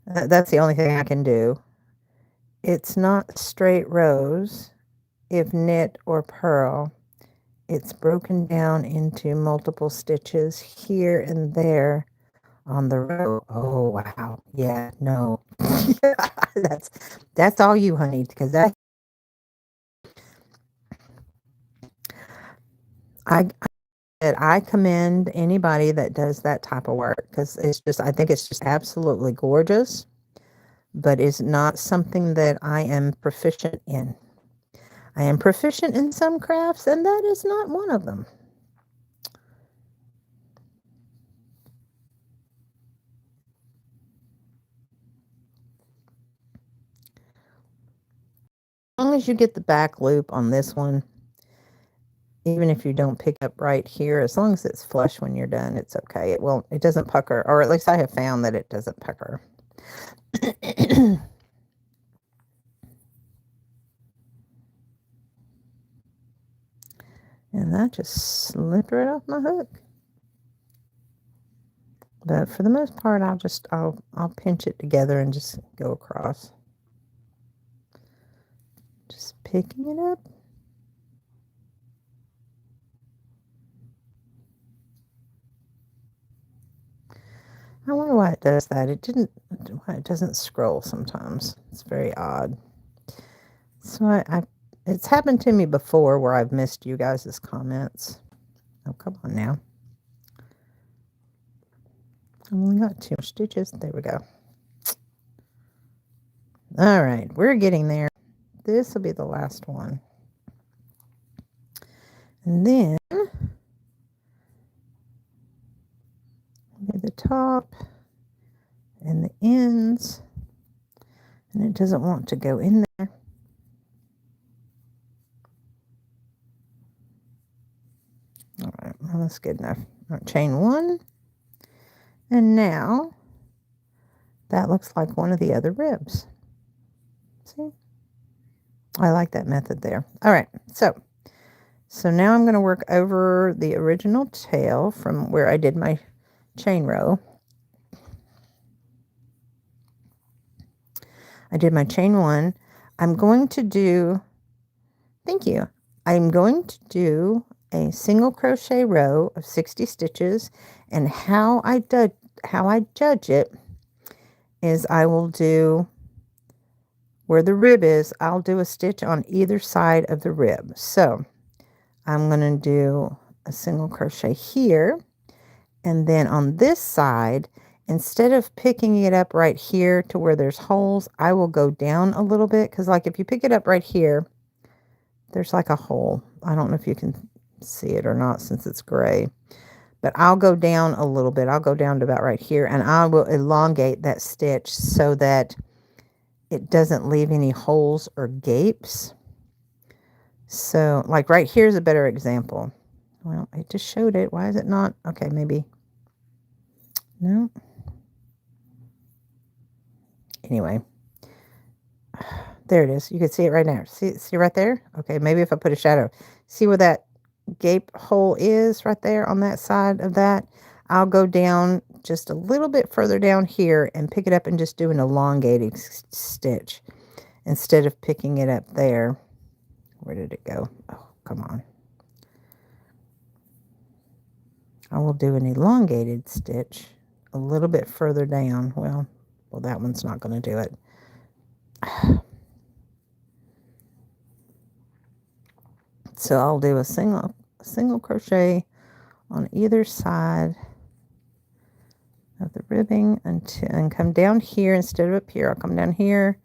That's the only thing I can do. It's not straight rows. If knit or purl, it's broken down into multiple stitches here and there on the row. Oh, wow. Yeah, no. That's all you, honey, because I commend anybody that does that type of work because I think it's just absolutely gorgeous, but it's not something that I am proficient in. I am proficient in some crafts, and that is not one of them. As long as you get the back loop on this one, even if you don't pick up right here, as long as it's flush when you're done, it's okay. It doesn't pucker, or at least I have found that it doesn't pucker. And that just slipped right off my hook. But for the most part, I'll pinch it together and just go across. Just picking it up. I wonder why it does that. Why it doesn't scroll sometimes. It's very odd. So it's happened to me before where I've missed you guys' comments. Oh, come on now. I only got 2 stitches. There we go. All right, we're getting there. This will be the last one. And then the top and the ends. And it doesn't want to go in there. All right, well, that's good enough. All right, chain 1. And now that looks like one of the other ribs. See? I like that method there. All right, so now I'm going to work over the original tail from where I did my chain row. I did my chain 1. I'm going to do, thank you, I'm going to do a single crochet row of 60 stitches, and how I judge it is I will do, where the rib is, I'll do a stitch on either side of the rib. So I'm going to do a single crochet here, and then on this side, instead of picking it up right here to where there's holes, I will go down a little bit, because like if you pick it up right here, there's like a hole. I don't know if you can see it or not since it's gray, but I'll go down a little bit. I'll go down to about right here, and I will elongate that stitch so that it doesn't leave any holes or gapes. So like right here is a better example. Well, I just showed it. Why is it not? Okay, maybe. No. Anyway, there it is. You can see it right now. See right there? Okay, maybe if I put a shadow. See where that gape hole is right there on that side of that? I'll go down just a little bit further down here and pick it up and just do an elongated stitch instead of picking it up there. Where did it go? Oh, come on. I will do an elongated stitch a little bit further down. Well, that one's not going to do it. So I'll do a single crochet on either side of the ribbing and come down here instead of up here. I'll come down here,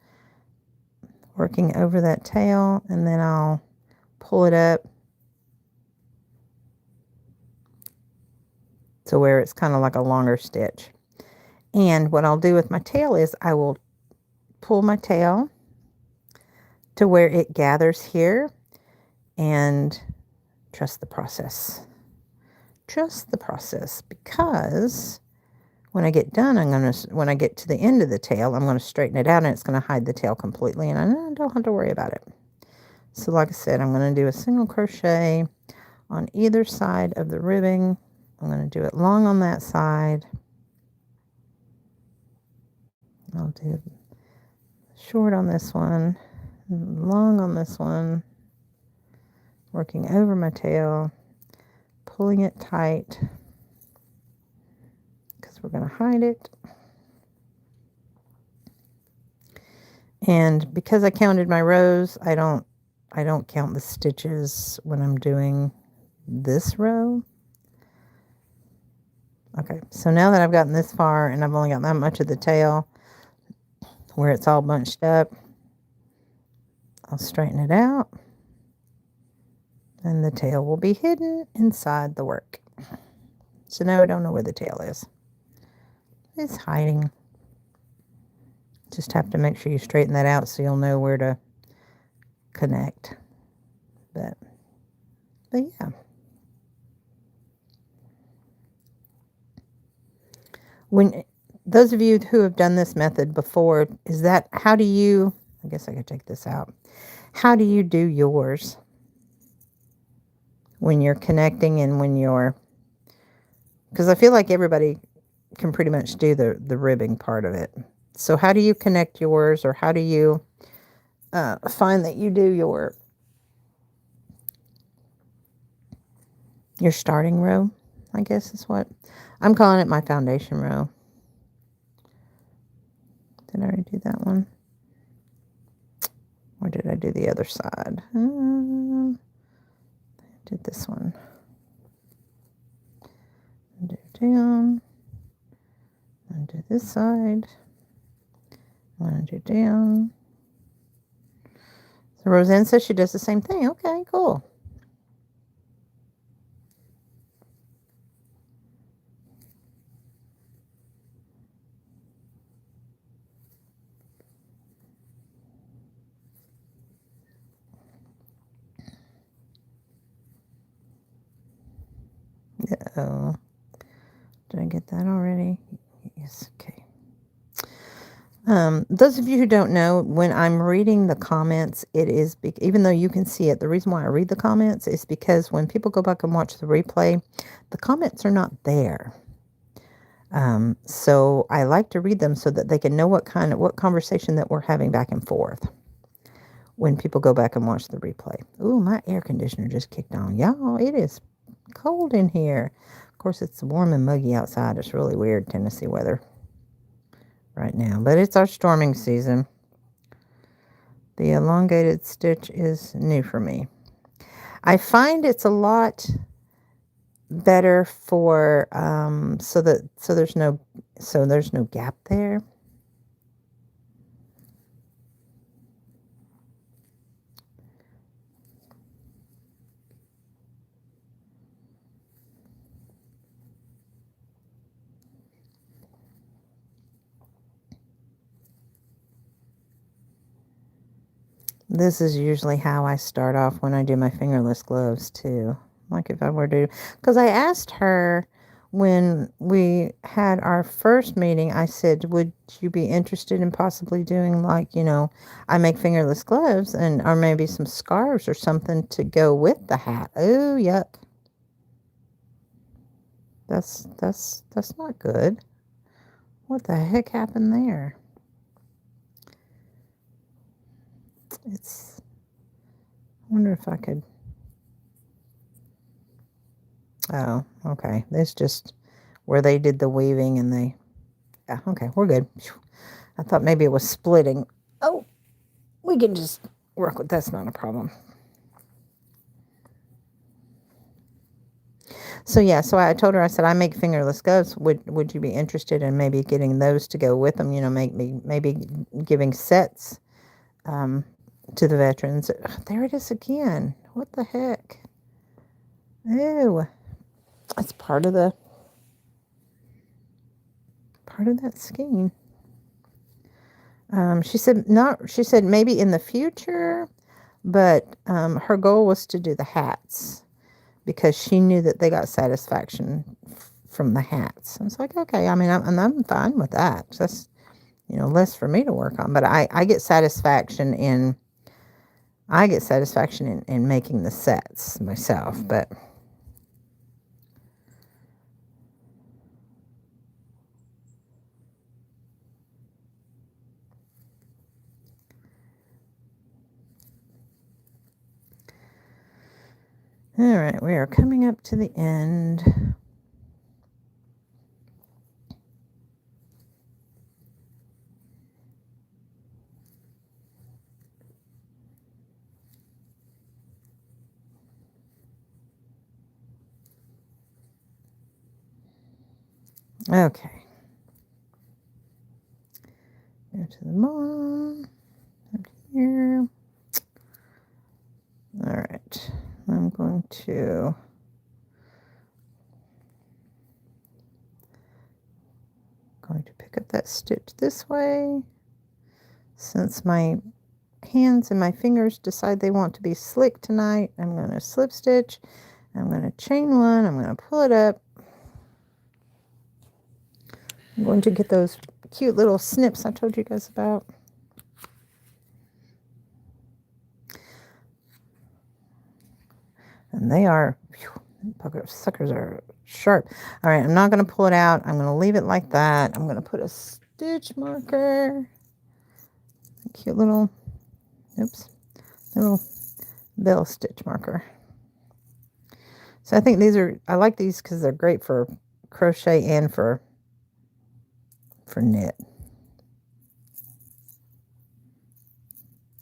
working over that tail, and then I'll pull it up to where it's kind of like a longer stitch. And what I'll do with my tail is I will pull my tail to where it gathers here, and trust the process. Trust the process, because when I get done, when I get to the end of the tail, I'm going to straighten it out, and it's going to hide the tail completely, and I don't have to worry about it. So like I said, I'm going to do a single crochet on either side of the ribbing. I'm going to do it long on that side. I'll do short on this one, long on this one, working over my tail, pulling it tight because we're going to hide it. And because I counted my rows, I don't count the stitches when I'm doing this row. Okay, so now that I've gotten this far and I've only got that much of the tail where it's all bunched up, I'll straighten it out and the tail will be hidden inside the work. So now I don't know where the tail is. It's hiding. Just have to make sure you straighten that out so you'll know where to connect. But yeah. When those of you who have done this method before, how do you, I guess I could take this out. How do you do yours when you're connecting and when you're, because I feel like everybody can pretty much do the ribbing part of it. So how do you connect yours, or how do you find that you do your starting row, I guess is what I'm calling it, my foundation row. Did I already do that one? Or did I do the other side? I did this one. Undo down. Undo this side. Undo down. So Roseanne says she does the same thing. Okay, cool. Uh-oh. Did I get that already? Yes, okay. Those of you who don't know, when I'm reading the comments, it is, even though you can see it, the reason why I read the comments is because when people go back and watch the replay, the comments are not there. So I like to read them so that they can know what conversation that we're having back and forth when people go back and watch the replay. Ooh, my air conditioner just kicked on. Y'all, it is cold in here. Of course, it's warm and muggy outside. It's really weird Tennessee weather right now, but it's our storming season. The elongated stitch is new for me. I find it's a lot better for so there's no gap there. This is usually how I start off when I do my fingerless gloves too. Like if I were to, because I asked her when we had our first meeting, I said, would you be interested in possibly doing, like, I make fingerless gloves or maybe some scarves or something to go with the hat. Oh, yuck. That's not good. What the heck happened there? I wonder if I could. Oh, okay. That's just where they did the weaving and yeah, okay, we're good. I thought maybe it was splitting. Oh, we can just work with, that's not a problem. So yeah, so I told her, I said, I make fingerless gloves. Would you be interested in maybe getting those to go with them? Maybe giving sets to the veterans. There it is again. What the heck? Ew. That's part of that skein. She said maybe in the future, but her goal was to do the hats because she knew that they got satisfaction from the hats. I was like, okay, I mean, I'm fine with that. That's, less for me to work on, but I get satisfaction in making the sets myself, but all right, we are coming up to the end. Okay. Go to the bottom. Up here. All right. I'm going to pick up that stitch this way. Since my hands and my fingers decide they want to be slick tonight, I'm going to slip stitch. I'm going to chain one. I'm going to pull it up. I'm going to get those cute little snips I told you guys about. And they are, suckers are sharp. All right, I'm not going to pull it out. I'm going to leave it like that. I'm going to put a stitch marker. A cute little, little bell stitch marker. So I think these are, I like these because they're great for crochet and for knit.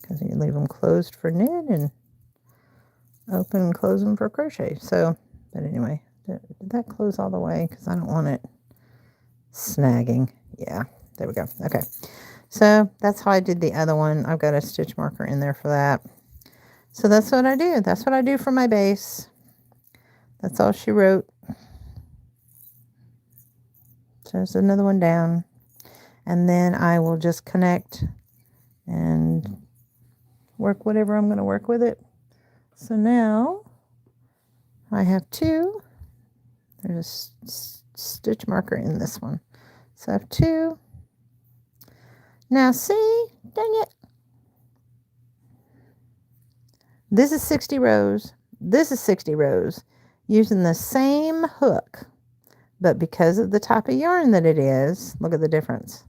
Because you leave them closed for knit and open and close them for crochet. So, but anyway, did that close all the way? Because I don't want it snagging. Yeah, there we go. Okay, so that's how I did the other one. I've got a stitch marker in there for that. So that's what I do. That's what I do for my base. That's all she wrote. So there's another one down. And then I will just connect and work whatever I'm going to work with it. So now I have two. There's a stitch marker in this one. So I have two. Now see, dang it. This is 60 rows. This is 60 rows using the same hook. But because of the type of yarn that it is, look at the difference.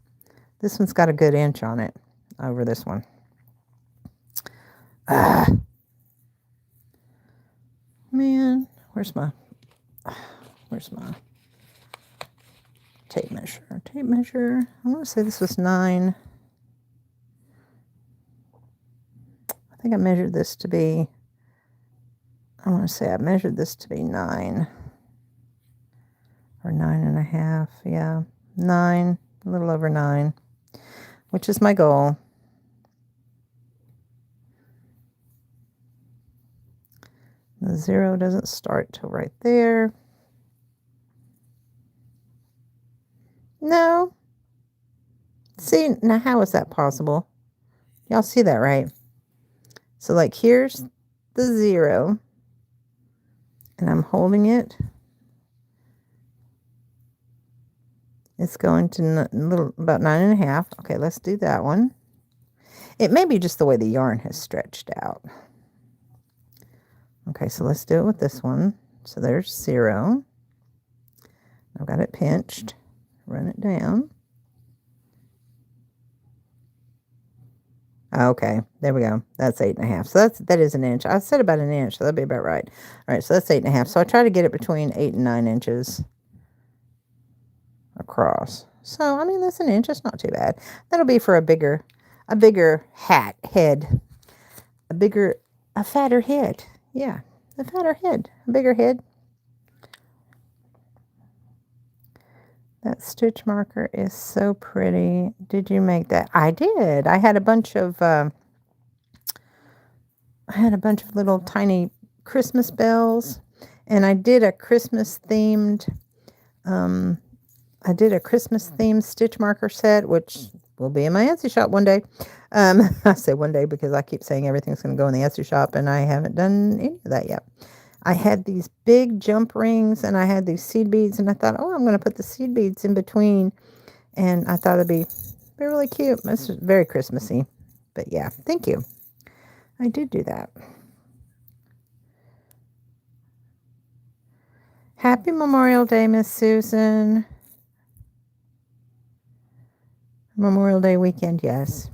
This one's got a good inch on it over this one. Man, where's my tape measure? Tape measure. I want to say this was 9. I think I measured this to be, I want to say I measured this to be 9 or 9.5. Yeah, 9, a little over 9, which is my goal. The 0 doesn't start till right there. No. See, now how is that possible? Y'all see that, right? So like here's the 0 and I'm holding it. It's going to about 9.5. Okay, let's do that one. It may be just the way the yarn has stretched out. Okay, so let's do it with this one. So there's 0. I've got it pinched. Run it down. Okay, there we go. That's 8.5. So that is an inch. I said about an inch, so that'd be about right. All right, so that's 8.5. So I try to get it between 8 and 9 inches across. So I mean that's an inch. It's not too bad. That'll be for a bigger hat head, a fatter head. Yeah, a fatter head, a bigger head. That stitch marker is so pretty. Did you make that? I did. I had a bunch of little tiny Christmas bells, and I did a Christmas themed stitch marker set, which will be in my Etsy shop one day. I say one day because I keep saying everything's going to go in the Etsy shop, and I haven't done any of that yet. I had these big jump rings, and I had these seed beads, and I thought, oh, I'm going to put the seed beads in between, and I thought it'd be really cute. It's very Christmassy, but yeah, thank you. I did do that. Happy Memorial Day, Miss Susan. Memorial Day weekend, yes.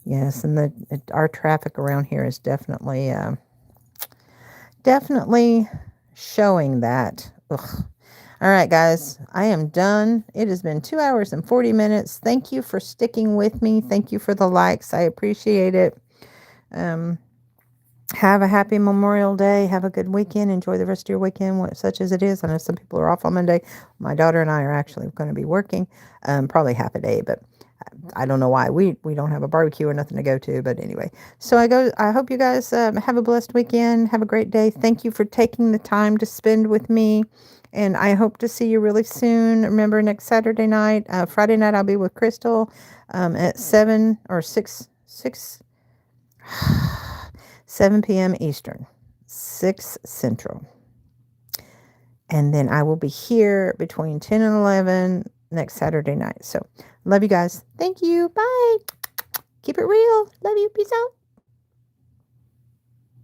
Yes, and our traffic around here is definitely showing that. Ugh. All right, guys, I am done. It has been 2 hours and 40 minutes. Thank you for sticking with me. Thank you for the likes. I appreciate it. Have a happy Memorial Day. Have a good weekend. Enjoy the rest of your weekend, such as it is. I know some people are off on Monday. My daughter and I are actually going to be working, probably half a day, but I don't know why. We don't have a barbecue or nothing to go to, but anyway. So I hope you guys have a blessed weekend. Have a great day. Thank you for taking the time to spend with me. And I hope to see you really soon. Remember, next Saturday night, Friday night, I'll be with Crystal at 7 or 6 7 p.m. Eastern, 6 Central. And then I will be here between 10 and 11 next Saturday night. So love you guys. Thank you. Bye. Keep it real. Love you. Peace out.